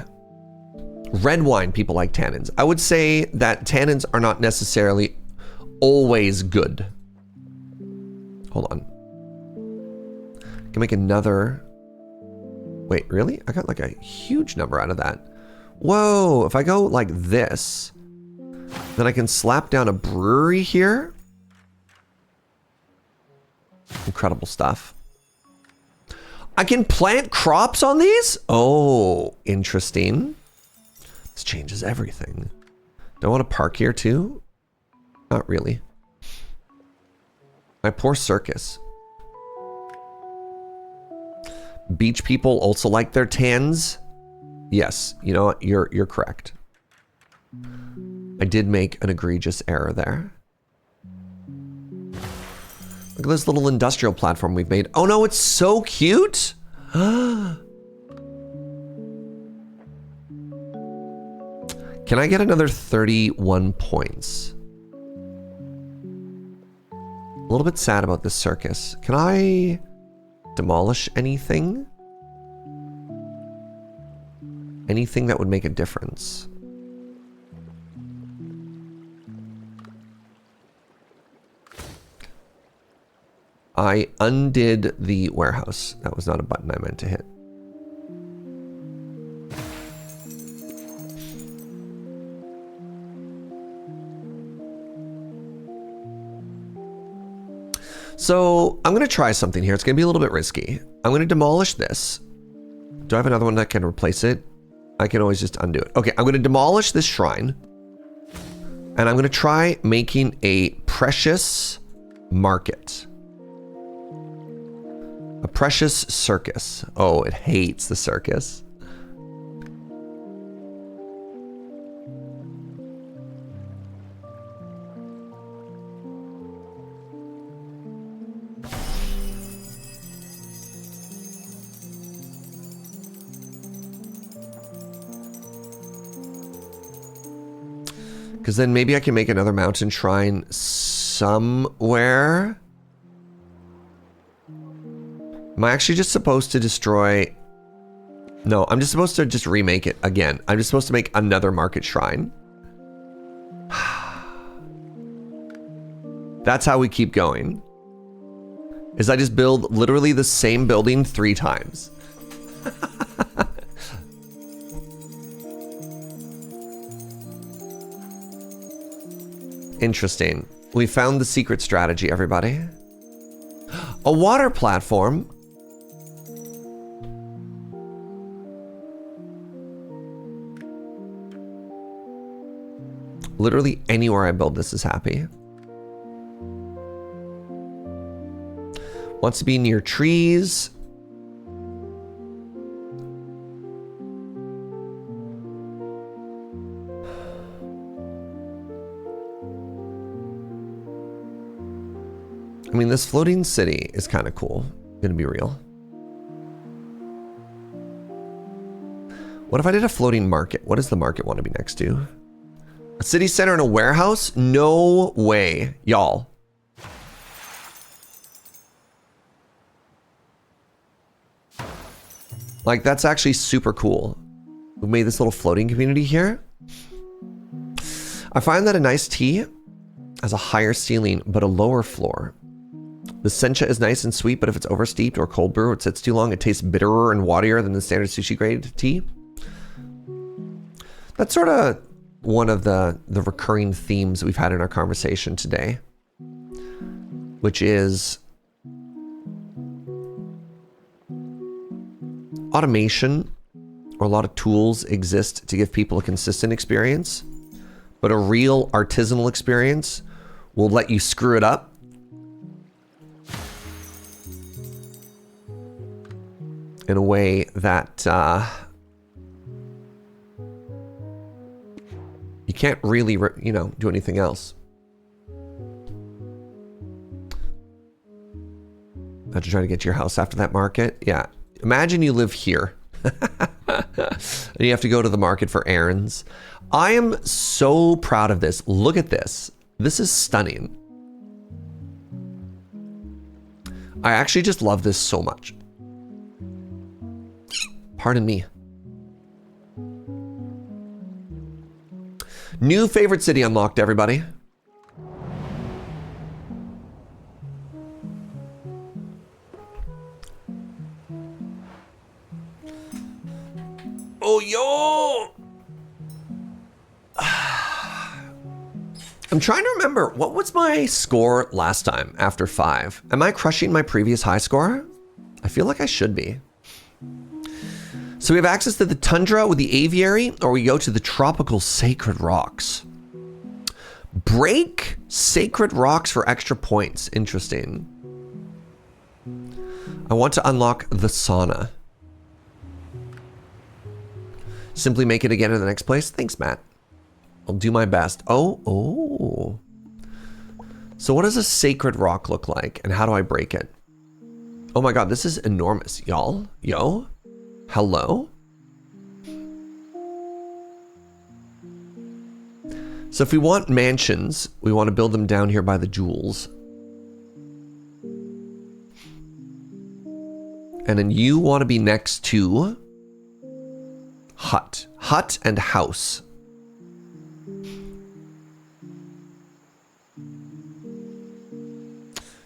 red wine, people like tannins. I would say that tannins are not necessarily always good. Hold on. I can make another. Wait, really? I got like a huge number out of that. Whoa, if I go like this, then I can slap down a brewery here. Incredible stuff. I can plant crops on these? Oh, interesting. This changes everything. Do I want to park here too? Not really. My poor circus. Beach people also like their tans. Yes, you know what? You're correct. I did make an egregious error there. Look at this little industrial platform we've made. Oh no, it's so cute. Can I get another 31 points? A little bit sad about this circus. Can I demolish anything? Anything that would make a difference? I undid the warehouse. That was not a button I meant to hit. So I'm going to try something here. It's going to be a little bit risky. I'm going to demolish this. Do I have another one that can replace it? I can always just undo it. Okay, I'm going to demolish this shrine. And I'm going to try making a precious market. A precious circus. Oh, it hates the circus. Because then maybe I can make another mountain shrine somewhere. Am I actually just supposed to destroy? No, I'm just supposed to just remake it again. I'm just supposed to make another market shrine. That's how we keep going. Is I just build literally the same building 3 times. Interesting. We found the secret strategy, everybody. A water platform. Literally anywhere I build this is happy. Wants to be near trees. I mean, this floating city is kind of cool. Gonna be real. What if I did a floating market? What does the market want to be next to? A city center and a warehouse? No way, y'all. Like, that's actually super cool. We made this little floating community here. I find that a nice tea has a higher ceiling, but a lower floor. The sencha is nice and sweet, but if it's oversteeped or cold brew, it sits too long, it tastes bitterer and waterier than the standard sushi grade tea. That's sort of one of the recurring themes we've had in our conversation today, which is automation, or a lot of tools exist to give people a consistent experience, but a real artisanal experience will let you screw it up. In a way that you can't really, do anything else. Had to try to get to your house after that market. Yeah. Imagine you live here. And you have to go to the market for errands. I am so proud of this. Look at this. This is stunning. I actually just love this so much. Pardon me. New favorite city unlocked, everybody. Oh, yo! I'm trying to remember, what was my score last time after 5? Am I crushing my previous high score? I feel like I should be. So we have access to the tundra with the aviary, or we go to the tropical sacred rocks. Break sacred rocks for extra points. Interesting. I want to unlock the sauna. Simply make it again in the next place. Thanks, Matt. I'll do my best. Oh. So what does a sacred rock look like, and how do I break it? Oh my god, this is enormous, y'all. Yo. Hello? So if we want mansions, we want to build them down here by the jewels. And then you want to be next to hut. Hut and house.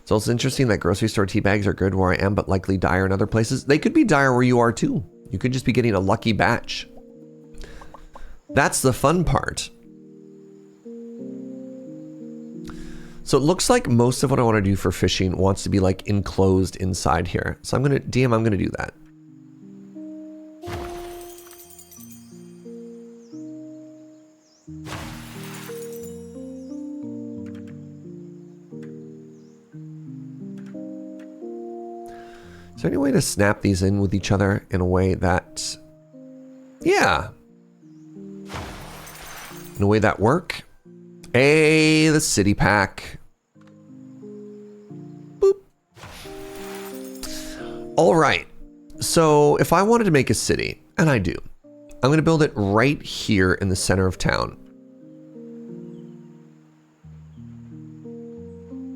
So it's interesting that grocery store tea bags are good where I am, but likely dire in other places. They could be dire where you are too. You could just be getting a lucky batch. That's the fun part. So it looks like most of what I want to do for fishing wants to be like enclosed inside here. So I'm gonna do that. Is there any way to snap these in with each other in a way that, yeah, in a way that work? Hey, the city pack. Boop. All right. So if I wanted to make a city, and I do, I'm going to build it right here in the center of town.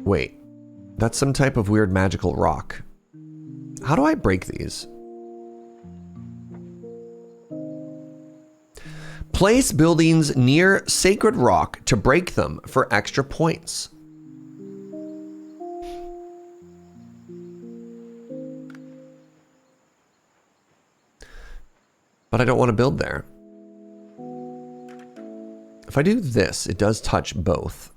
Wait, that's some type of weird magical rock. How do I break these? Place buildings near sacred rock to break them for extra points. But I don't want to build there. If I do this, it does touch both.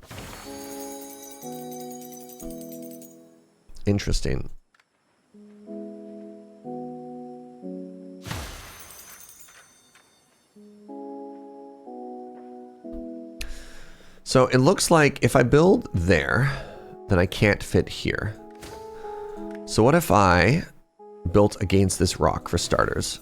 Interesting. So it looks like if I build there, then I can't fit here. So what if I built against this rock for starters?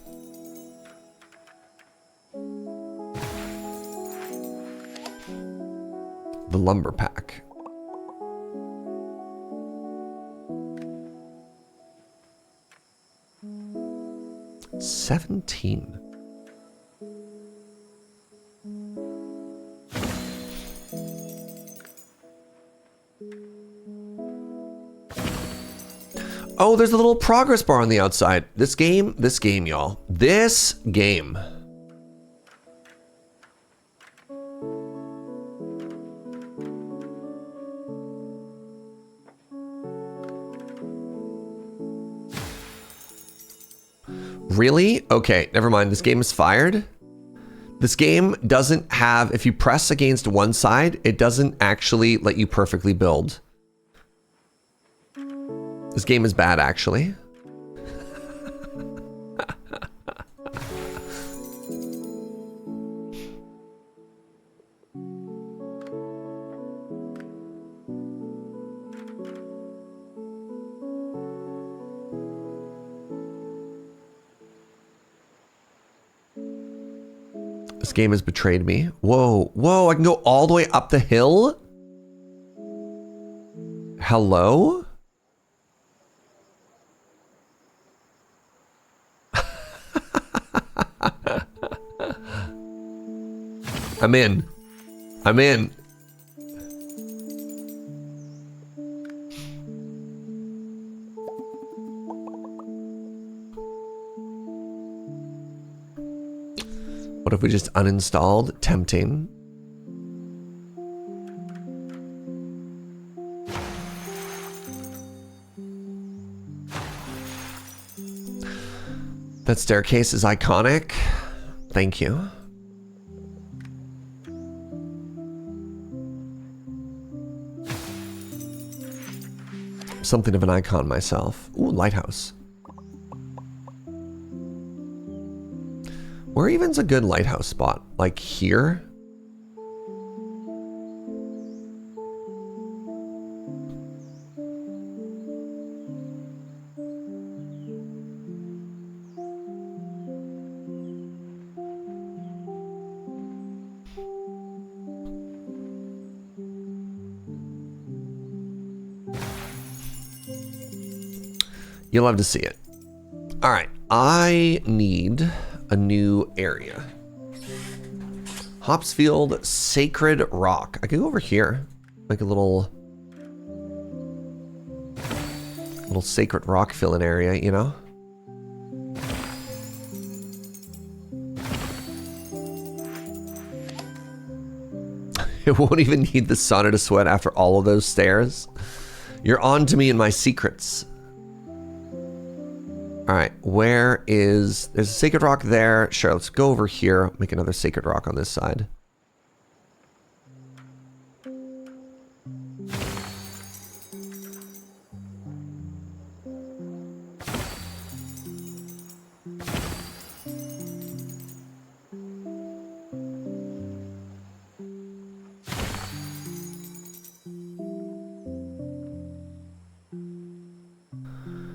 The lumber pack. $17. there's a little progress bar on the outside. This game, y'all. This game. Really? Okay, never mind. This game is fired. This game doesn't have, if you press against one side, it doesn't actually let you perfectly build. This game is bad, actually. This game has betrayed me. Whoa, whoa, I can go all the way up the hill? Hello? I'm in. I'm in. What if we just uninstalled? Tempting. That staircase is iconic. Thank you. Something of an icon myself. Ooh, lighthouse. Where even's a good lighthouse spot? Like here? You'll love to see it. All right, I need a new area. Hopsfield Sacred Rock. I could go over here, like a little sacred rock fill-in area, you know? It won't even need the sauna to sweat after all of those stairs. You're on to me and my secrets. All right, there's a sacred rock there. Sure, let's go over here, make another sacred rock on this side.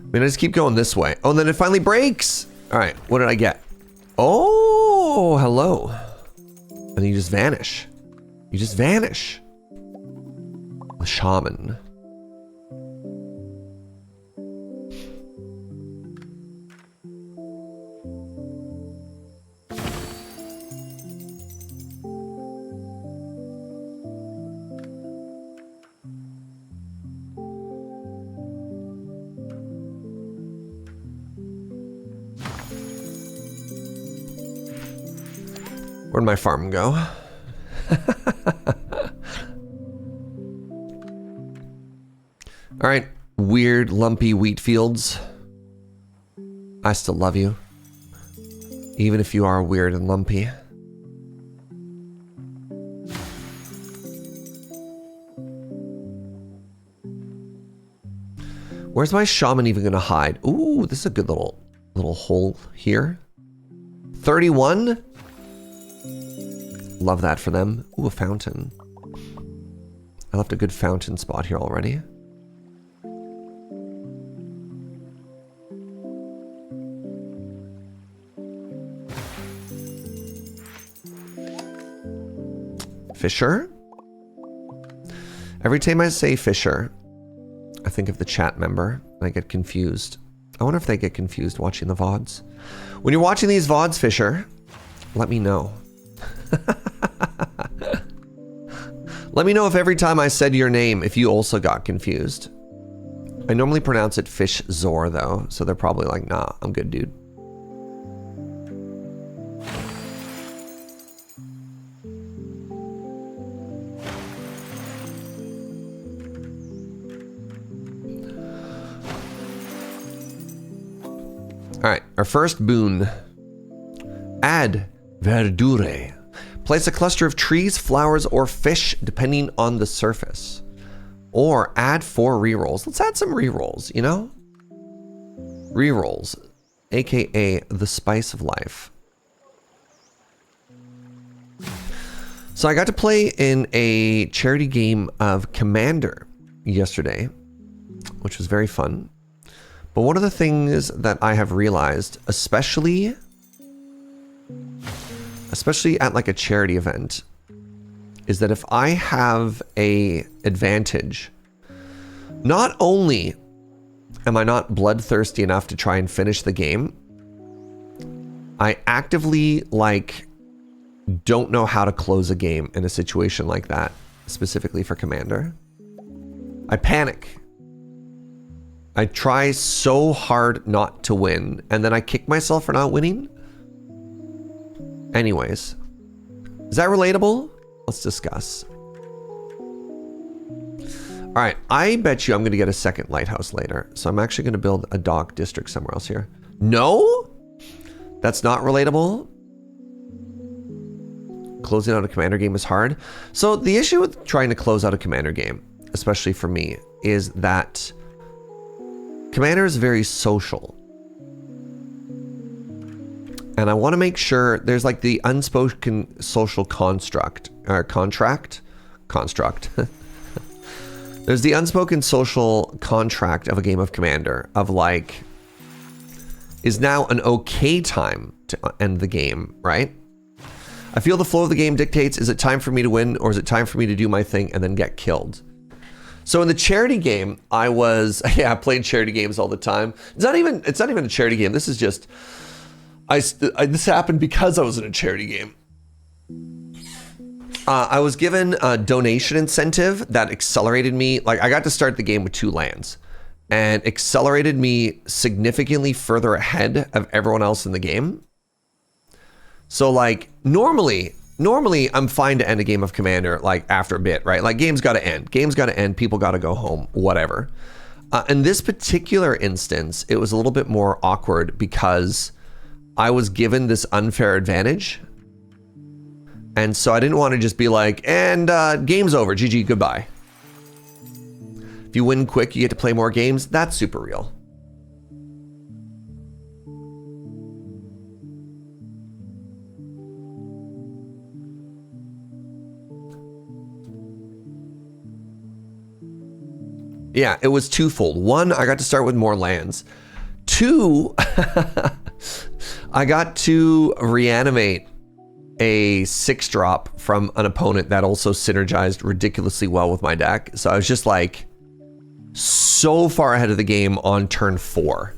I mean, I just keep going this way. Oh, and then it finally breaks. All right, what did I get? Oh, hello. And then you just vanish. You just vanish. The shaman. Where'd my farm go? All right, weird, lumpy wheat fields. I still love you, even if you are weird and lumpy. Where's my shaman even gonna hide? Ooh, this is a good little hole here. 31? Love that for them. Ooh, a fountain. I left a good fountain spot here already. Fisher? Every time I say Fisher, I think of the chat member and I get confused. I wonder if they get confused watching the VODs. When you're watching these VODs, Fisher, let me know. Let me know if every time I said your name, if you also got confused. I normally pronounce it fish zor though, so they're probably like, nah, I'm good, dude. All right, our first boon. Add verdure. Place a cluster of trees, flowers, or fish depending on the surface. Or add 4 rerolls. Let's add some rerolls, you know? Rerolls, aka the spice of life. So I got to play in a charity game of Commander yesterday, which was very fun. But one of the things that I have realized, especially at like a charity event, is that if I have a advantage, not only am I not bloodthirsty enough to try and finish the game, I actively like don't know how to close a game in a situation like that, specifically for Commander. I panic. I try so hard not to win, and then I kick myself for not winning. Anyways, is that relatable? Let's discuss. All right, I bet you I'm gonna get a second lighthouse later. So I'm actually gonna build a dock district somewhere else here. No? That's not relatable? Closing out a Commander game is hard. So the issue with trying to close out a Commander game, especially for me, is that Commander is very social. And I want to make sure there's like the unspoken social construct. There's the unspoken social contract of a game of Commander of like, is now an okay time to end the game, right? I feel the flow of the game dictates, is it time for me to win or is it time for me to do my thing and then get killed? So in the charity game, I played charity games all the time. It's not even a charity game. This is just, this happened because I was in a charity game. I was given a donation incentive that accelerated me. Like I got to start the game with 2 lands and accelerated me significantly further ahead of everyone else in the game. So like normally I'm fine to end a game of Commander like after a bit, right? Like game's got to end. People got to go home, whatever. In this particular instance, it was a little bit more awkward because I was given this unfair advantage. And so I didn't want to just be like, and game's over, GG, goodbye. If you win quick, you get to play more games. That's super real. Yeah, it was twofold. 1, I got to start with more lands. 2, I got to reanimate a 6-drop from an opponent that also synergized ridiculously well with my deck. So I was just like so far ahead of the game on turn 4.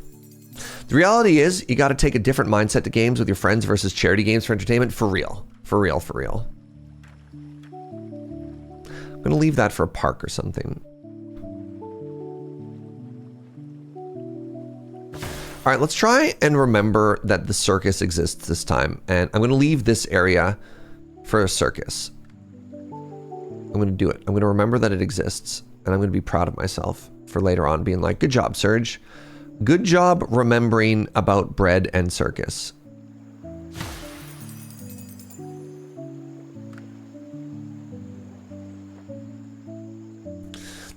The reality is you got to take a different mindset to games with your friends versus charity games for entertainment. For real. For real, for real. I'm going to leave that for a park or something. All right, let's try and remember that the circus exists this time. And I'm going to leave this area for a circus. I'm going to do it. I'm going to remember that it exists. And I'm going to be proud of myself for later on being like, good job, Serge. Good job remembering about bread and circus.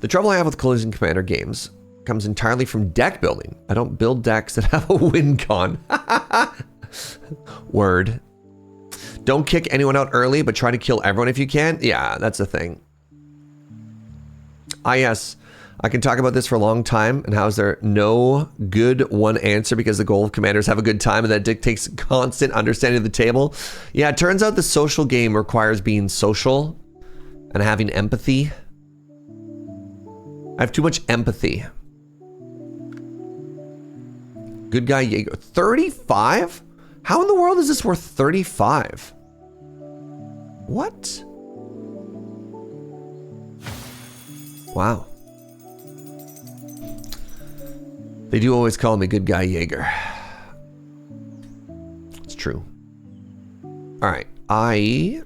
The trouble I have with closing Commander games comes entirely from deck building. I don't build decks that have a win con. Word. Don't kick anyone out early, but try to kill everyone if you can. Yeah, that's the thing. Yes, I can talk about this for a long time, and how is there no good one answer because the goal of Commanders have a good time and that dictates constant understanding of the table. Yeah, it turns out the social game requires being social and having empathy. I have too much empathy. Good guy Jaeger. 35? How in the world is this worth 35? What? Wow. They do always call me Good Guy Jaeger. It's true. All right, I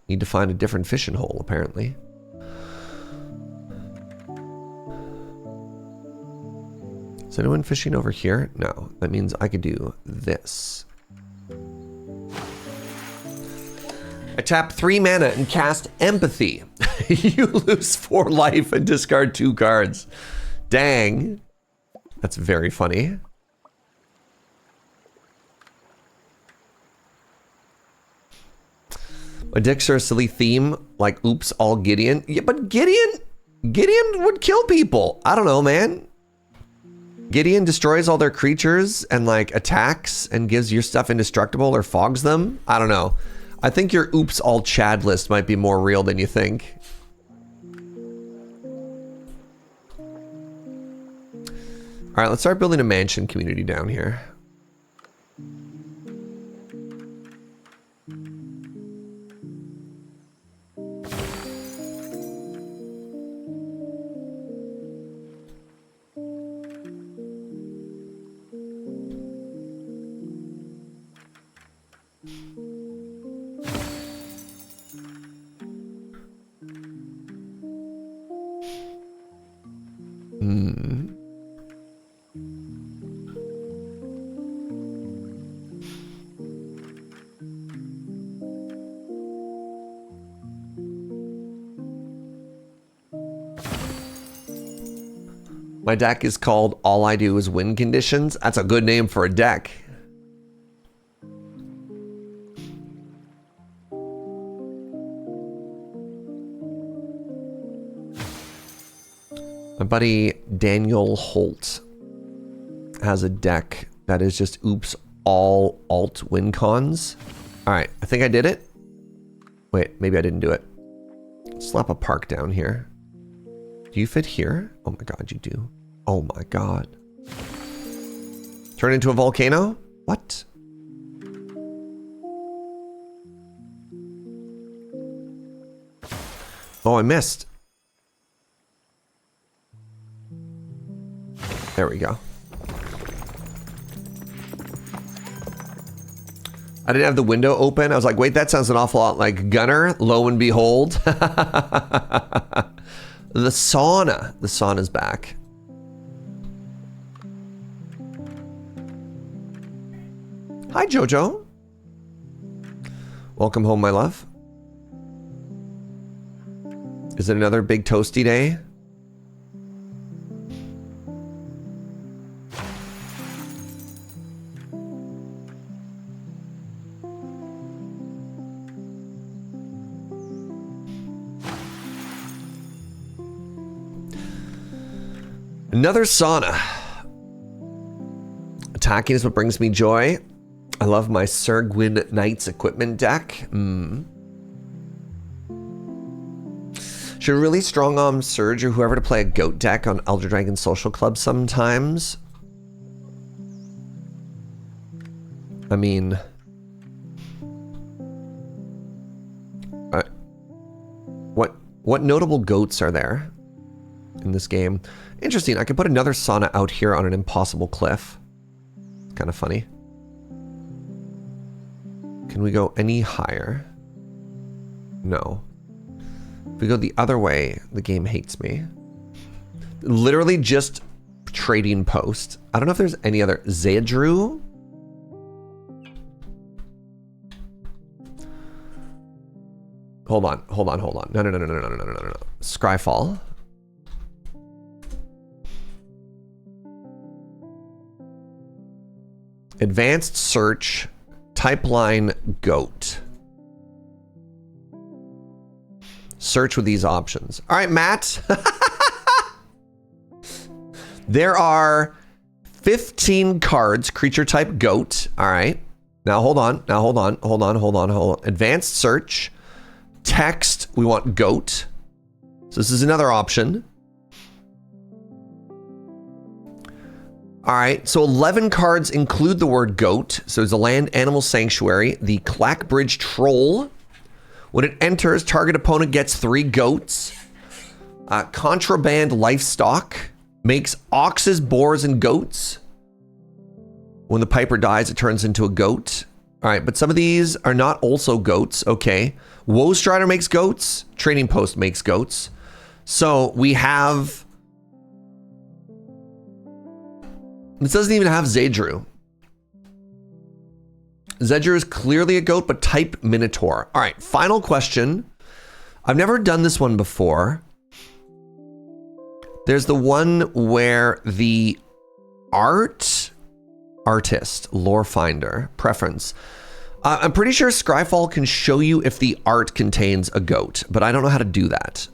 need to find a different fishing hole, apparently. Is anyone fishing over here? No, that means I could do this. I tap 3 mana and cast Empathy. You lose 4 life and discard 2 cards. Dang. That's very funny. My decks are a silly theme, like oops, all Gideon. Yeah, but Gideon would kill people. I don't know, man. Gideon destroys all their creatures and like attacks and gives your stuff indestructible or fogs them. I don't know. I think your oops, all Chad list might be more real than you think. All right, let's start building a mansion community down here. My deck is called All I Do Is Win Conditions. That's a good name for a deck. My buddy Daniel Holt has a deck that is just oops, all alt win cons. All right, I think I did it. Wait, maybe I didn't do it. Slap a park down here. Do you fit here? Oh my god, you do. Oh my god. Turn into a volcano? What? Oh, I missed. There we go. I didn't have the window open. I was like, wait, that sounds an awful lot like Gunner. Lo and behold. The sauna. The sauna's back. Hi, Jojo. Welcome home, my love. Is it another big toasty day? Another sauna. Attacking is what brings me joy. I love my Sir Gwyn Knight's equipment deck. Should really strong arm Surge or whoever to play a goat deck on Elder Dragon Social Club sometimes. I mean, what notable goats are there in this game? Interesting. I could put another sauna out here on an impossible cliff. It's kind of funny. Can we go any higher? No. If we go the other way, the game hates me. Literally just trading post. I don't know if there's any other. Zedru? Hold on. No. Scryfall. Advanced search. Type line goat. Search with these options. All right, Matt. There are 15 cards, creature type goat. All right. Now hold on. Advanced search. Text, we want goat. So this is another option. All right, so 11 cards include the word goat. So it's a land animal sanctuary. The Clackbridge Troll. When it enters, target opponent gets 3 goats. Contraband livestock makes oxes, boars, and goats. When the piper dies, it turns into a goat. All right, but some of these are not also goats. Okay. Woe Strider makes goats. Trading Post makes goats. So we have... This doesn't even have Zedru. Zedru is clearly a goat, but type Minotaur. All right, final question. I've never done this one before. There's the one where the artist, lore finder, preference. I'm pretty sure Scryfall can show you if the art contains a goat, but I don't know how to do that.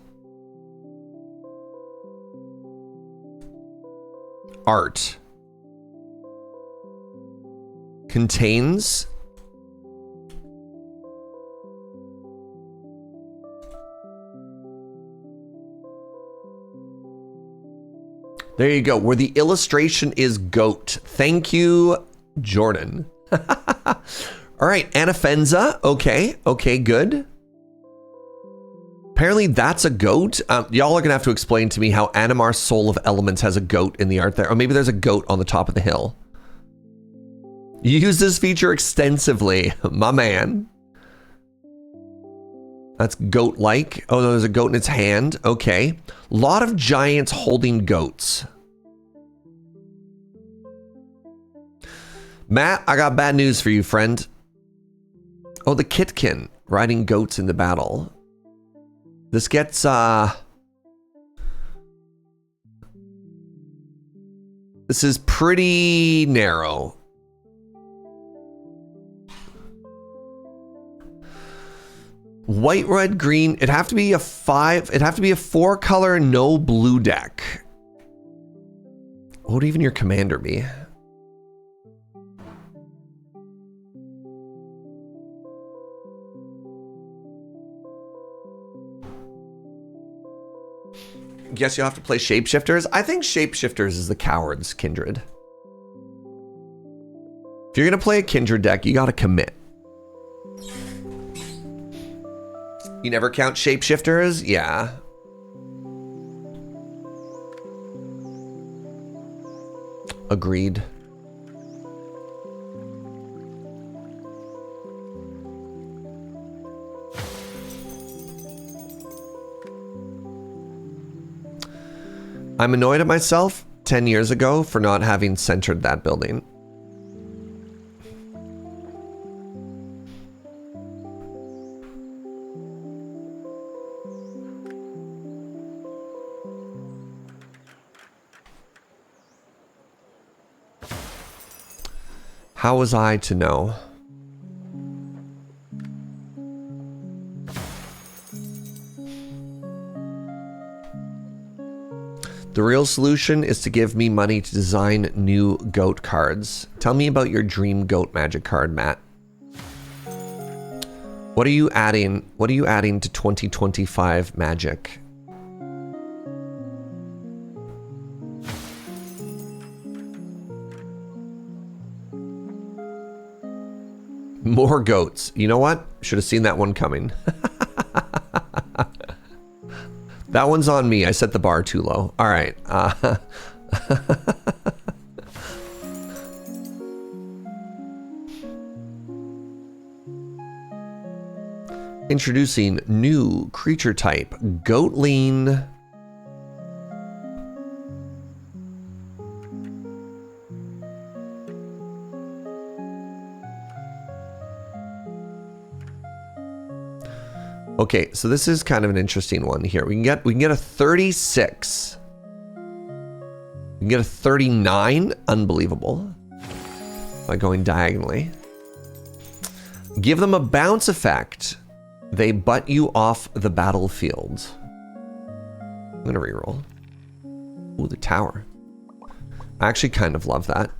Art. Contains... There you go, where the illustration is goat. Thank you, Jordan. All right, Anafenza. Okay, good. Apparently that's a goat. Y'all are gonna have to explain to me how Animar Soul of Elements has a goat in the art there. Or maybe there's a goat on the top of the hill. You use this feature extensively, my man. That's goat-like. Oh, no, there's a goat in its hand. Okay. Lot of giants holding goats. Matt, I got bad news for you, friend. Oh, the Kitkin riding goats into battle. This gets, this is pretty narrow. White, red, green. It'd have to be a 4-color, no blue deck. What would even your commander be? Guess you'll have to play Shapeshifters. I think Shapeshifters is the Coward's Kindred. If you're gonna play a Kindred deck, you gotta commit. You never count Shapeshifters? Yeah. Agreed. I'm annoyed at myself 10 years ago for not having centered that building. How was I to know? The real solution is to give me money to design new goat cards. Tell me about your dream goat magic card, Matt. What are you adding? What are you adding to 2025 Magic? More goats. You know what? Should have seen that one coming. That one's on me. I set the bar too low. All right. Introducing new creature type, Goatling. Okay, so this is kind of an interesting one here. We can get a 36. We can get a 39. Unbelievable. By going diagonally. Give them a bounce effect. They butt you off the battlefield. I'm gonna reroll. Ooh, the tower. I actually kind of love that.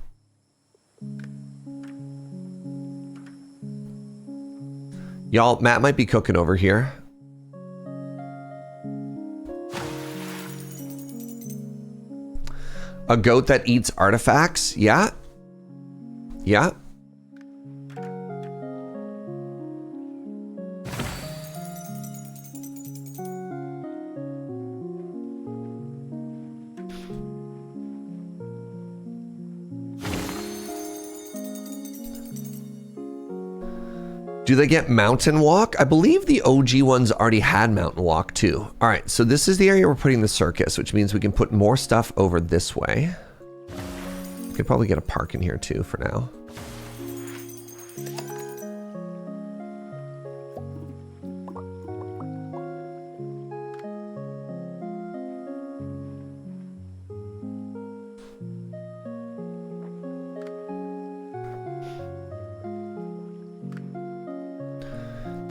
Y'all, Matt might be cooking over here. A goat that eats artifacts? Yeah. Yeah. Do they get mountain walk? I believe the OG ones already had mountain walk too. All right, so this is the area we're putting the circus, which means we can put more stuff over this way. We could probably get a park in here too for now.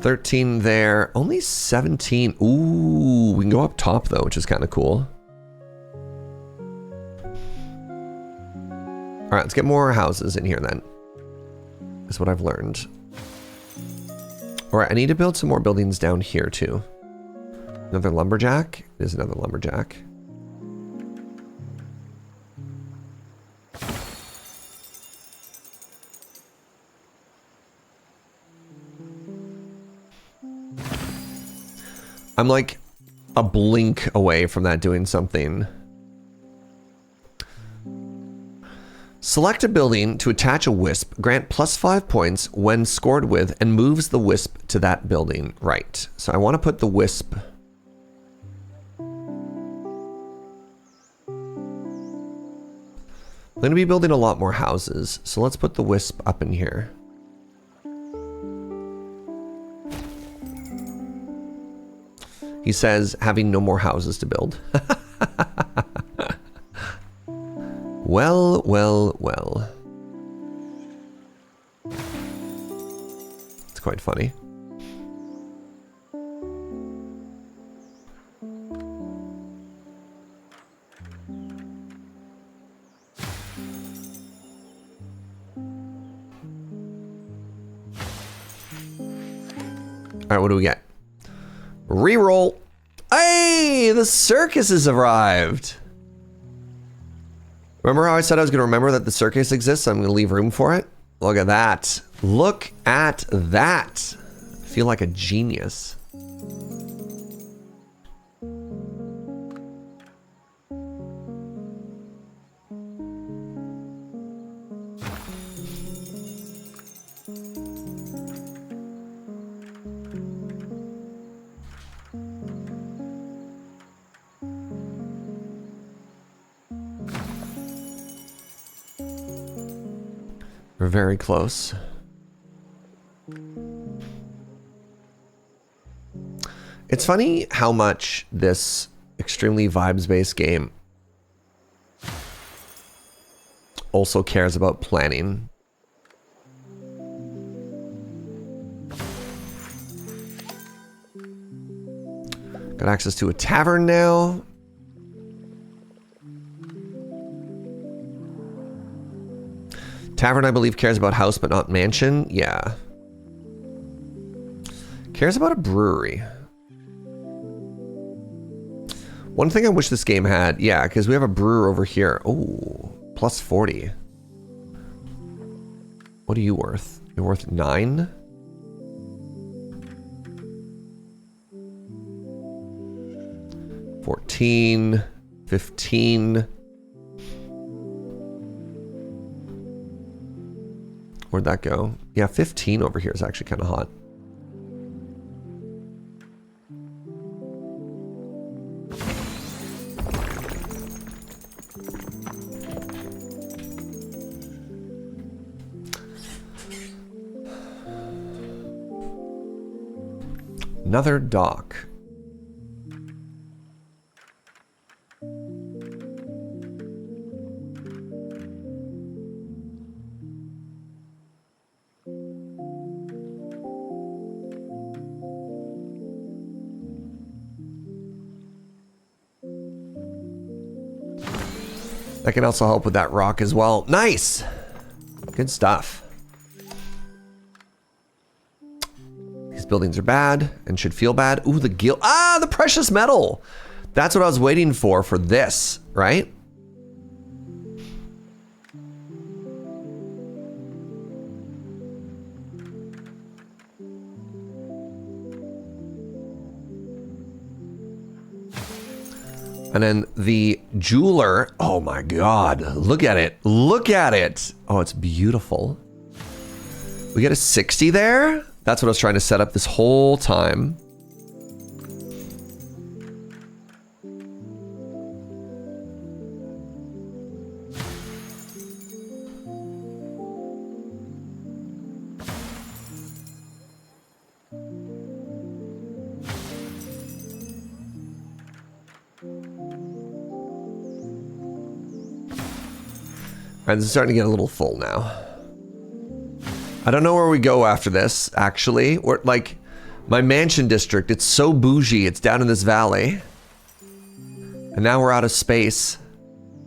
$13 there, only 17. Ooh, we can go up top though, which is kind of cool. All right, let's get more houses in here then. That's what I've learned. All right, I need to build some more buildings down here too. Another lumberjack. There's another lumberjack. I'm like a blink away from that doing something. Select a building to attach a wisp. Grant +5 points when scored with and moves the wisp to that building. Right. So I want to put the wisp. I'm going to be building a lot more houses. So let's put the wisp up in here. He says, having no more houses to build. Well, well, well. It's quite funny. All right, what do we get? Reroll. Hey, the circus has arrived. Remember how I said I was going to remember that the circus exists? I'm going to leave room for it. Look at that. Look at that. I feel like a genius. We're very close. It's funny how much this extremely vibes-based game also cares about planning. Got access to a tavern now. Tavern, I believe, cares about house, but not mansion. Yeah. Cares about a brewery. One thing I wish this game had, yeah, because we have a brewer over here. Oh, +40. What are you worth? You're worth 9? $14, $15. Where'd that go? Yeah, 15 over here is actually kind of hot. Another dock. That can also help with that rock as well. Nice! Good stuff. These buildings are bad and should feel bad. Ooh, the gill. Ah, the precious metal! That's what I was waiting for this, right? And then the jeweler, oh my God, look at it. Look at it. Oh, it's beautiful. We get a 60 there? That's what I was trying to set up this whole time. All right, this is starting to get a little full now. I don't know where we go after this, actually. Or like, my mansion district, it's so bougie. It's down in this valley. And now we're out of space.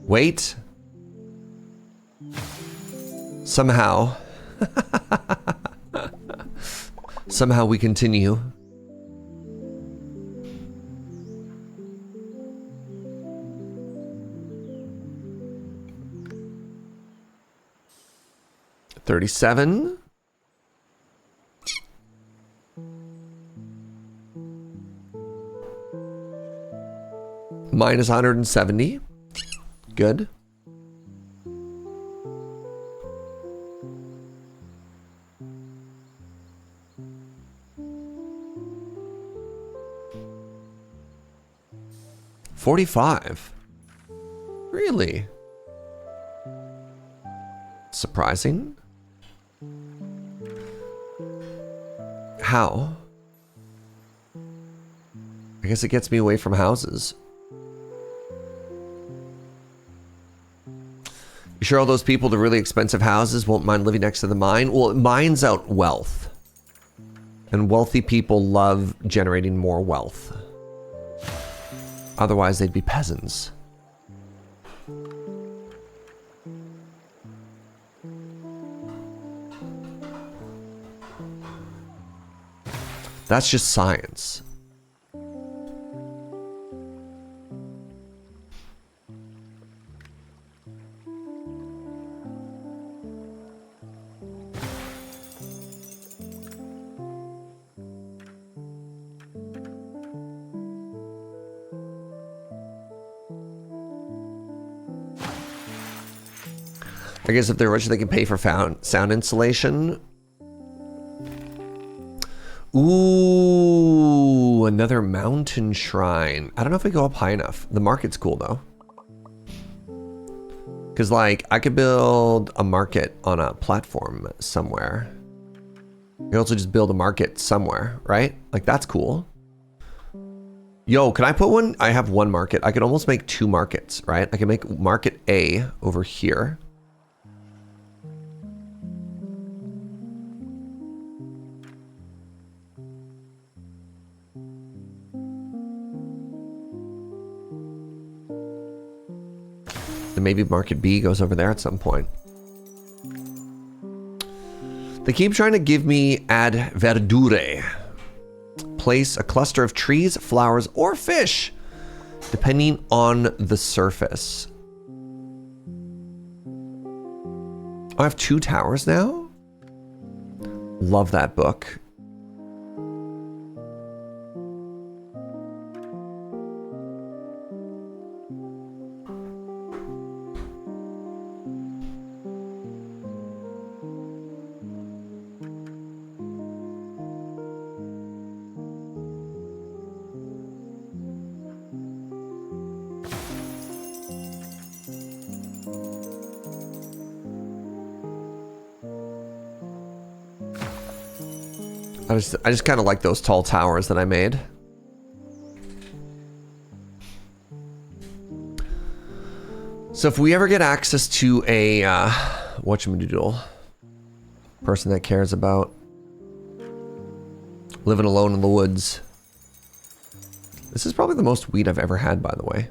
Wait. Somehow. Somehow we continue. $37. Minus 170. Good. $45. Really? Surprising. How? I guess it gets me away from houses. You sure all those people with the really expensive houses won't mind living next to the mine? Well, it mines out wealth. And wealthy people love generating more wealth. Otherwise, they'd be peasants. That's just science. I guess if they're rich, they can pay for sound insulation. Ooh, another mountain shrine. I don't know if we go up high enough. The market's cool though. Because like, I could build a market on a platform somewhere. You can also just build a market somewhere, right? Like, that's cool. Yo, can I put one? I have one market. I could almost make two markets, right? I can make market A over here. And maybe market B goes over there at some point. They keep trying to give me ad verdure. Place a cluster of trees, flowers, or fish, depending on the surface. I have 2 towers now. Love that book. I just kind of like those tall towers that I made. So if we ever get access to a whatchamadoodle, person that cares about living alone in the woods. This is probably the most wheat I've ever had, by the way.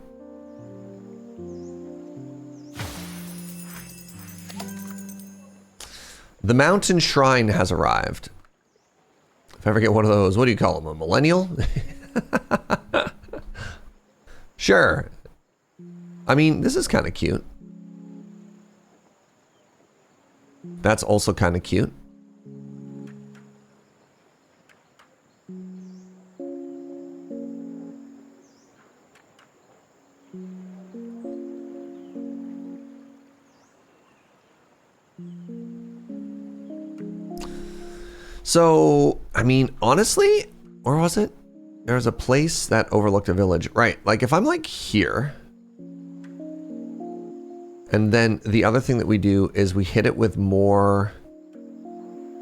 The mountain shrine has arrived. If I ever get one of those, what do you call them? A millennial? Sure. I mean, this is kind of cute. That's also kind of cute. So, I mean, honestly, where was it? There was a place that overlooked a village. Right, like if I'm like here, and then the other thing that we do is we hit it with more...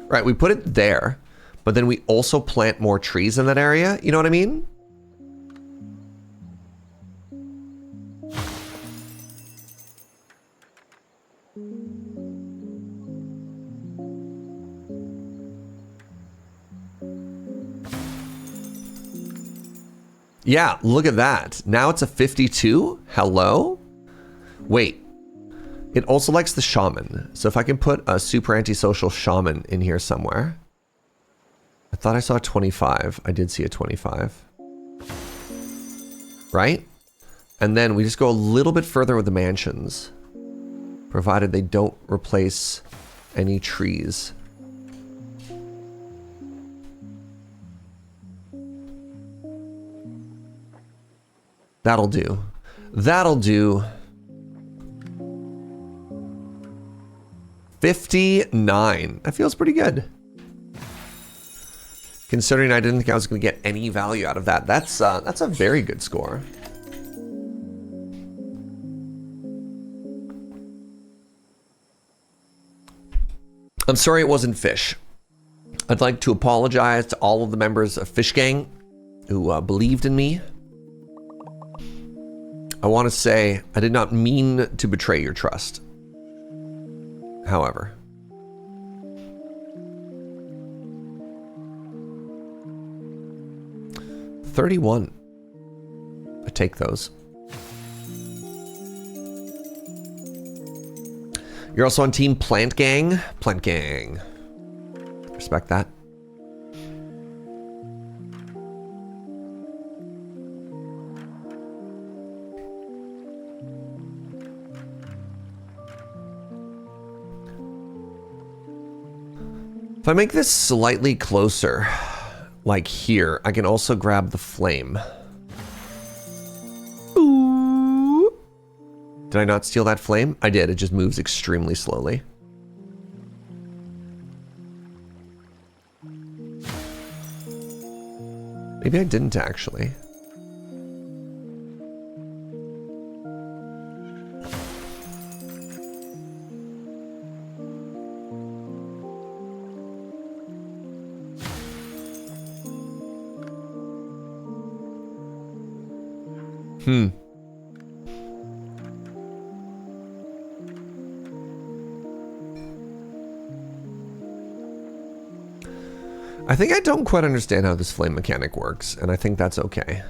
Right, we put it there, but then we also plant more trees in that area. You know what I mean? Yeah, look at that. Now it's a 52. Hello? Wait. It also likes the shaman. So if I can put a super antisocial shaman in here somewhere. I thought I saw a 25. I did see a 25. Right? And then we just go a little bit further with the mansions. Provided they don't replace any trees. That'll do. That'll do. 59. That feels pretty good. Considering I didn't think I was going to get any value out of that. That's a very good score. I'm sorry it wasn't fish. I'd like to apologize to all of the members of Fish Gang who believed in me. I want to say I did not mean to betray your trust. However, $31. I take those. You're also on Team Plant Gang. Plant Gang. Respect that. If I make this slightly closer, like here, I can also grab the flame. Ooh. Did I not steal that flame? I did. It just moves extremely slowly. Maybe I didn't actually. I think I don't quite understand how this flame mechanic works, and I think that's okay.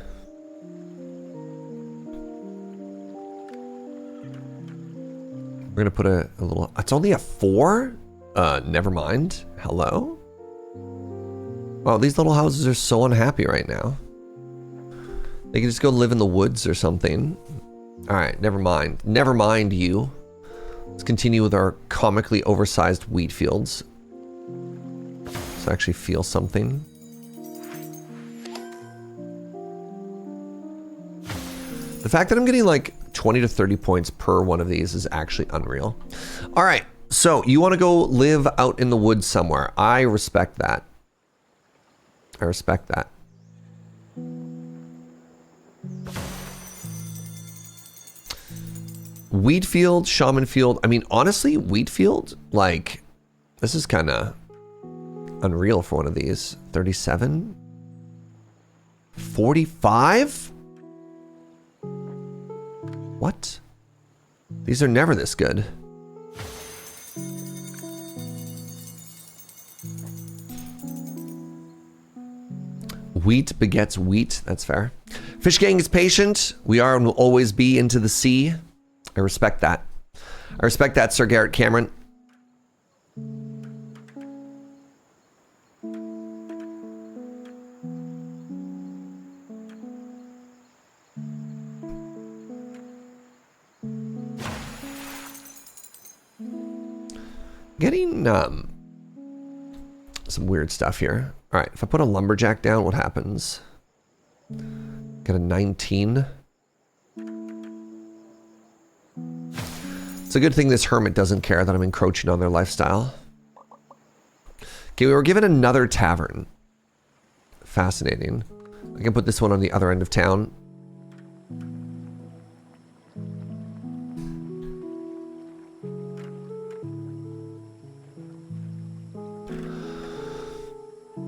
We're gonna put a little... It's only a 4? Never mind. Hello? Wow, these little houses are so unhappy right now. They can just go live in the woods or something. Alright, never mind. Never mind you. Let's continue with our comically oversized wheat fields. Let's actually feel something. The fact that I'm getting like 20 to 30 points per one of these is actually unreal. Alright, so you want to go live out in the woods somewhere. I respect that. I respect that. Wheat field, shaman field. I mean, honestly, wheat field, like, this is kind of unreal for one of these. 37? 45? What? These are never this good. Wheat begets wheat. That's fair. Fish Gang is patient. We are and will always be into the sea. I respect that. I respect that, Sir Garrett Cameron. Getting some weird stuff here. All right, if I put a lumberjack down, what happens? Get a 19. It's a good thing this hermit doesn't care that I'm encroaching on their lifestyle. Okay, we were given another tavern. Fascinating. I can put this one on the other end of town.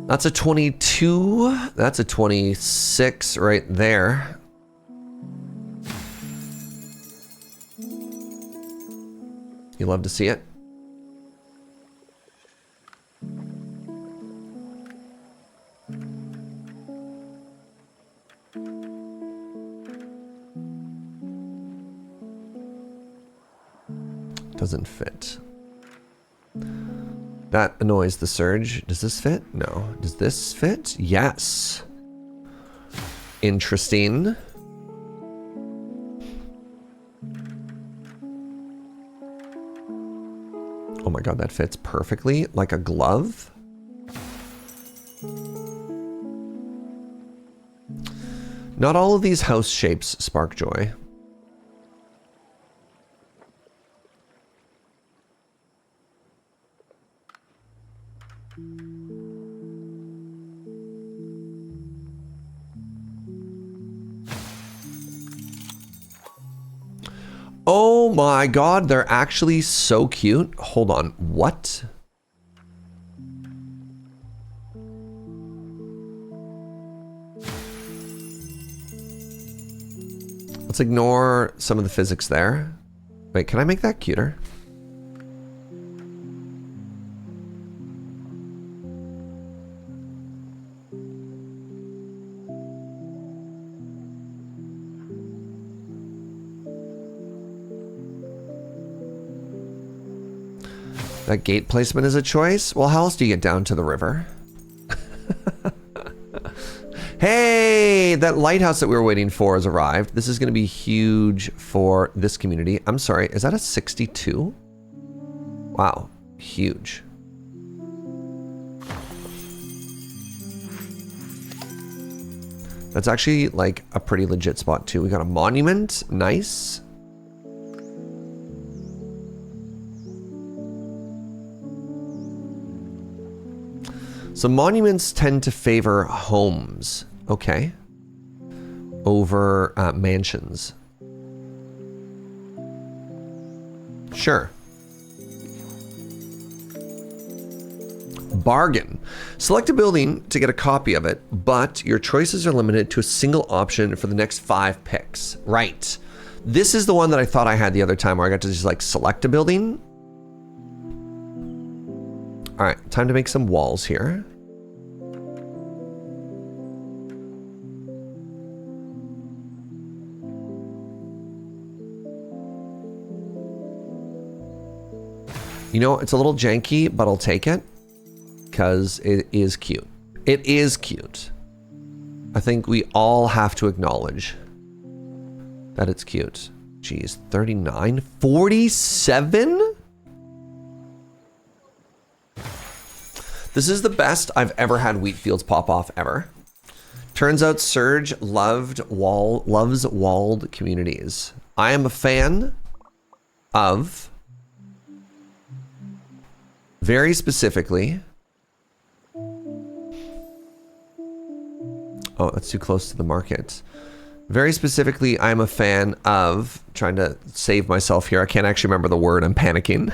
That's a 22. That's a 26 right there. You love to see it. Doesn't fit. That annoys the surge. Does this fit? No. Does this fit? Yes. Interesting. Oh my god, that fits perfectly like a glove. Not all of these house shapes spark joy. Oh my god, they're actually so cute. Hold on, what? Let's ignore some of the physics there. Wait, can I make that cuter? That gate placement is a choice? Well, how else do you get down to the river? Hey, that lighthouse that we were waiting for has arrived. This is going to be huge for this community. I'm sorry, is that a 62? Wow, huge. That's actually like a pretty legit spot too. We got a monument, nice. So monuments tend to favor homes, okay, over mansions. Sure. Bargain. Select a building to get a copy of it, but your choices are limited to a single option for the next 5 picks. Right. This is the one that I thought I had the other time where I got to just like select a building. All right, time to make some walls here. You know, it's a little janky, but I'll take it because it is cute. It is cute. I think we all have to acknowledge that it's cute. Geez, 39, 47? This is the best I've ever had wheat fields pop off ever. Turns out Surge loves walled communities. I am a fan of, very specifically, oh, that's too close to the market. Very specifically, I'm a fan of, trying to save myself here, I can't actually remember the word, I'm panicking.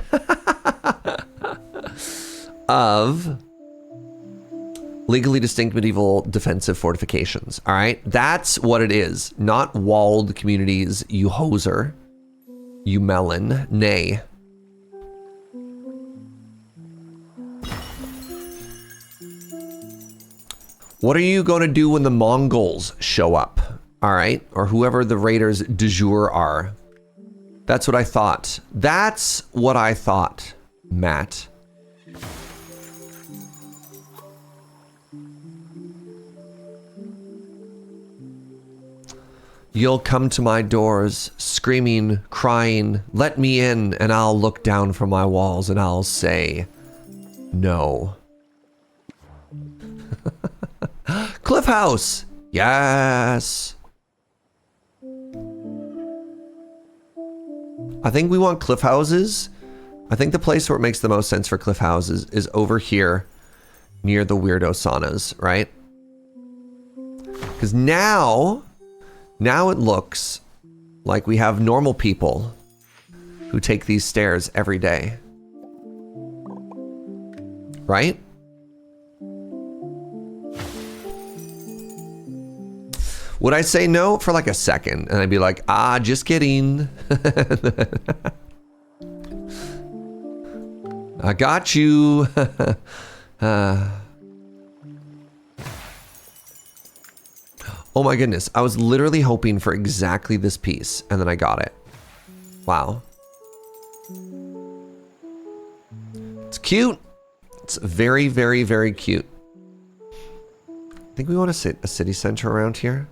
Of legally distinct medieval defensive fortifications. All right, that's what it is. Not walled communities, you hoser, you melon, nay. What are you going to do when the Mongols show up? All right, or whoever the raiders du jour are. That's what I thought. That's what I thought, Matt. You'll come to my doors, screaming, crying, let me in, and I'll look down from my walls and I'll say, no. Cliff House! Yes! I think we want cliff houses. I think the place where it makes the most sense for cliff houses is over here near the weirdo saunas, right? Because now it looks like we have normal people who take these stairs every day. Right? Would I say no for like a second? And I'd be like, just kidding. I got you. Oh my goodness. I was literally hoping for exactly this piece, and then I got it. Wow. It's cute. It's very, very, very cute. I think we want to sit a city center around here.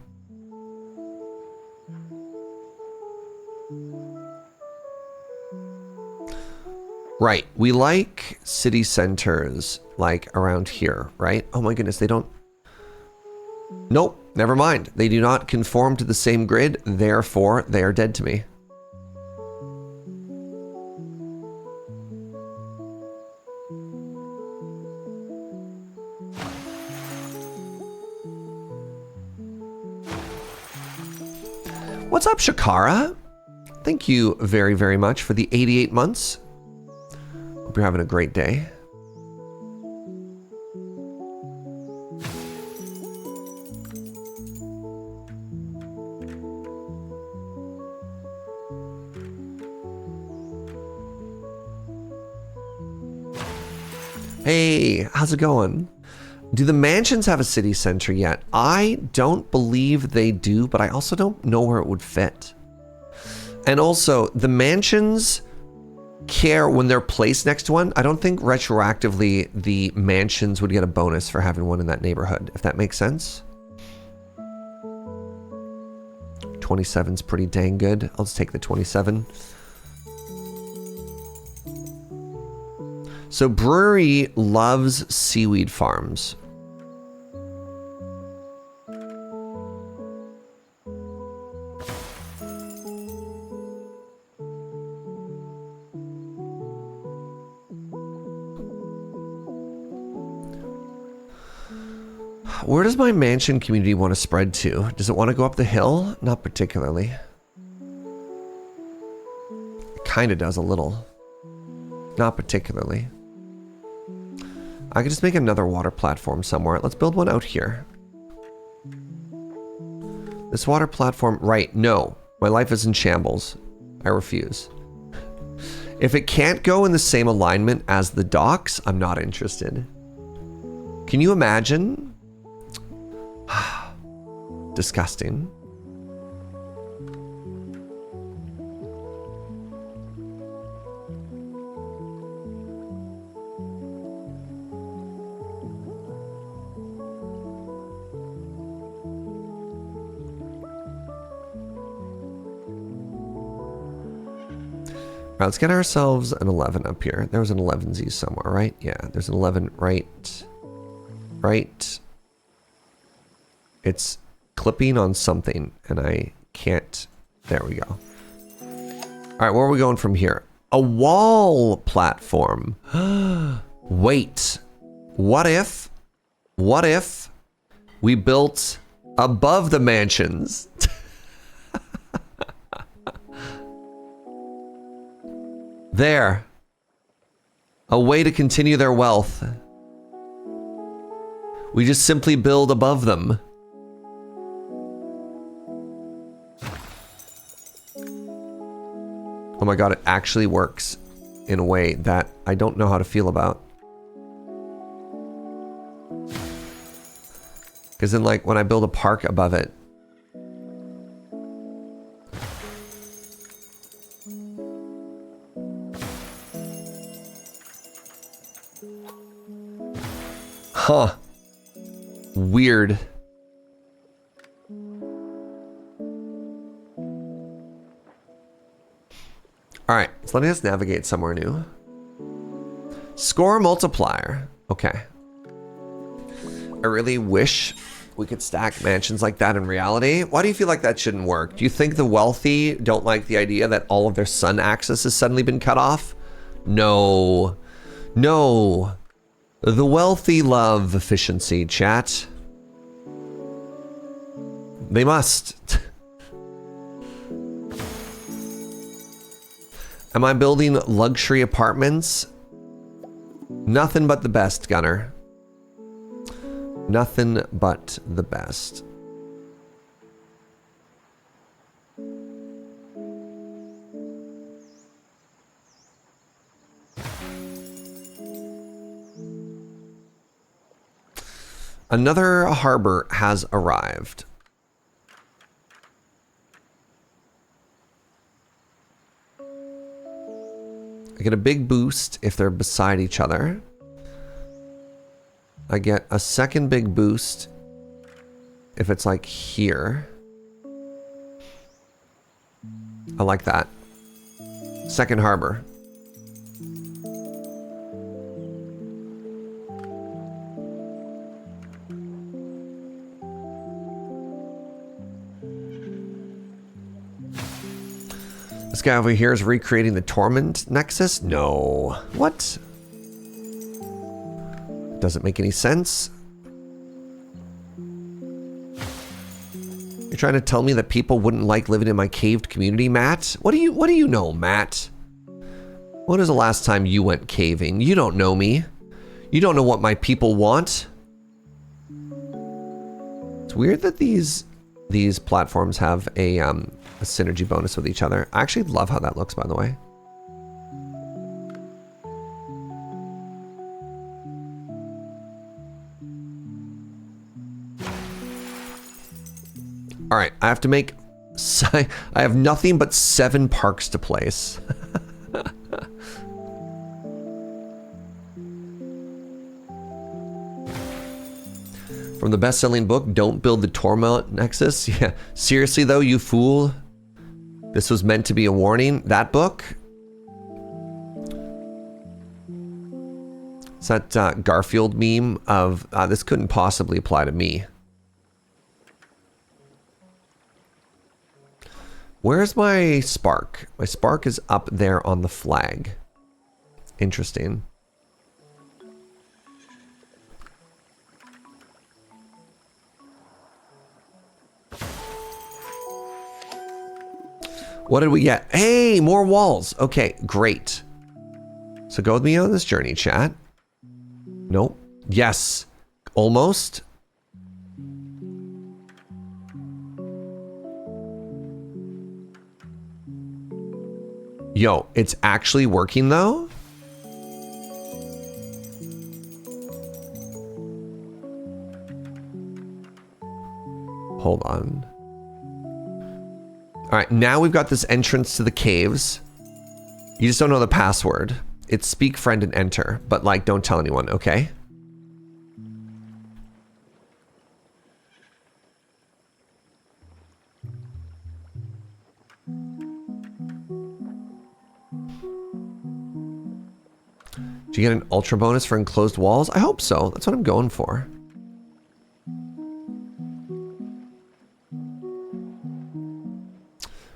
Right. We like city centers like around here, right? Oh my goodness, they don't... Nope, never mind. They do not conform to the same grid, therefore they are dead to me. What's up, Shakara? Thank you very, very much for the 88 months. Hope you're having a great day. Hey, how's it going? Do the mansions have a city center yet? I don't believe they do, but I also don't know where it would fit. And also, the mansions care when they're placed next to one. I don't think retroactively the mansions would get a bonus for having one in that neighborhood, if that makes sense. 27's pretty dang good. I'll just take the 27. So brewery loves seaweed farms. Where does my mansion community want to spread to? Does it want to go up the hill? Not particularly. It kind of does a little. Not particularly. I could just make another water platform somewhere. Let's build one out here. This water platform, right, no. My life is in shambles. I refuse. If it can't go in the same alignment as the docks, I'm not interested. Can you imagine? Disgusting. All right, let's get ourselves an 11 up here. There was an 11Z somewhere, right? Yeah, there's an 11 right. It's clipping on something, and I can't. There we go. All right, where are we going from here? A wall platform. Wait, what if we built above the mansions? There. A way to continue their wealth. We just simply build above them. Oh my god, it actually works in a way that I don't know how to feel about. Because then, like, when I build a park above it, huh. Weird. All right, it's letting us navigate somewhere new. Score multiplier. Okay. I really wish we could stack mansions like that in reality. Why do you feel like that shouldn't work? Do you think the wealthy don't like the idea that all of their sun access has suddenly been cut off? No. No. The wealthy love efficiency, chat. They must. Am I building luxury apartments? Nothing but the best, Gunner. Nothing but the best. Another harbor has arrived. I get a big boost if they're beside each other. I get a second big boost if it's like here. I like that. Second harbor. This guy over here is recreating the Torment Nexus? No. What? Doesn't make any sense. You're trying to tell me that people wouldn't like living in my caved community, Matt? What do you know, Matt? When was the last time you went caving? You don't know me. You don't know what my people want. It's weird that these platforms have a synergy bonus with each other. I actually love how that looks, by the way. All right, I have to make... I have nothing but 7 parks to place. From the best-selling book, Don't Build the Torment Nexus. Yeah, seriously though, you fool. This was meant to be a warning. That book? It's that Garfield meme of, this couldn't possibly apply to me. Where's my spark? My spark is up there on the flag. Interesting. What did we get? Hey, more walls. Okay, great. So go with me on this journey, chat. Nope. Yes. Almost. Yo, it's actually working though? Hold on. All right, now we've got this entrance to the caves. You just don't know the password. It's speak friend and enter, but like don't tell anyone, okay? Do you get an ultra bonus for enclosed walls? I hope so. That's what I'm going for.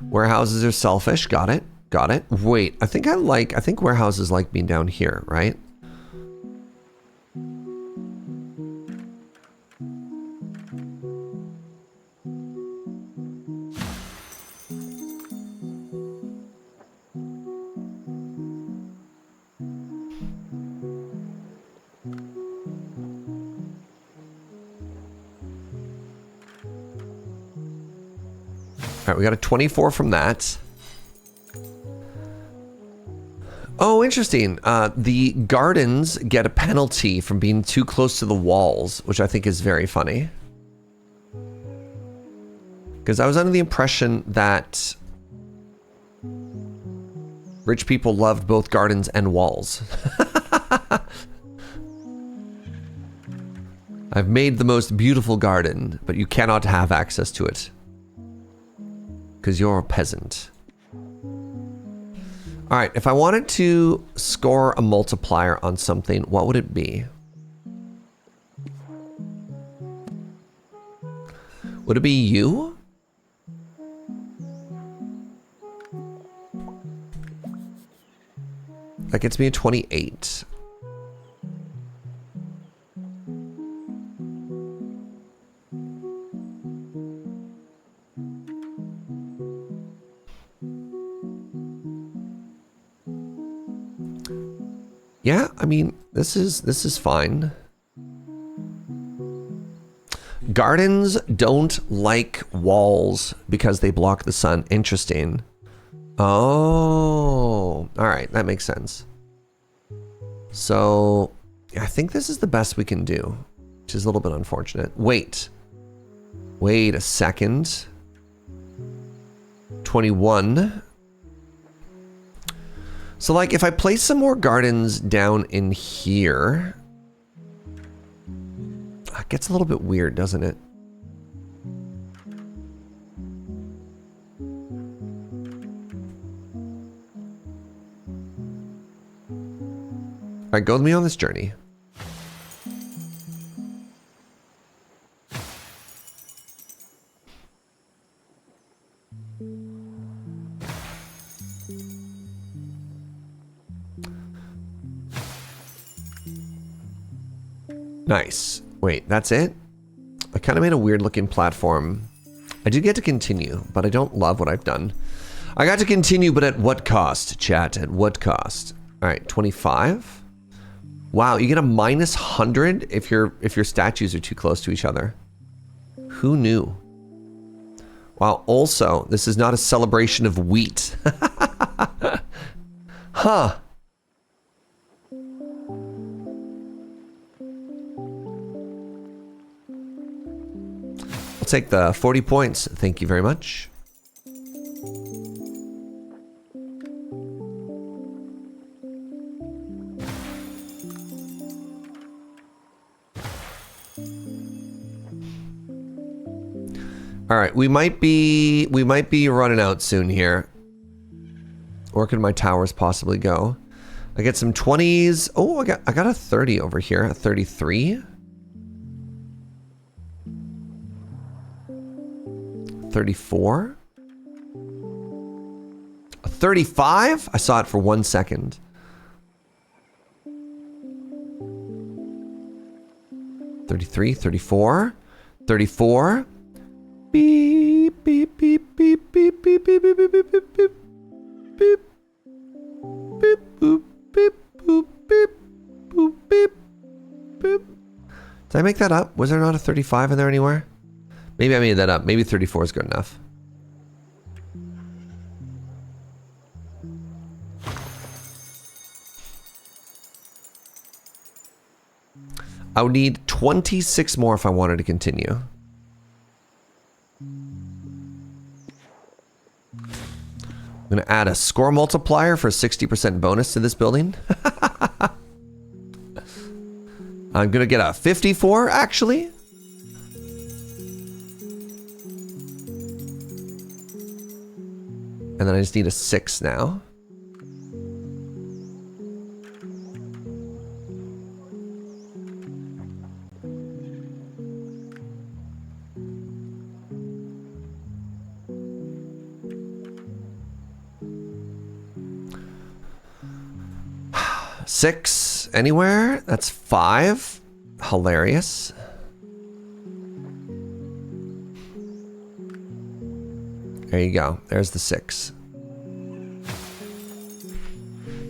Warehouses are selfish. Got it. Got it. Wait, I think warehouses like being down here, right? All right, we got a 24 from that. Oh, interesting. The gardens get a penalty from being too close to the walls, which I think is very funny. Because I was under the impression that rich people loved both gardens and walls. I've made the most beautiful garden, but you cannot have access to it. Because you're a peasant. All right, if I wanted to score a multiplier on something, what would it be? Would it be you? That gets me a 28. Yeah, I mean, this is fine. Gardens don't like walls because they block the sun. Interesting. Oh, all right, that makes sense. So, I think this is the best we can do, which is a little bit unfortunate. Wait a second. 21. So, like, if I place some more gardens down in here, it gets a little bit weird, doesn't it? All right, go with me on this journey. Nice. Wait, that's it? I kind of made a weird looking platform. I did get to continue, but I don't love what I've done. I got to continue, but at what cost, chat? At what cost? All right, 25. Wow, you get a minus 100 if your statues are too close to each other. Who knew? Wow, also, this is not a celebration of wheat. Huh. I'll take the 40 points. Thank you very much. All right, we might be running out soon here. Where could my towers possibly go? I get some 20s. Oh, I got a 30 over here. A 33. 34. A 35? I saw it for 1 second. 33, 34, 34. Beep, beep, beep, beep, beep, beep, beep, beep, beep, beep, beep, beep, beep, beep, boop, beep, boop, beep, boop, beep, beep. Did I make that up? Was there not a 35 in there anywhere? Maybe I made that up. Maybe 34 is good enough. I would need 26 more if I wanted to continue. I'm going to add a score multiplier for a 60% bonus to this building. I'm going to get a 54, actually. And then I just need a 6 now. Six anywhere? That's 5. Hilarious. There you go. There's the 6.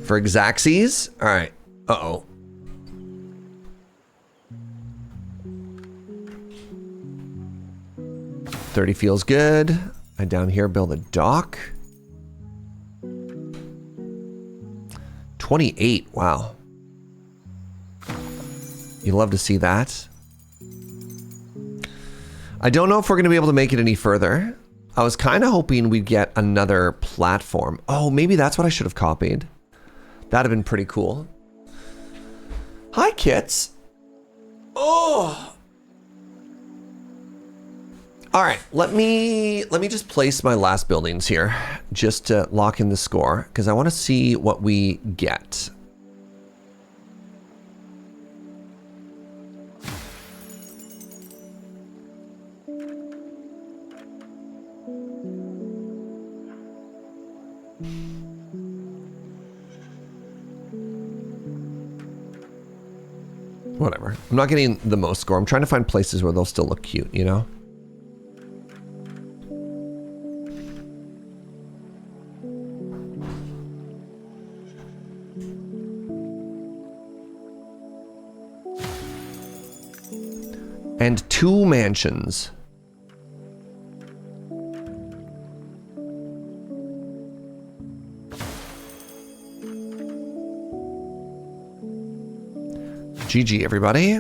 For Exaxes? All right. Uh-oh. $30 feels good. I down here build a dock. 28. Wow. You love to see that. I don't know if we're going to be able to make it any further. I was kind of hoping we'd get another platform. Oh, maybe that's what I should have copied. That'd have been pretty cool. Hi, kits. Oh. All right, let me just place my last buildings here just to lock in the score because I want to see what we get. Whatever. I'm not getting the most score. I'm trying to find places where they'll still look cute, you know? And 2 mansions. GG, everybody.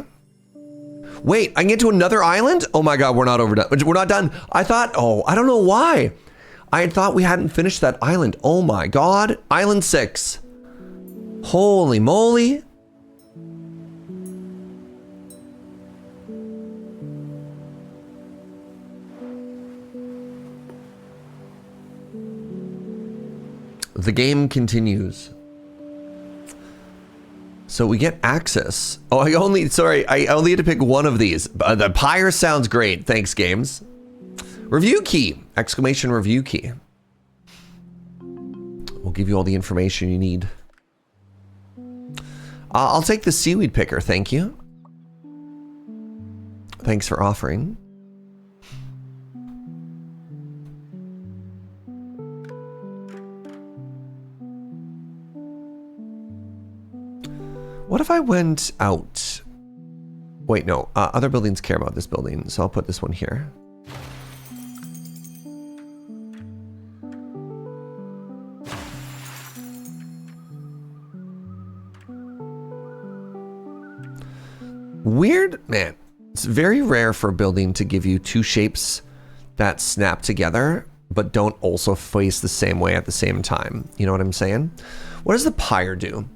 Wait, I can get to another island? Oh my god, we're not overdone. We're not done. I thought, oh, I don't know why. I had thought we hadn't finished that island. Oh my god. Island 6. Holy moly. The game continues. So we get access. Oh, I only had to pick one of these. The pyre sounds great. Thanks, games. Review key! Exclamation review key. We'll give you all the information you need. I'll take the seaweed picker, thank you. Thanks for offering. What if I went out? Wait, no. Other buildings care about this building, so I'll put this one here. Weird, man. It's very rare for a building to give you 2 shapes that snap together, but don't also face the same way at the same time. You know what I'm saying? What does the pyre do?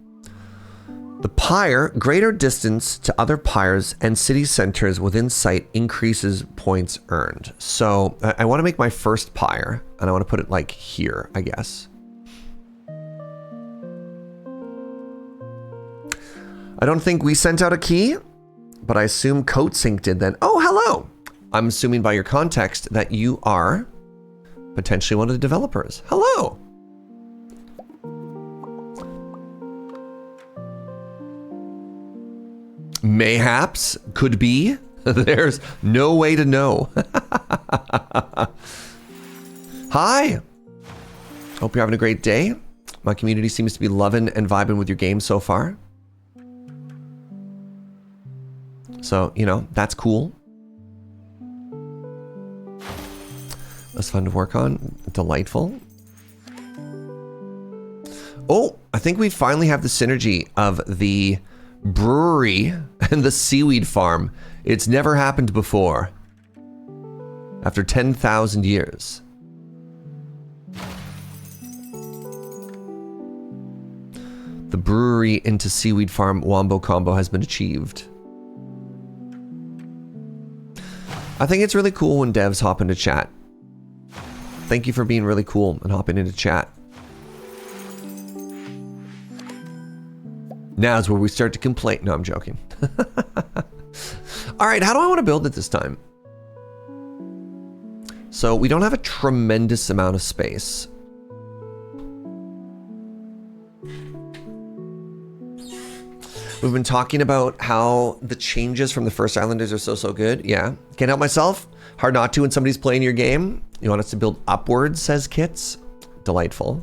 The pyre, greater distance to other pyres and city centers within sight increases points earned. So I want to make my first pyre, and I want to put it like here, I guess. I don't think we sent out a key, but I assume CodeSync did then. Oh, hello. I'm assuming by your context that you are potentially one of the developers. Hello. Mayhaps, could be. There's no way to know. Hi. Hope you're having a great day. My community seems to be loving and vibing with your game so far. So, you know, that's cool. That's fun to work on. Delightful. Oh, I think we finally have the synergy of the brewery and the seaweed farm. It's never happened before. After 10,000 years. The brewery into seaweed farm wombo combo has been achieved. I think it's really cool when devs hop into chat. Thank you for being really cool and hopping into chat. Now is where we start to complain. No, I'm joking. All right, how do I want to build it this time? So we don't have a tremendous amount of space. We've been talking about how the changes from the first Islanders are so good. Yeah, can't help myself. Hard not to when somebody's playing your game. You want us to build upwards, says Kits. Delightful.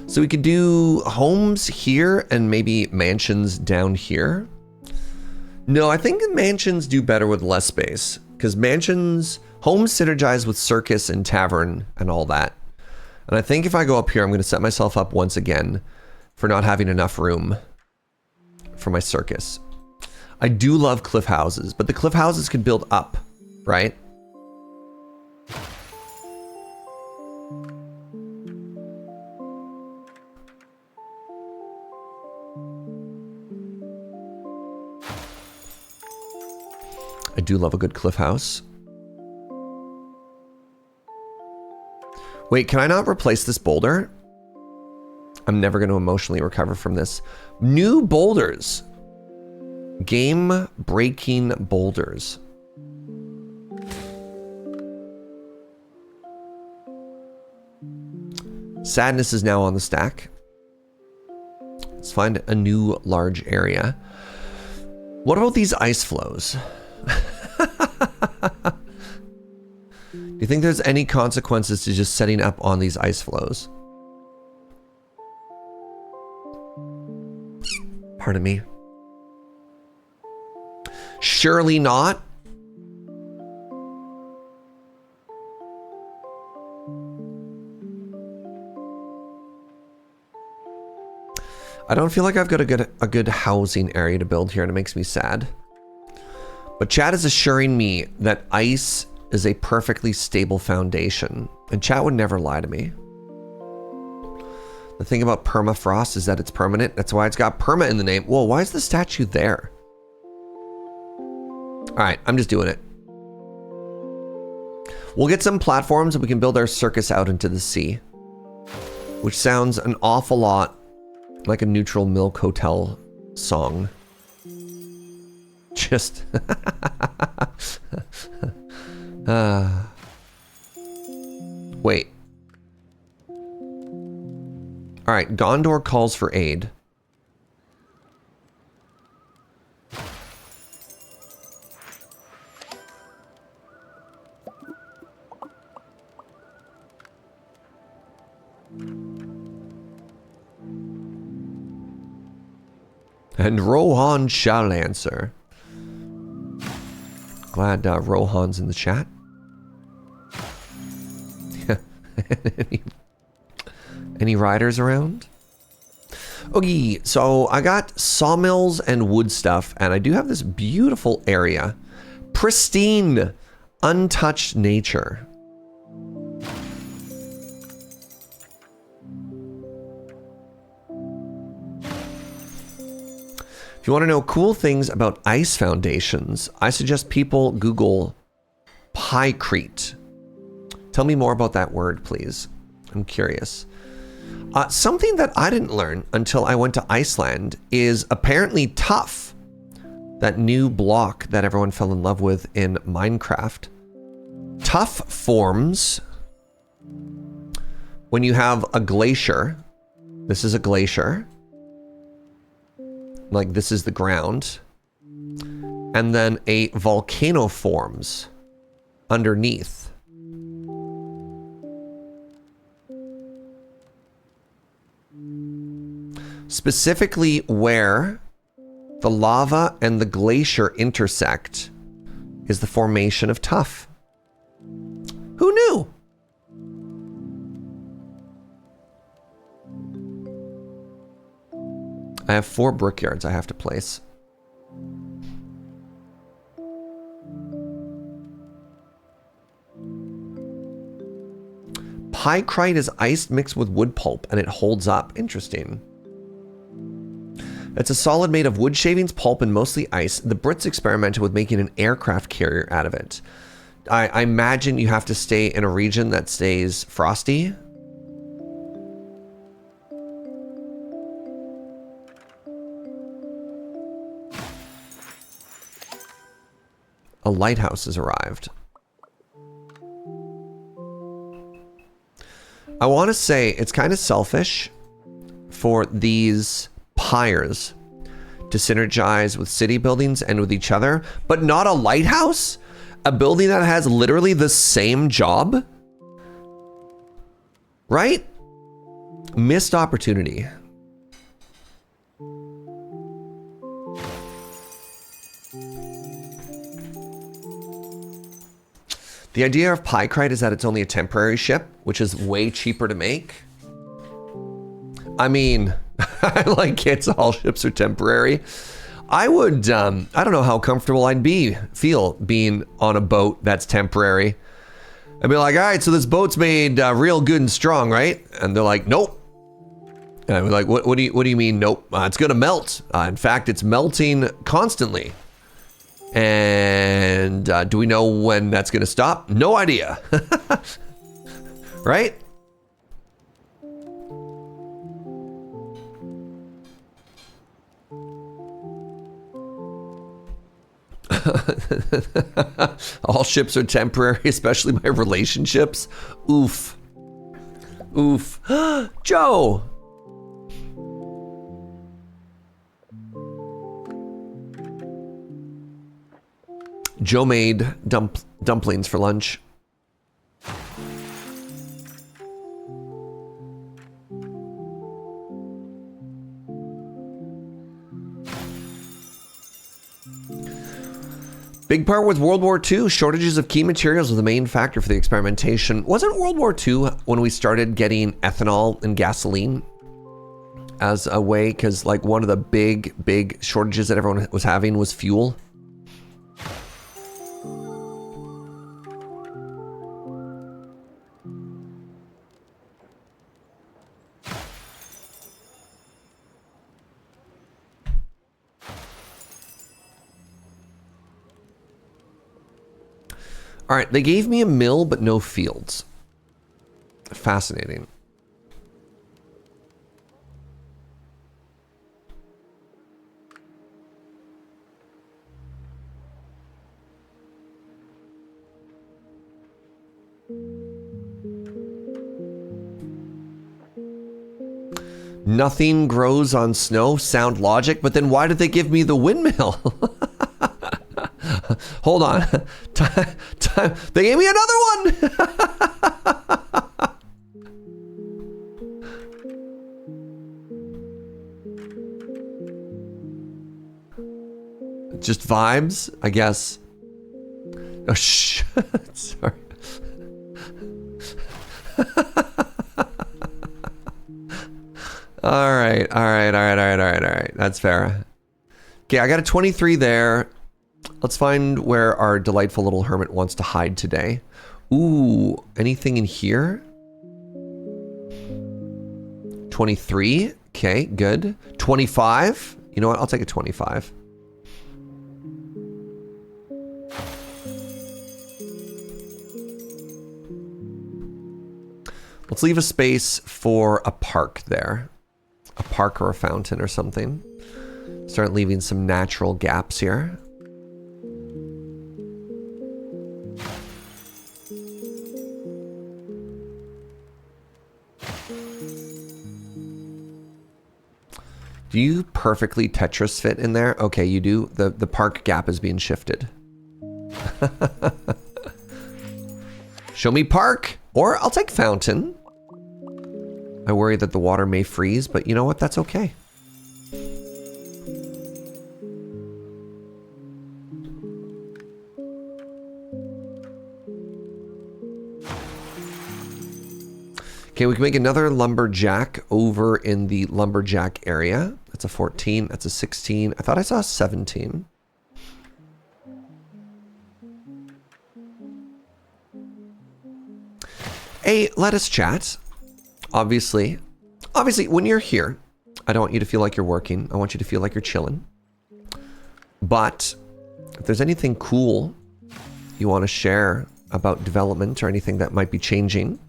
So we could do homes here and maybe mansions down here. No, I think mansions do better with less space because mansions, homes synergize with circus and tavern and all that. And I think if I go up here, I'm going to set myself up once again for not having enough room for my circus. I do love cliff houses, but the cliff houses can build up, right? I do love a good cliff house. Wait, can I not replace this boulder? I'm never going to emotionally recover from this. New boulders. Game-breaking boulders. Sadness is now on the stack. Let's find a new large area. What about these ice flows? Do you think there's any consequences to just setting up on these ice flows? Pardon me. Surely not. I don't feel like I've got a good housing area to build here, and it makes me sad. But chat is assuring me that ice is a perfectly stable foundation, and chat would never lie to me. The thing about permafrost is that it's permanent. That's why it's got perma in the name. Whoa, why is the statue there? All right, I'm just doing it. We'll get some platforms and we can build our circus out into the sea, which sounds an awful lot like a Neutral Milk Hotel song. Just wait. All right, Gondor calls for aid. And Rohan shall answer. Glad Rohan's in the chat. Any riders around? Okay, so I got sawmills and wood stuff, and I do have this beautiful area. Pristine, untouched nature. If you want to know cool things about ice foundations, I suggest people Google pykrete. Tell me more about that word, please. I'm curious. Something that I didn't learn until I went to Iceland is apparently tuff. That new block that everyone fell in love with in Minecraft. Tuff forms when you have a glacier. This is a glacier. Like this is the ground. And then a volcano forms underneath. Specifically where the lava and the glacier intersect is the formation of tuff. Who knew? I have 4 brickyards I have to place. Pykrete is ice mixed with wood pulp and it holds up. Interesting. It's a solid made of wood shavings, pulp, and mostly ice. The Brits experimented with making an aircraft carrier out of it. I imagine you have to stay in a region that stays frosty. A lighthouse has arrived. I want to say it's kind of selfish for these pyres to synergize with city buildings and with each other, but not a lighthouse? A building that has literally the same job? Right? Missed opportunity. The idea of pykrete is that it's only a temporary ship, which is way cheaper to make. I mean, like it's all ships are temporary. I would, I don't know how comfortable I'd feel being on a boat that's temporary. I'd be like, all right, so this boat's made real good and strong, right? And they're like, nope. And I'd be like, what do you mean, nope? It's gonna melt. In fact, it's melting constantly. And do we know when that's gonna stop? No idea. Right? All ships are temporary, especially my relationships. Oof. Oof. Joe! Joe made dumplings for lunch. Big part with World War II, shortages of key materials was the main factor for the experimentation. Wasn't World War II when we started getting ethanol and gasoline as a way? Because like one of the big shortages that everyone was having was fuel. All right, they gave me a mill, but no fields. Fascinating. Nothing grows on snow, sound logic, but then why did they give me the windmill? Hold on. Time. They gave me another one. Just vibes, I guess. Oh, shh. Sorry. All right. That's fair. Okay, I got a 23 there. Let's find where our delightful little hermit wants to hide today. Ooh, anything in here? 23. Okay, good. 25. You know what? I'll take a 25. Let's leave a space for a park there. A park or a fountain or something. Start leaving some natural gaps here. Do you perfectly Tetris fit in there? Okay, you do. The park gap is being shifted. Show me park, or I'll take fountain. I worry that the water may freeze, but you know what? That's okay. Okay, we can make another lumberjack over in the lumberjack area. That's a 14, that's a 16. I thought I saw a 17. Hey, let us chat. Obviously, when you're here, I don't want you to feel like you're working. I want you to feel like you're chilling. But if there's anything cool you want to share about development or anything that might be changing,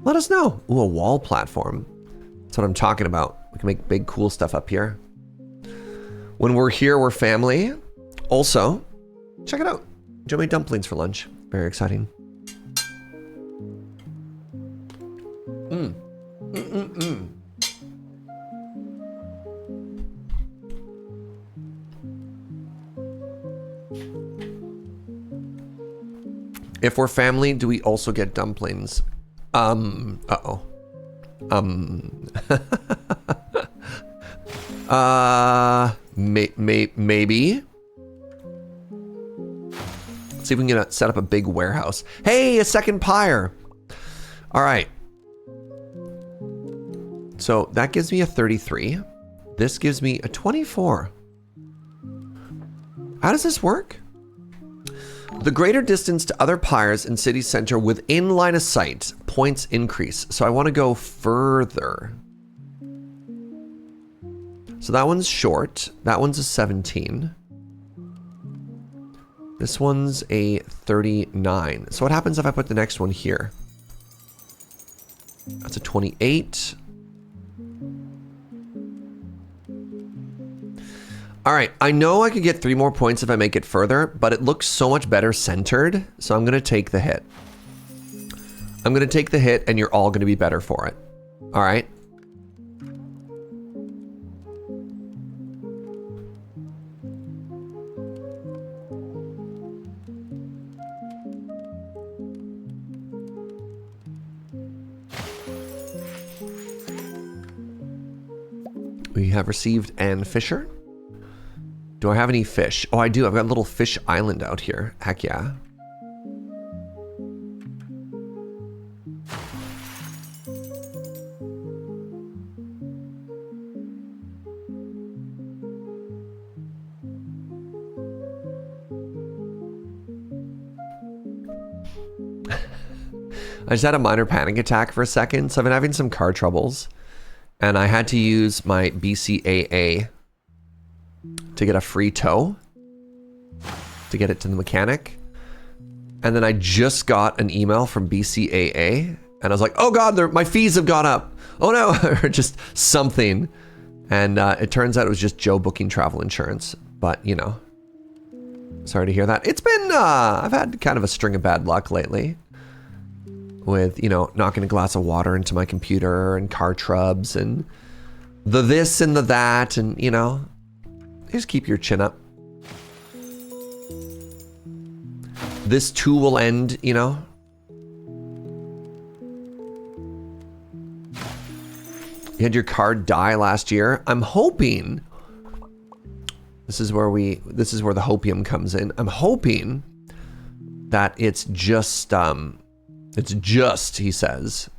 let us know. Ooh, a wall platform. That's what I'm talking about. We can make big, cool stuff up here. When we're here, we're family. Also, check it out. Joe made dumplings for lunch. Very exciting. If we're family, do we also get dumplings? Uh-oh. Maybe. Let's see if we can set up a big warehouse. Hey, a second pyre. All right. So that gives me a 33. This gives me a 24. How does this work? The greater distance to other pyres in city center within line of sight, points increase. So I want to go further. So that one's short. That one's a 17. This one's a 39. So what happens if I put the next one here? That's a 28. All right, I know I could get 3 more points if I make it further, but it looks so much better centered, so I'm gonna take the hit. I'm gonna take the hit and you're all gonna be better for it. All right? We have received Ann Fisher. Do I have any fish? Oh, I do. I've got a little fish island out here. Heck yeah. I just had a minor panic attack for a second. So I've been having some car troubles. And I had to use my BCAA to get a free tow to get it to the mechanic. And then I just got an email from BCAA and I was like, oh God, my fees have gone up. Oh no, or just something. And it turns out it was just Joe booking travel insurance. But you know, sorry to hear that. It's been, I've had kind of a string of bad luck lately with, you know, knocking a glass of water into my computer and car trubs and the this and the that. And, you know, just keep your chin up. This too will end, you know. You had your car die last year. I'm hoping this is where the hopium comes in. I'm hoping that it's just, he says,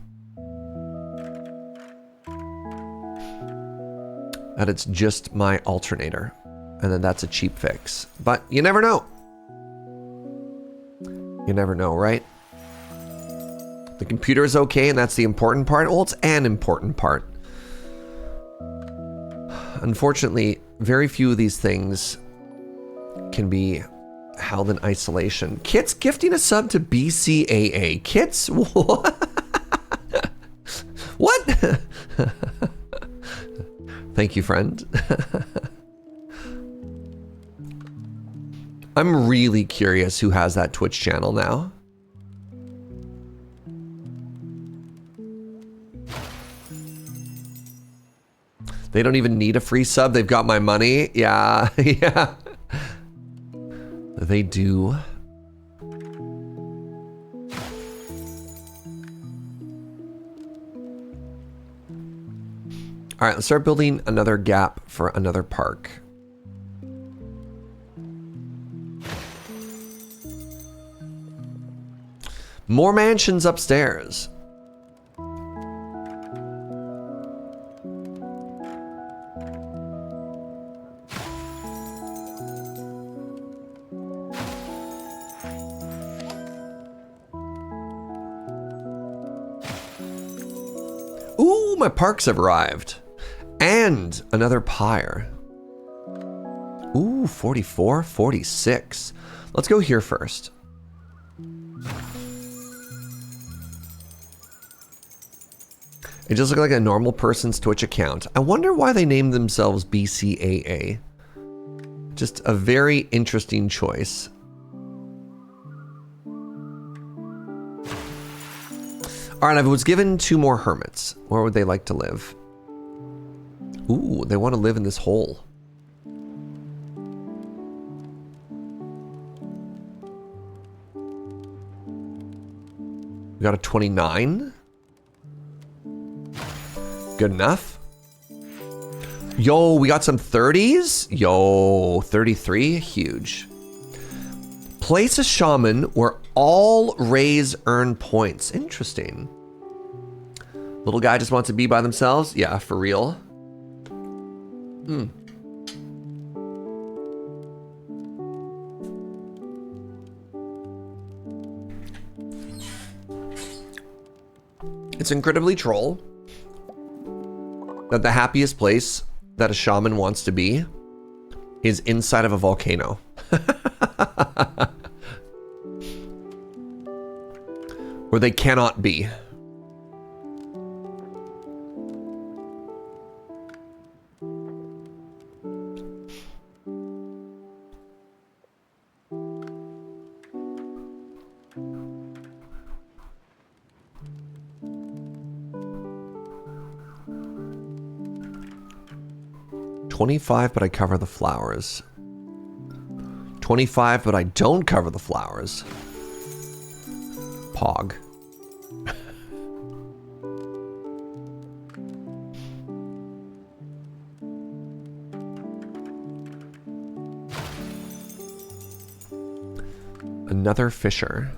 that it's just my alternator and then that's a cheap fix. But you never know. You never know, right? The computer is okay and that's the important part. Well, it's an important part. Unfortunately, very few of these things can be held in isolation. Kit's gifting a sub to BCAA. Kit's what? What? Thank you, friend. I'm really curious who has that Twitch channel now. They don't even need a free sub. They've got my money. Yeah, yeah. They do. All right, let's start building another gap for another park. More mansions upstairs. Ooh, my parks have arrived. And another pyre. Ooh, 44, 46. Let's go here first. It just looks like a normal person's Twitch account. I wonder why they named themselves BCAA. Just a very interesting choice. All right, I was given 2 more hermits. Where would they like to live? Ooh, they want to live in this hole. We got a 29. Good enough. Yo, we got some 30s. Yo, 33, huge. Place a shaman where all rays earn points. Interesting. Little guy just wants to be by themselves. Yeah, for real. It's incredibly troll that the happiest place that a shaman wants to be is inside of a volcano. Where they cannot be. $25, but I cover the flowers. $25, but I don't cover the flowers. Pog. another fisher.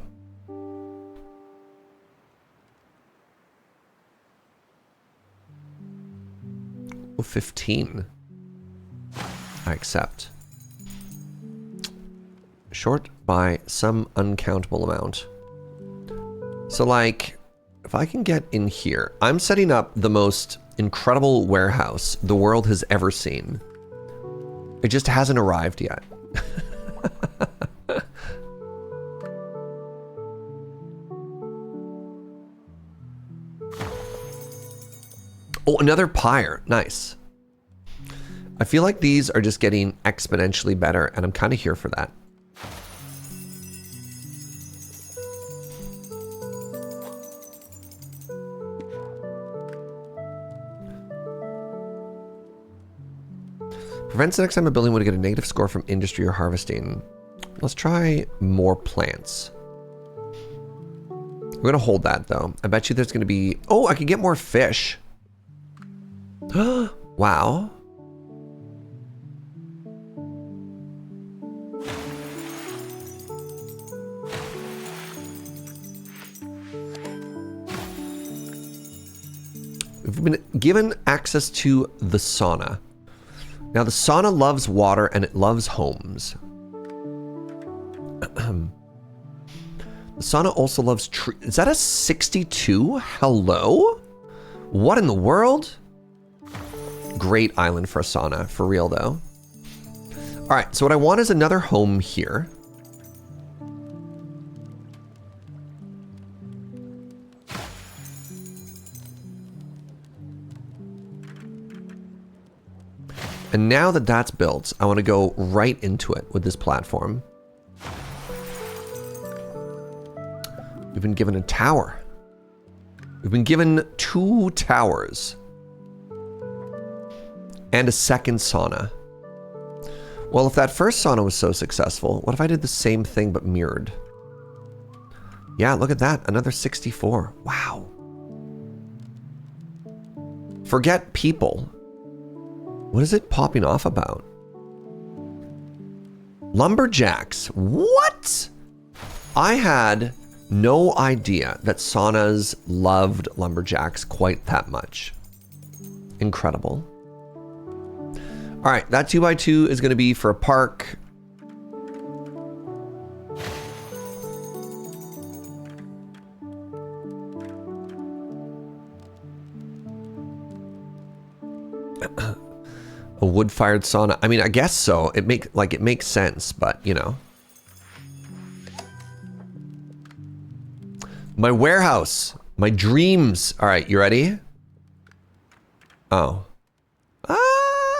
Oh, 15. I accept. Short by some uncountable amount. So like, if I can get in here, I'm setting up the most incredible warehouse the world has ever seen. It just hasn't arrived yet. Oh, another pyre. Nice. I feel like these are just getting exponentially better, and I'm kind of here for that. Prevents the next time a building would get a negative score from industry or harvesting. Let's try more plants. We're gonna hold that though. I bet you there's gonna be... Oh, I can get more fish. Wow. We've been given access to the sauna. Now the sauna loves water and it loves homes. The sauna also loves trees. Is that a 62? Hello? What in the world? Great island for a sauna, for real though. All right, so what I want is another home here. And now that that's built, I want to go right into it with this platform. We've been given a tower. We've been given 2 towers. And a second sauna. Well, if that first sauna was so successful, what if I did the same thing but mirrored? Yeah, look at that. Another 64. Wow. Forget people. What is it popping off about? Lumberjacks. What? I had no idea that saunas loved lumberjacks quite that much. Incredible. All right, that 2x2 is going to be for a park. A wood-fired sauna. I mean, I guess so. It makes sense, but you know. My warehouse, my dreams. All right, you ready? Oh.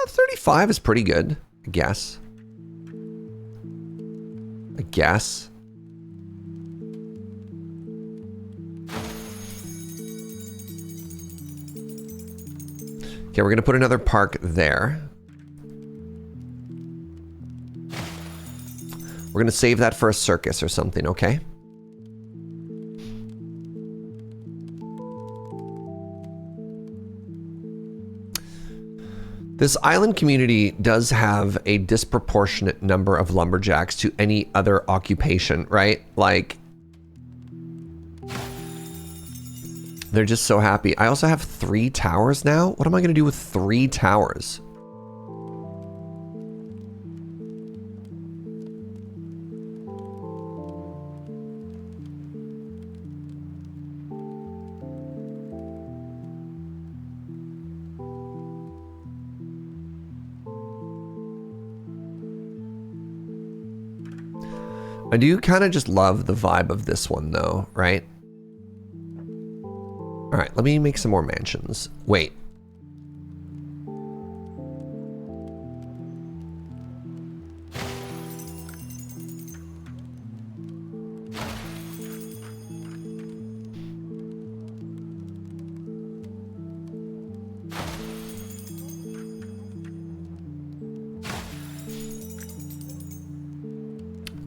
35 is pretty good, I guess. Okay, we're gonna put another park there. We're gonna save that for a circus or something, okay? This island community does have a disproportionate number of lumberjacks to any other occupation, right? Like, they're just so happy. I also have 3 towers now. What am I gonna do with 3 towers? I do kind of just love the vibe of this one though, right? All right, let me make some more mansions. Wait.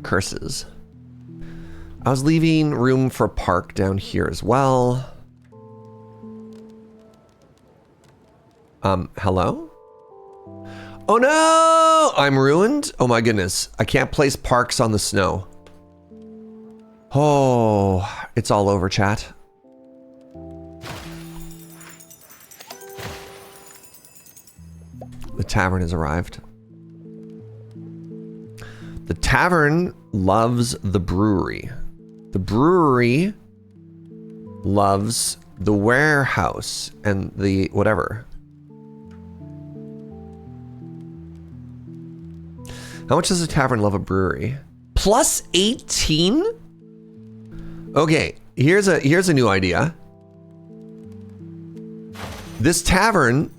Curses. I was leaving room for a park down here as well. Hello? Oh no! I'm ruined? Oh my goodness. I can't place parks on the snow. Oh, it's all over, chat. The tavern has arrived. The tavern loves the brewery. The brewery loves the warehouse and the whatever. How much does a tavern love a brewery? Plus 18? Okay, here's a new idea. This tavern,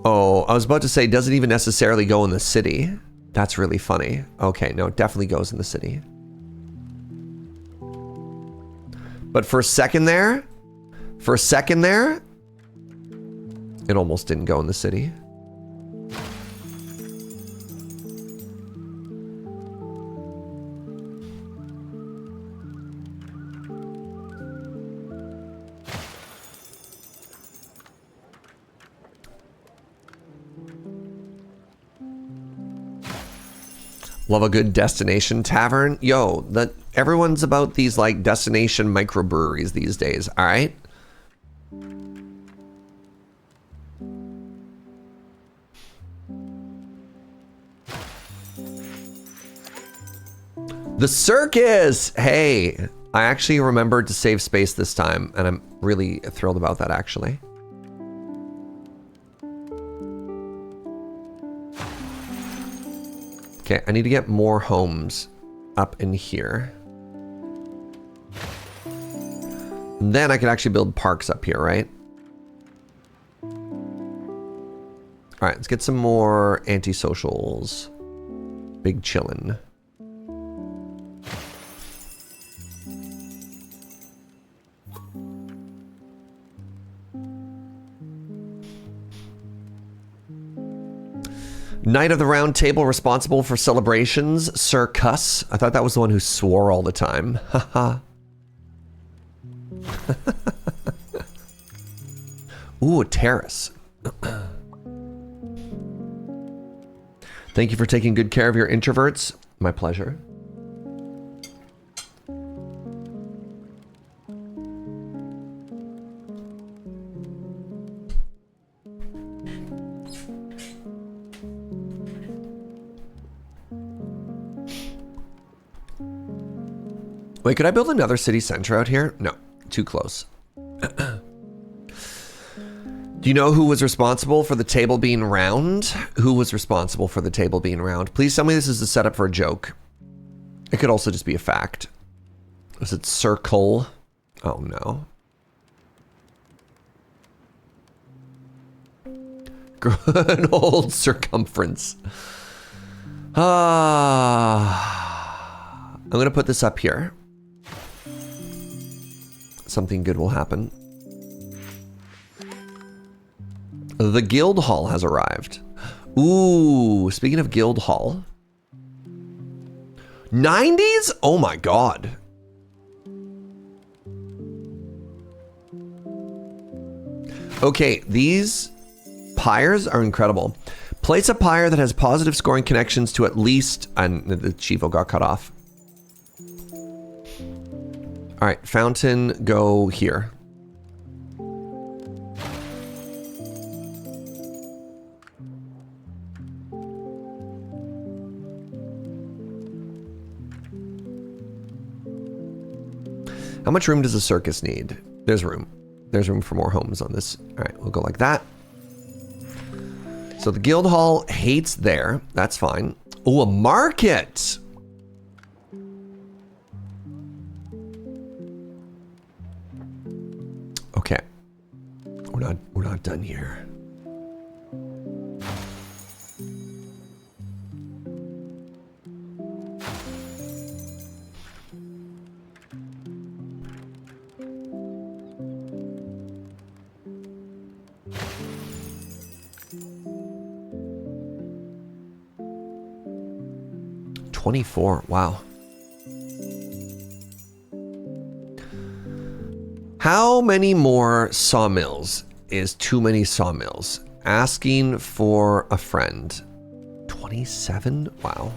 oh, I was about to say, doesn't even necessarily go in the city. That's really funny. Okay, no, it definitely goes in the city. But for a second there, it almost didn't go in the city. Love a good destination tavern. Yo, everyone's about these like destination microbreweries these days, all right? The circus! Hey, I actually remembered to save space this time, and I'm really thrilled about that, actually. Okay, I need to get more homes up in here. And then I can actually build parks up here, right? All right, let's get some more antisocials. Big chillin'. Knight of the Round Table responsible for celebrations, Sir Cuss. I thought that was the one who swore all the time. Haha. Ooh, a terrace. Thank you for taking good care of your introverts. My pleasure. Wait, could I build another city center out here? No, too close. Do you know who was responsible for the table being round? Who was responsible for the table being round? Please tell me this is a setup for a joke. It could also just be a fact. Was it circle? Oh no. Good old circumference. I'm gonna put this up here. Something good will happen. The guild hall has arrived. Ooh, speaking of guild hall. 90s? Oh my god. Okay, these pyres are incredible. Place a pyre that has positive scoring connections to at least, and the Chivo got cut off. All right, fountain, go here. How much room does a circus need? There's room. There's room for more homes on this. All right, we'll go like that. So the guild hall hates there. That's fine. Oh, a market. Okay. We're not done here. $24. Wow. How many more sawmills is too many sawmills? Asking for a friend. 27? Wow.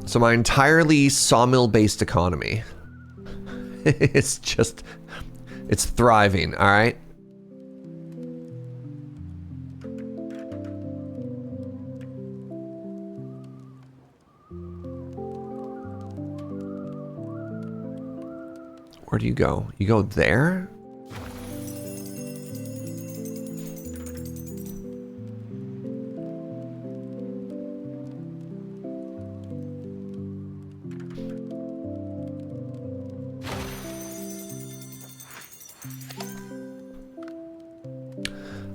So my entirely sawmill-based economy, it's thriving, all right? Where do you go? You go there?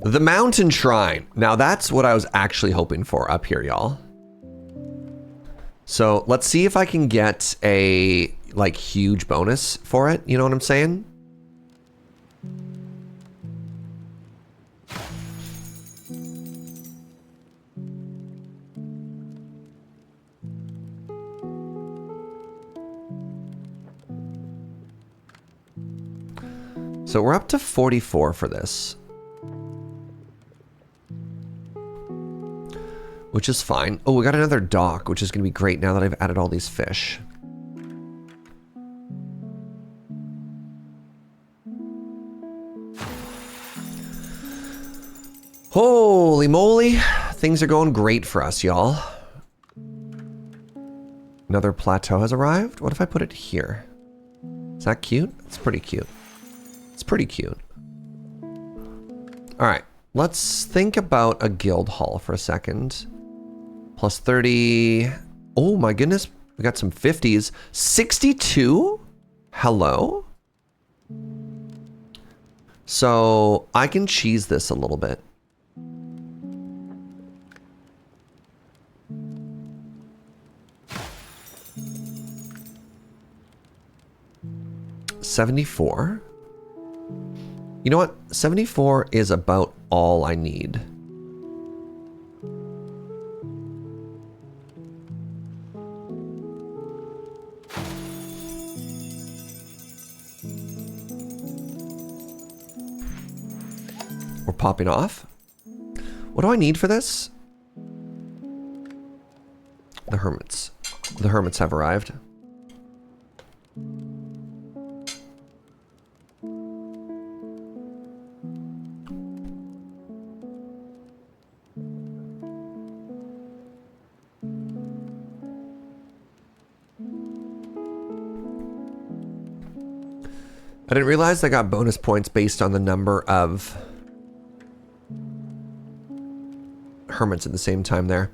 The mountain shrine. Now that's what I was actually hoping for up here, y'all. So let's see if I can get a like huge bonus for it. You know what I'm saying? So we're up to 44 for this, which is fine. Oh, we got another dock, which is going to be great now that I've added all these fish. Holy moly, things are going great for us, y'all. Another plateau has arrived. What if I put it here? Is that cute? It's pretty cute. It's pretty cute. All right, let's think about a guild hall for a second. Plus 30. Oh my goodness, we got some 50s. 62? Hello? So I can cheese this a little bit. $74. You know what? 74 is about all I need. We're popping off. What do I need for this? The hermits. The hermits have arrived. I didn't realize I got bonus points based on the number of hermits at the same time there.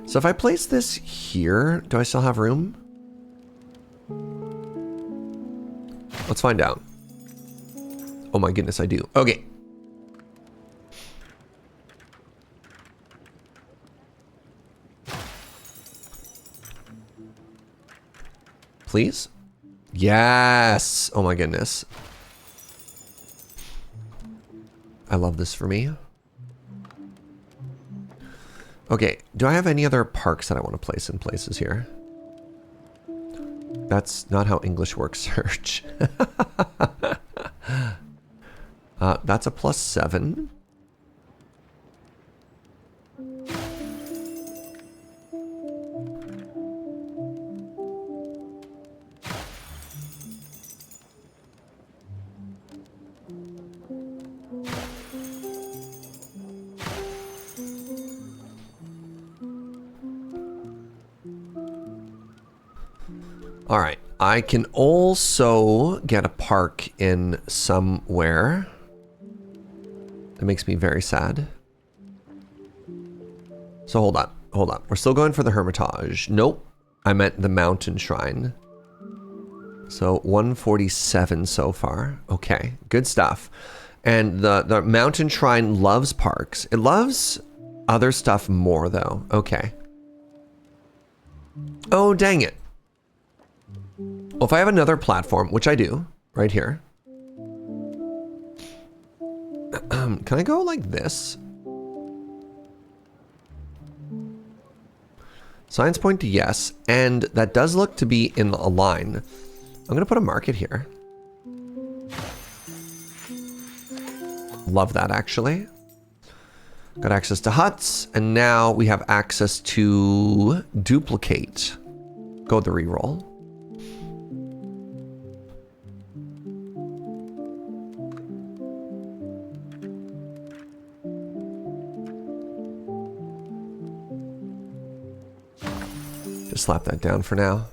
So if I place this here, do I still have room? Let's find out. Oh my goodness, I do. Okay. Please? Yes. Oh my goodness. I love this for me. Okay, do I have any other parks that I want to place in places here? That's not how English works, Search. That's a +7. All right, I can also get a park in somewhere. That makes me very sad. So hold on. We're still going for the Hermitage. Nope, I meant the Mountain Shrine. So 147 so far. Okay, good stuff. And the Mountain Shrine loves parks. It loves other stuff more though. Okay. Oh, dang it. Well, if I have another platform, which I do, right here. Can I go like this? Science point to yes, and that does look to be in a line. I'm gonna put a market here. Love that, actually. Got access to huts, and now we have access to duplicate. Go with the reroll. Just slap that down for now.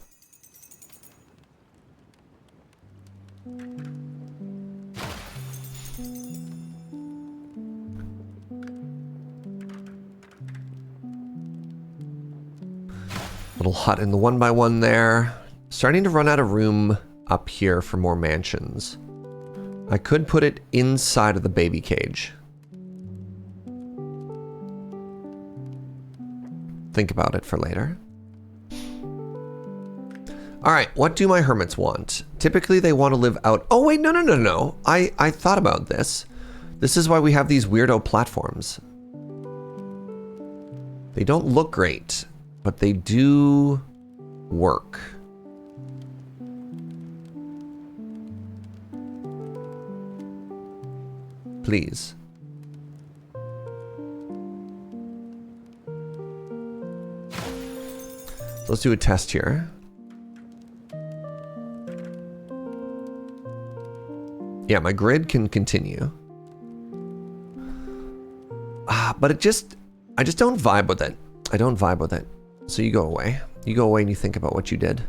Little hut in the 1x1 there. Starting to run out of room up here for more mansions. I could put it inside of the baby cage. Think about it for later. All right, what do my hermits want? Typically they want to live out. Oh wait, no. I thought about this. This is why we have these weirdo platforms. They don't look great, but they do work. Please. Let's do a test here. Yeah, my grid can continue. But I just don't vibe with it. I don't vibe with it. So you go away. You go away and you think about what you did.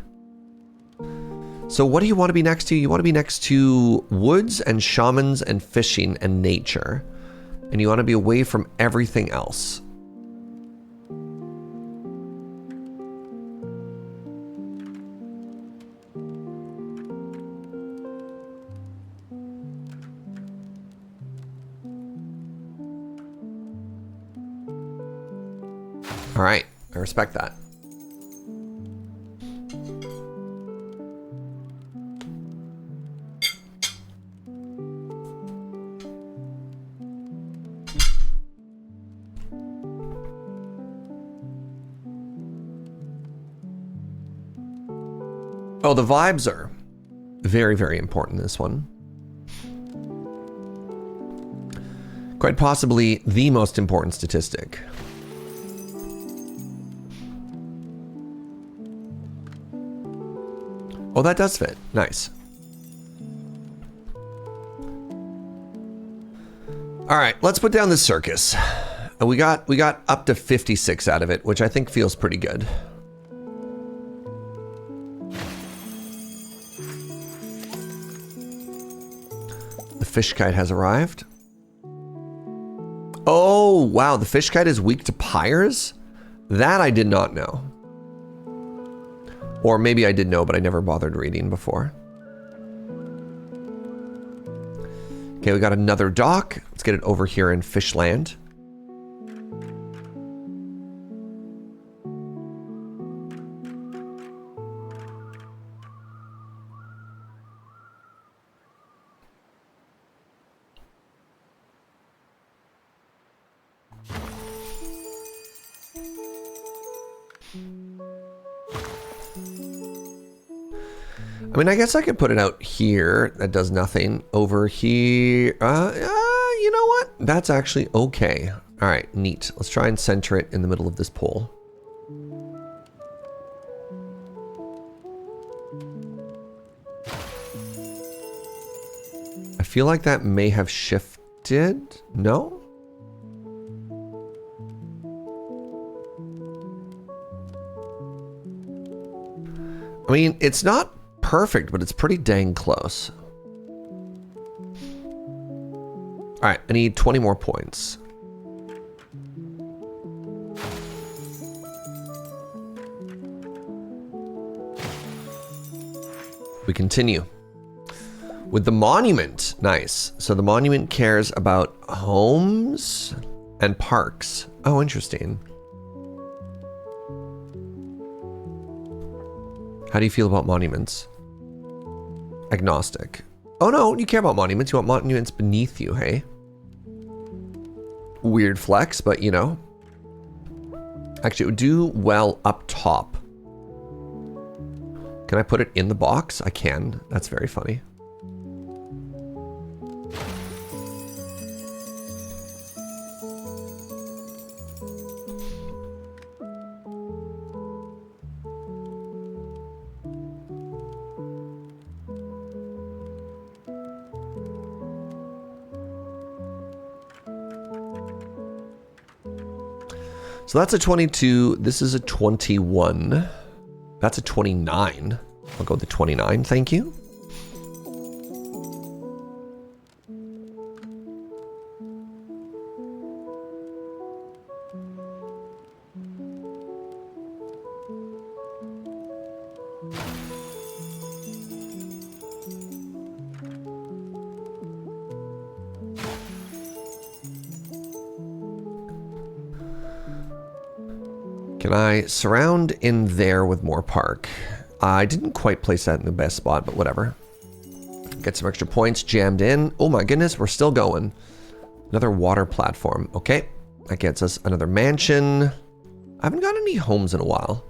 So what do you want to be next to? You want to be next to woods and shamans and fishing and nature. And you want to be away from everything else. All right, I respect that. Oh, the vibes are very, very important in this one. Quite possibly the most important statistic. Oh, that does fit. Nice. All right, let's put down this circus. And we got up to 56 out of it, which I think feels pretty good. The fish kite has arrived. Oh, wow, the fish kite is weak to pyres? That I did not know. Or maybe I did know, but I never bothered reading before. Okay, we got another dock. Let's get it over here in Fishland. I mean, I guess I could put it out here. That does nothing. Over here. You know what? That's actually okay. All right, neat. Let's try and center it in the middle of this pool. I feel like that may have shifted. No? I mean, it's not perfect, but it's pretty dang close. All right, I need 20 more points. We continue with the monument. Nice. So the monument cares about homes and parks. Oh, interesting. How do you feel about monuments? Agnostic. Oh no, you care about monuments. You want monuments beneath you, hey? Weird flex, but you know. Actually, it would do well up top. Can I put it in the box? I can. That's very funny. So that's a 22. This is a 21. That's a 29. I'll go with the 29, thank you. Can I surround in there with more park? I didn't quite place that in the best spot, but whatever. Get some extra points jammed in. Oh my goodness, we're still going. Another water platform. Okay, that gets us another mansion. I haven't got any homes in a while.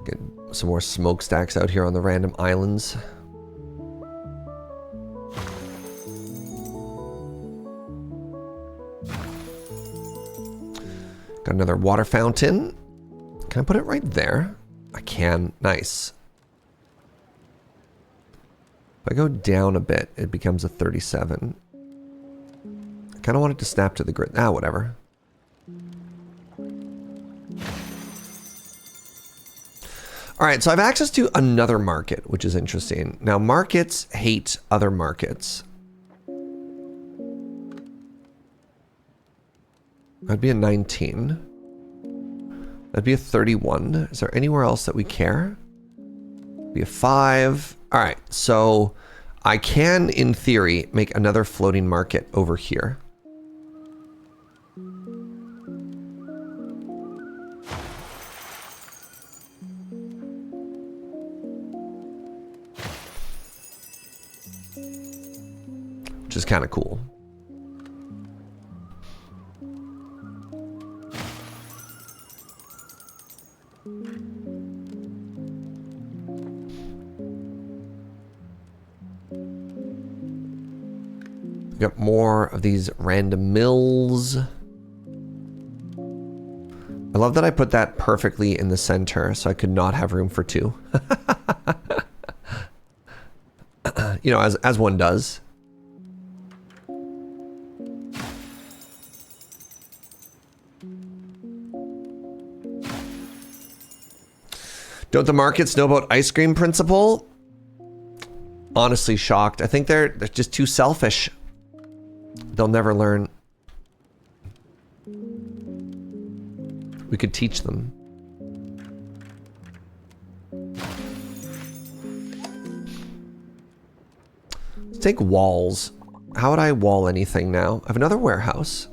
Get some more smokestacks out here on the random islands. Got another water fountain. Can I put it right there? I can. Nice. If I go down a bit, it becomes a 37. I kind of want it to snap to the grid. Ah, whatever. All right, so I have access to another market, which is interesting. Now, markets hate other markets. That'd be a 19. That'd be a 31. Is there anywhere else that we care? Be a 5. All right, so I can, in theory, make another floating market over here. Which is kind of cool. Got more of these random mills. I love that I put that perfectly in the center so I could not have room for two. You know, as one does. Don't the markets know about ice cream principle? Honestly shocked. I think they're just too selfish. They'll never learn. We could teach them. Let's take walls. How would I wall anything now? I have another warehouse.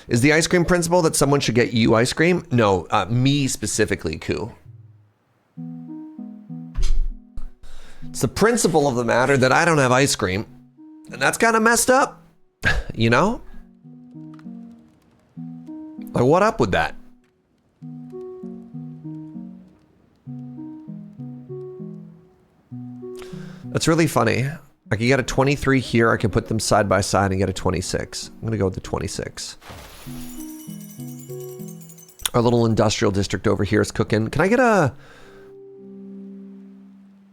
Is the ice cream principle that someone should get you ice cream? No, me specifically, Koo. It's the principle of the matter that I don't have ice cream. And that's kind of messed up. You know? Like, what up with that? That's really funny. I can get a 23 here. I can put them side by side and get a 26. I'm going to go with the 26. Our little industrial district over here is cooking. Can I get a...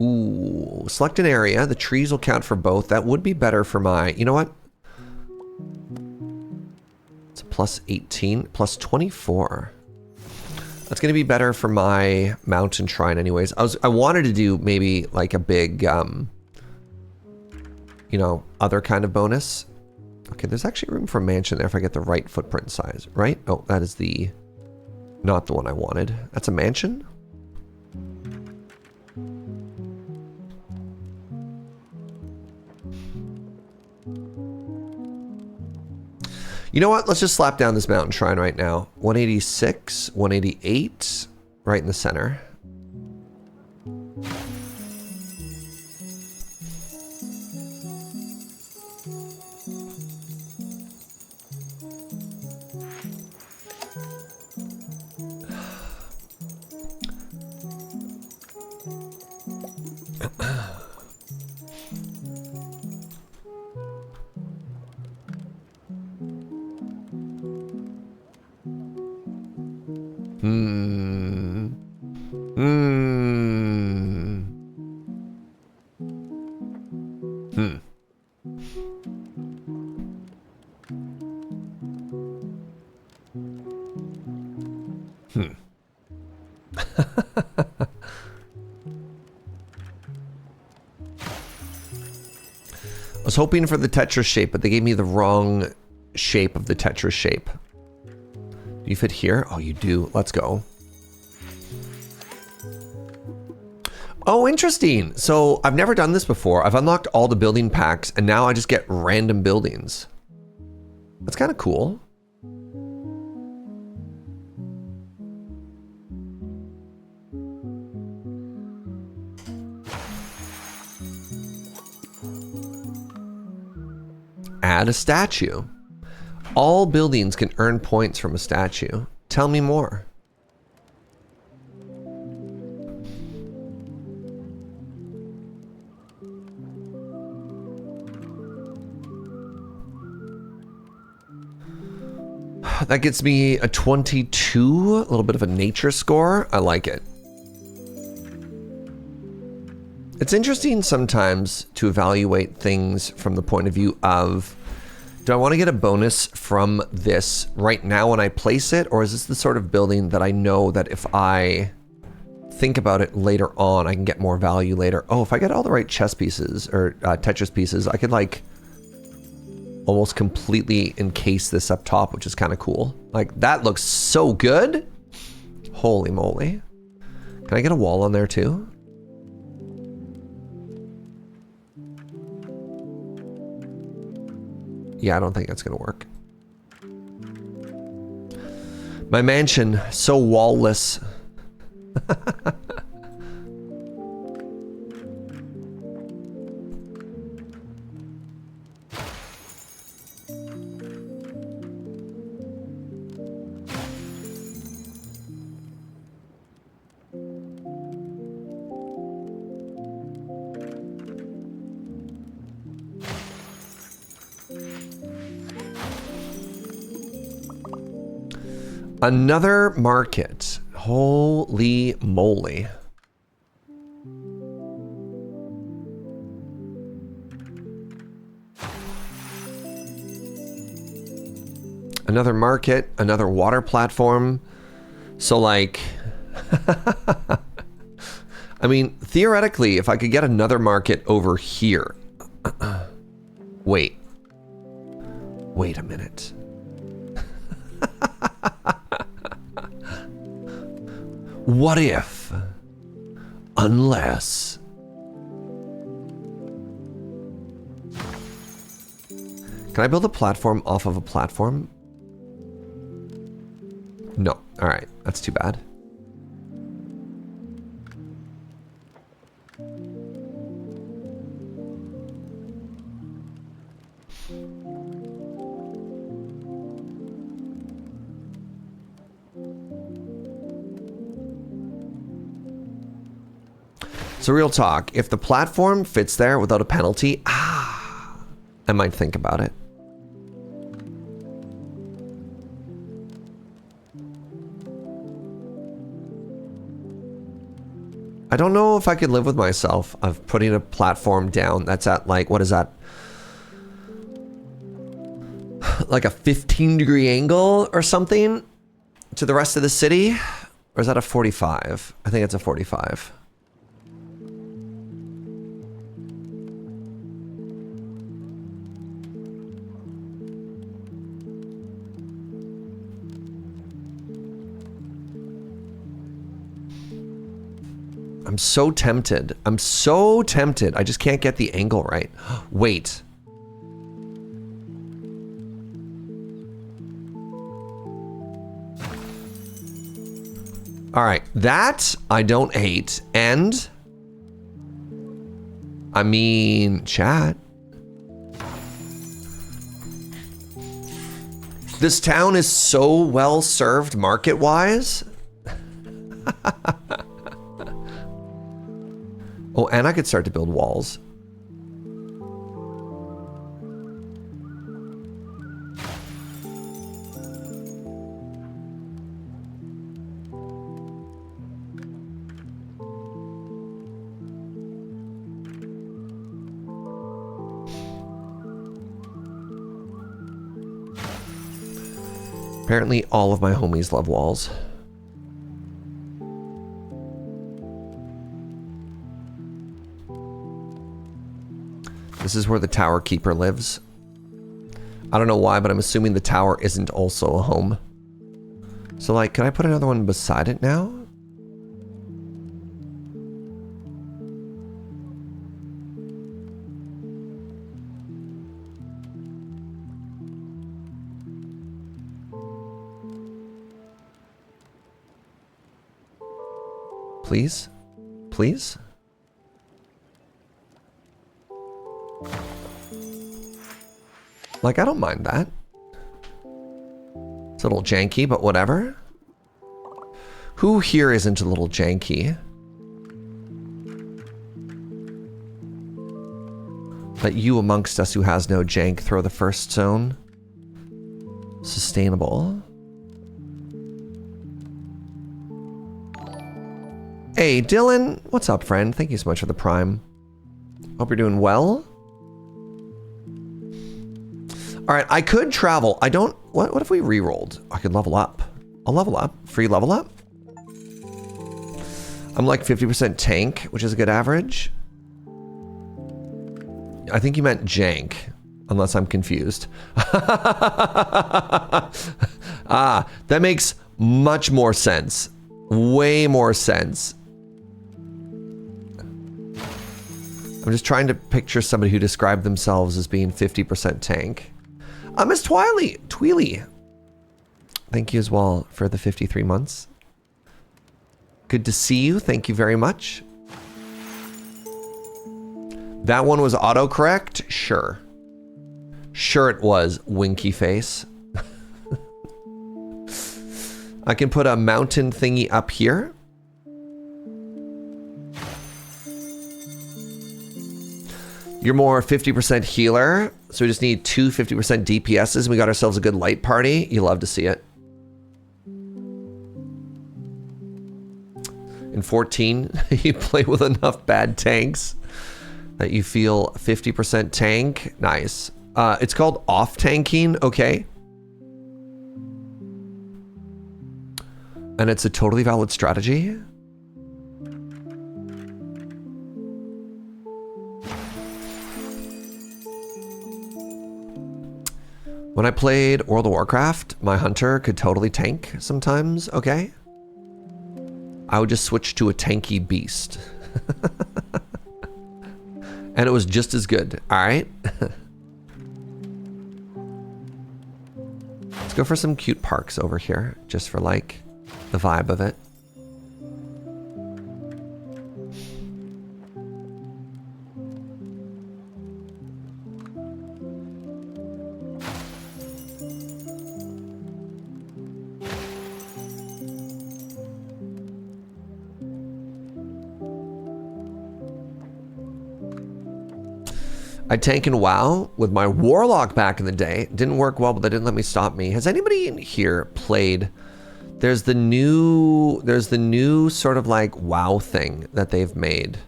Ooh, select an area. The trees will count for both. That would be better for my... You know what? It's a plus 18, plus 24. That's going to be better for my mountain shrine anyways. I wanted to do maybe like a big, you know, other kind of bonus. Okay, there's actually room for a mansion there if I get the right footprint size, right? Oh, that is the... Not the one I wanted. That's a mansion? You know what? Let's just slap down this mountain shrine right now. 186, 188, right in the center. I was hoping for the Tetris shape, but they gave me the wrong shape of the Tetris shape. Do you fit here? Oh, you do. Let's go. Oh, interesting. So I've never done this before. I've unlocked all the building packs, and now I just get random buildings. That's kind of cool. Add a statue. All buildings can earn points from a statue. Tell me more. That gets me a 22, a little bit of a nature score. I like it. It's interesting sometimes to evaluate things from the point of view of, do I want to get a bonus from this right now when I place it? Or is this the sort of building that I know that if I think about it later on, I can get more value later? Oh, if I get all the right chess pieces or Tetris pieces, I could like almost completely encase this up top, which is kind of cool. Like that looks so good. Holy moly. Can I get a wall on there too? Yeah, I don't think that's gonna work. My mansion, so wall-less. Another market. Holy moly. Another market, another water platform. So like, I mean, theoretically, if I could get another market over here. Wait a minute. What if, unless, can I build a platform off of a platform? No. All right. That's too bad. So real talk, if the platform fits there without a penalty, I might think about it. I don't know if I could live with myself of putting a platform down that's at like, what is that? Like a 15-degree angle or something to the rest of the city? Or is that a 45? I think it's a 45. I'm so tempted. I'm so tempted. I just can't get the angle right. Wait. All right. That I don't hate. And I mean, chat. This town is so well served market-wise. Oh, and I could start to build walls. Apparently all of my homies love walls. This is where the tower keeper lives. I don't know why, but I'm assuming the tower isn't also a home. So like, can I put another one beside it now? Please? Please? Like, I don't mind that. It's a little janky, but whatever. Who here isn't a little janky? Let you amongst us who has no jank throw the first stone. Sustainable. Hey, Dylan. What's up, friend? Thank you so much for the prime. Hope you're doing well. All right, I could travel. I don't... What if we re-rolled? I could level up. I'll level up. Free level up. I'm like 50% tank, which is a good average. I think you meant jank, unless I'm confused. Ah, that makes much more sense. Way more sense. I'm just trying to picture somebody who described themselves as being 50% tank. Miss Tweely. Thank you as well for the 53 months. Good to see you. Thank you very much. That one was autocorrect? Sure. Sure it was, winky face. I can put a mountain thingy up here. You're more 50% healer, so we just need two 50% DPSs, and we got ourselves a good light party. You love to see it. In 14, you play with enough bad tanks that you feel 50% tank. Nice. It's called off-tanking, okay. And it's a totally valid strategy. When I played World of Warcraft, my hunter could totally tank sometimes, okay? I would just switch to a tanky beast. And it was just as good, all right? Let's go for some cute parks over here, just for like the vibe of it. I tank in WoW with my Warlock back in the day. Didn't work well, but that didn't let me stop me. Has anybody in here played? There's the new sort of like WoW thing that they've made,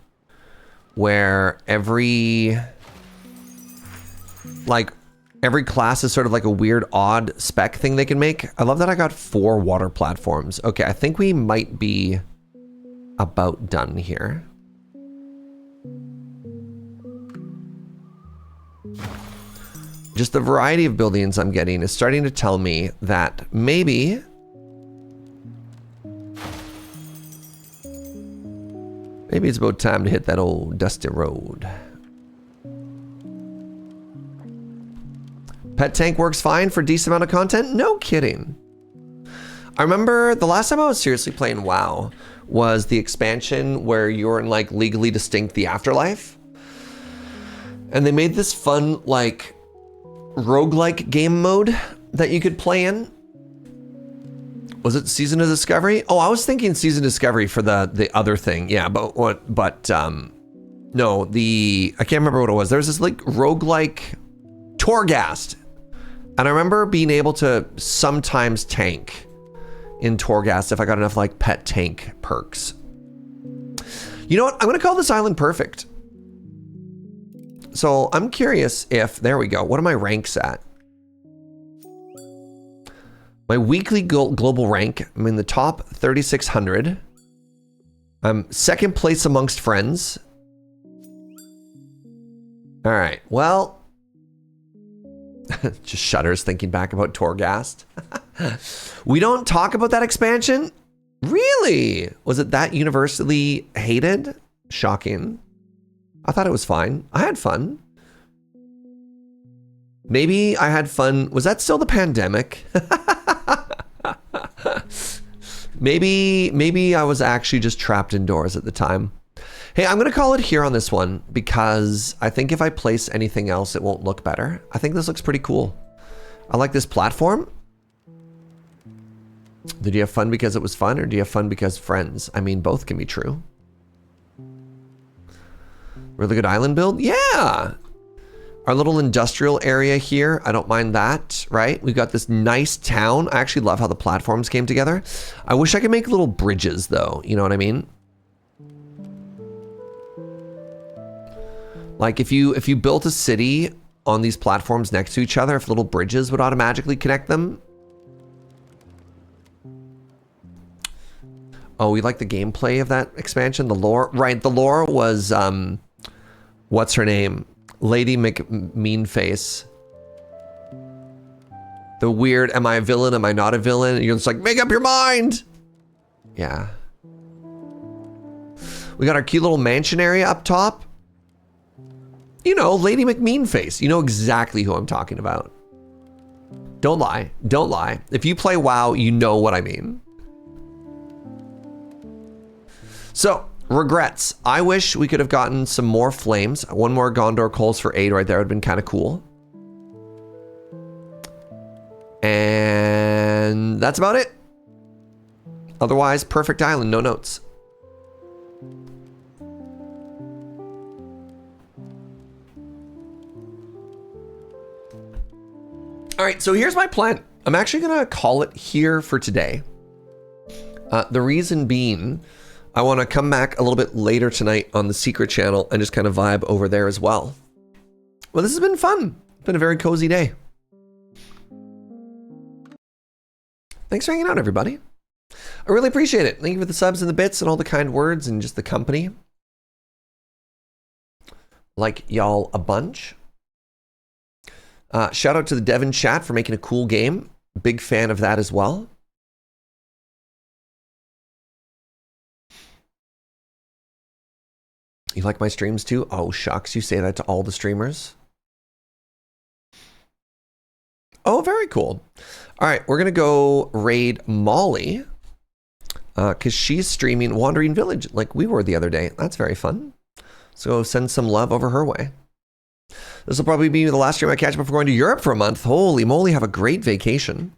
where every class is sort of like a weird odd spec thing they can make. I love that I got 4 water platforms. Okay, I think we might be about done here. Just the variety of buildings I'm getting is starting to tell me that maybe it's about time to hit that old dusty road. Pet tank works fine for a decent amount of content? No kidding. I remember the last time I was seriously playing WoW was the expansion where you're in like Legally Distinct the Afterlife. And they made this fun like roguelike game mode that you could play in. Was it Season of Discovery? Oh, I was thinking Season of Discovery for the other thing. Yeah, no, I can't remember what it was. There's this like roguelike Torghast. And I remember being able to sometimes tank in Torghast if I got enough like pet tank perks. You know what? I'm gonna call this island perfect. So I'm curious if, there we go. What are my ranks at? My weekly global rank, I'm in the top 3,600. I'm second place amongst friends. All right. Well, just shudders thinking back about Torghast. We don't talk about that expansion? Really? Was it that universally hated? Shocking. I thought it was fine. I had fun. Maybe I had fun. Was that still the pandemic? Maybe I was actually just trapped indoors at the time. Hey, I'm going to call it here on this one because I think if I place anything else, it won't look better. I think this looks pretty cool. I like this platform. Did you have fun because it was fun, or do you have fun because friends? I mean, both can be true. Really good island build? Yeah. Our little industrial area here, I don't mind that, right? We've got this nice town. I actually love how the platforms came together. I wish I could make little bridges though, you know what I mean? Like if you built a city on these platforms next to each other, if little bridges would automatically connect them. Oh, we like the gameplay of that expansion, the lore. Right, the lore was, what's her name? Lady McMeanFace. The weird, am I a villain, am I not a villain? And you're just like, make up your mind! Yeah. We got our cute little mansion area up top. You know, Lady McMeanFace. You know exactly who I'm talking about. Don't lie. Don't lie. If you play WoW, you know what I mean. So, regrets. I wish we could have gotten some more flames. One more Gondor coals for 8 right there would have been kind of cool. And that's about it. Otherwise, perfect island, no notes. All right, so here's my plan. I'm actually gonna call it here for today. The reason being, I want to come back a little bit later tonight on the secret channel and just kind of vibe over there as well. Well, this has been fun. It's been a very cozy day. Thanks for hanging out, everybody. I really appreciate it. Thank you for the subs and the bits and all the kind words and just the company. Like y'all a bunch. Shout out to the Devon chat for making a cool game. Big fan of that as well. You like my streams too? Oh, shucks. You say that to all the streamers? Oh, very cool. All right, we're going to go raid Molly because she's streaming Wandering Village like we were the other day. That's very fun. So send some love over her way. This will probably be the last stream I catch before going to Europe for a month. Holy moly, have a great vacation.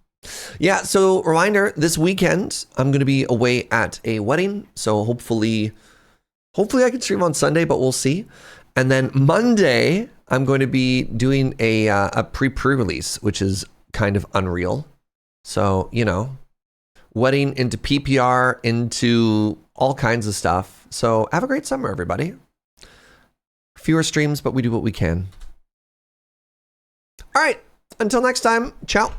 Yeah, so reminder, this weekend, I'm going to be away at a wedding. So hopefully I can stream on Sunday, but we'll see. And then Monday, I'm going to be doing a pre-release, which is kind of unreal. So, you know, wedding into PPR, into all kinds of stuff. So have a great summer, everybody. Fewer streams, but we do what we can. All right, until next time, ciao.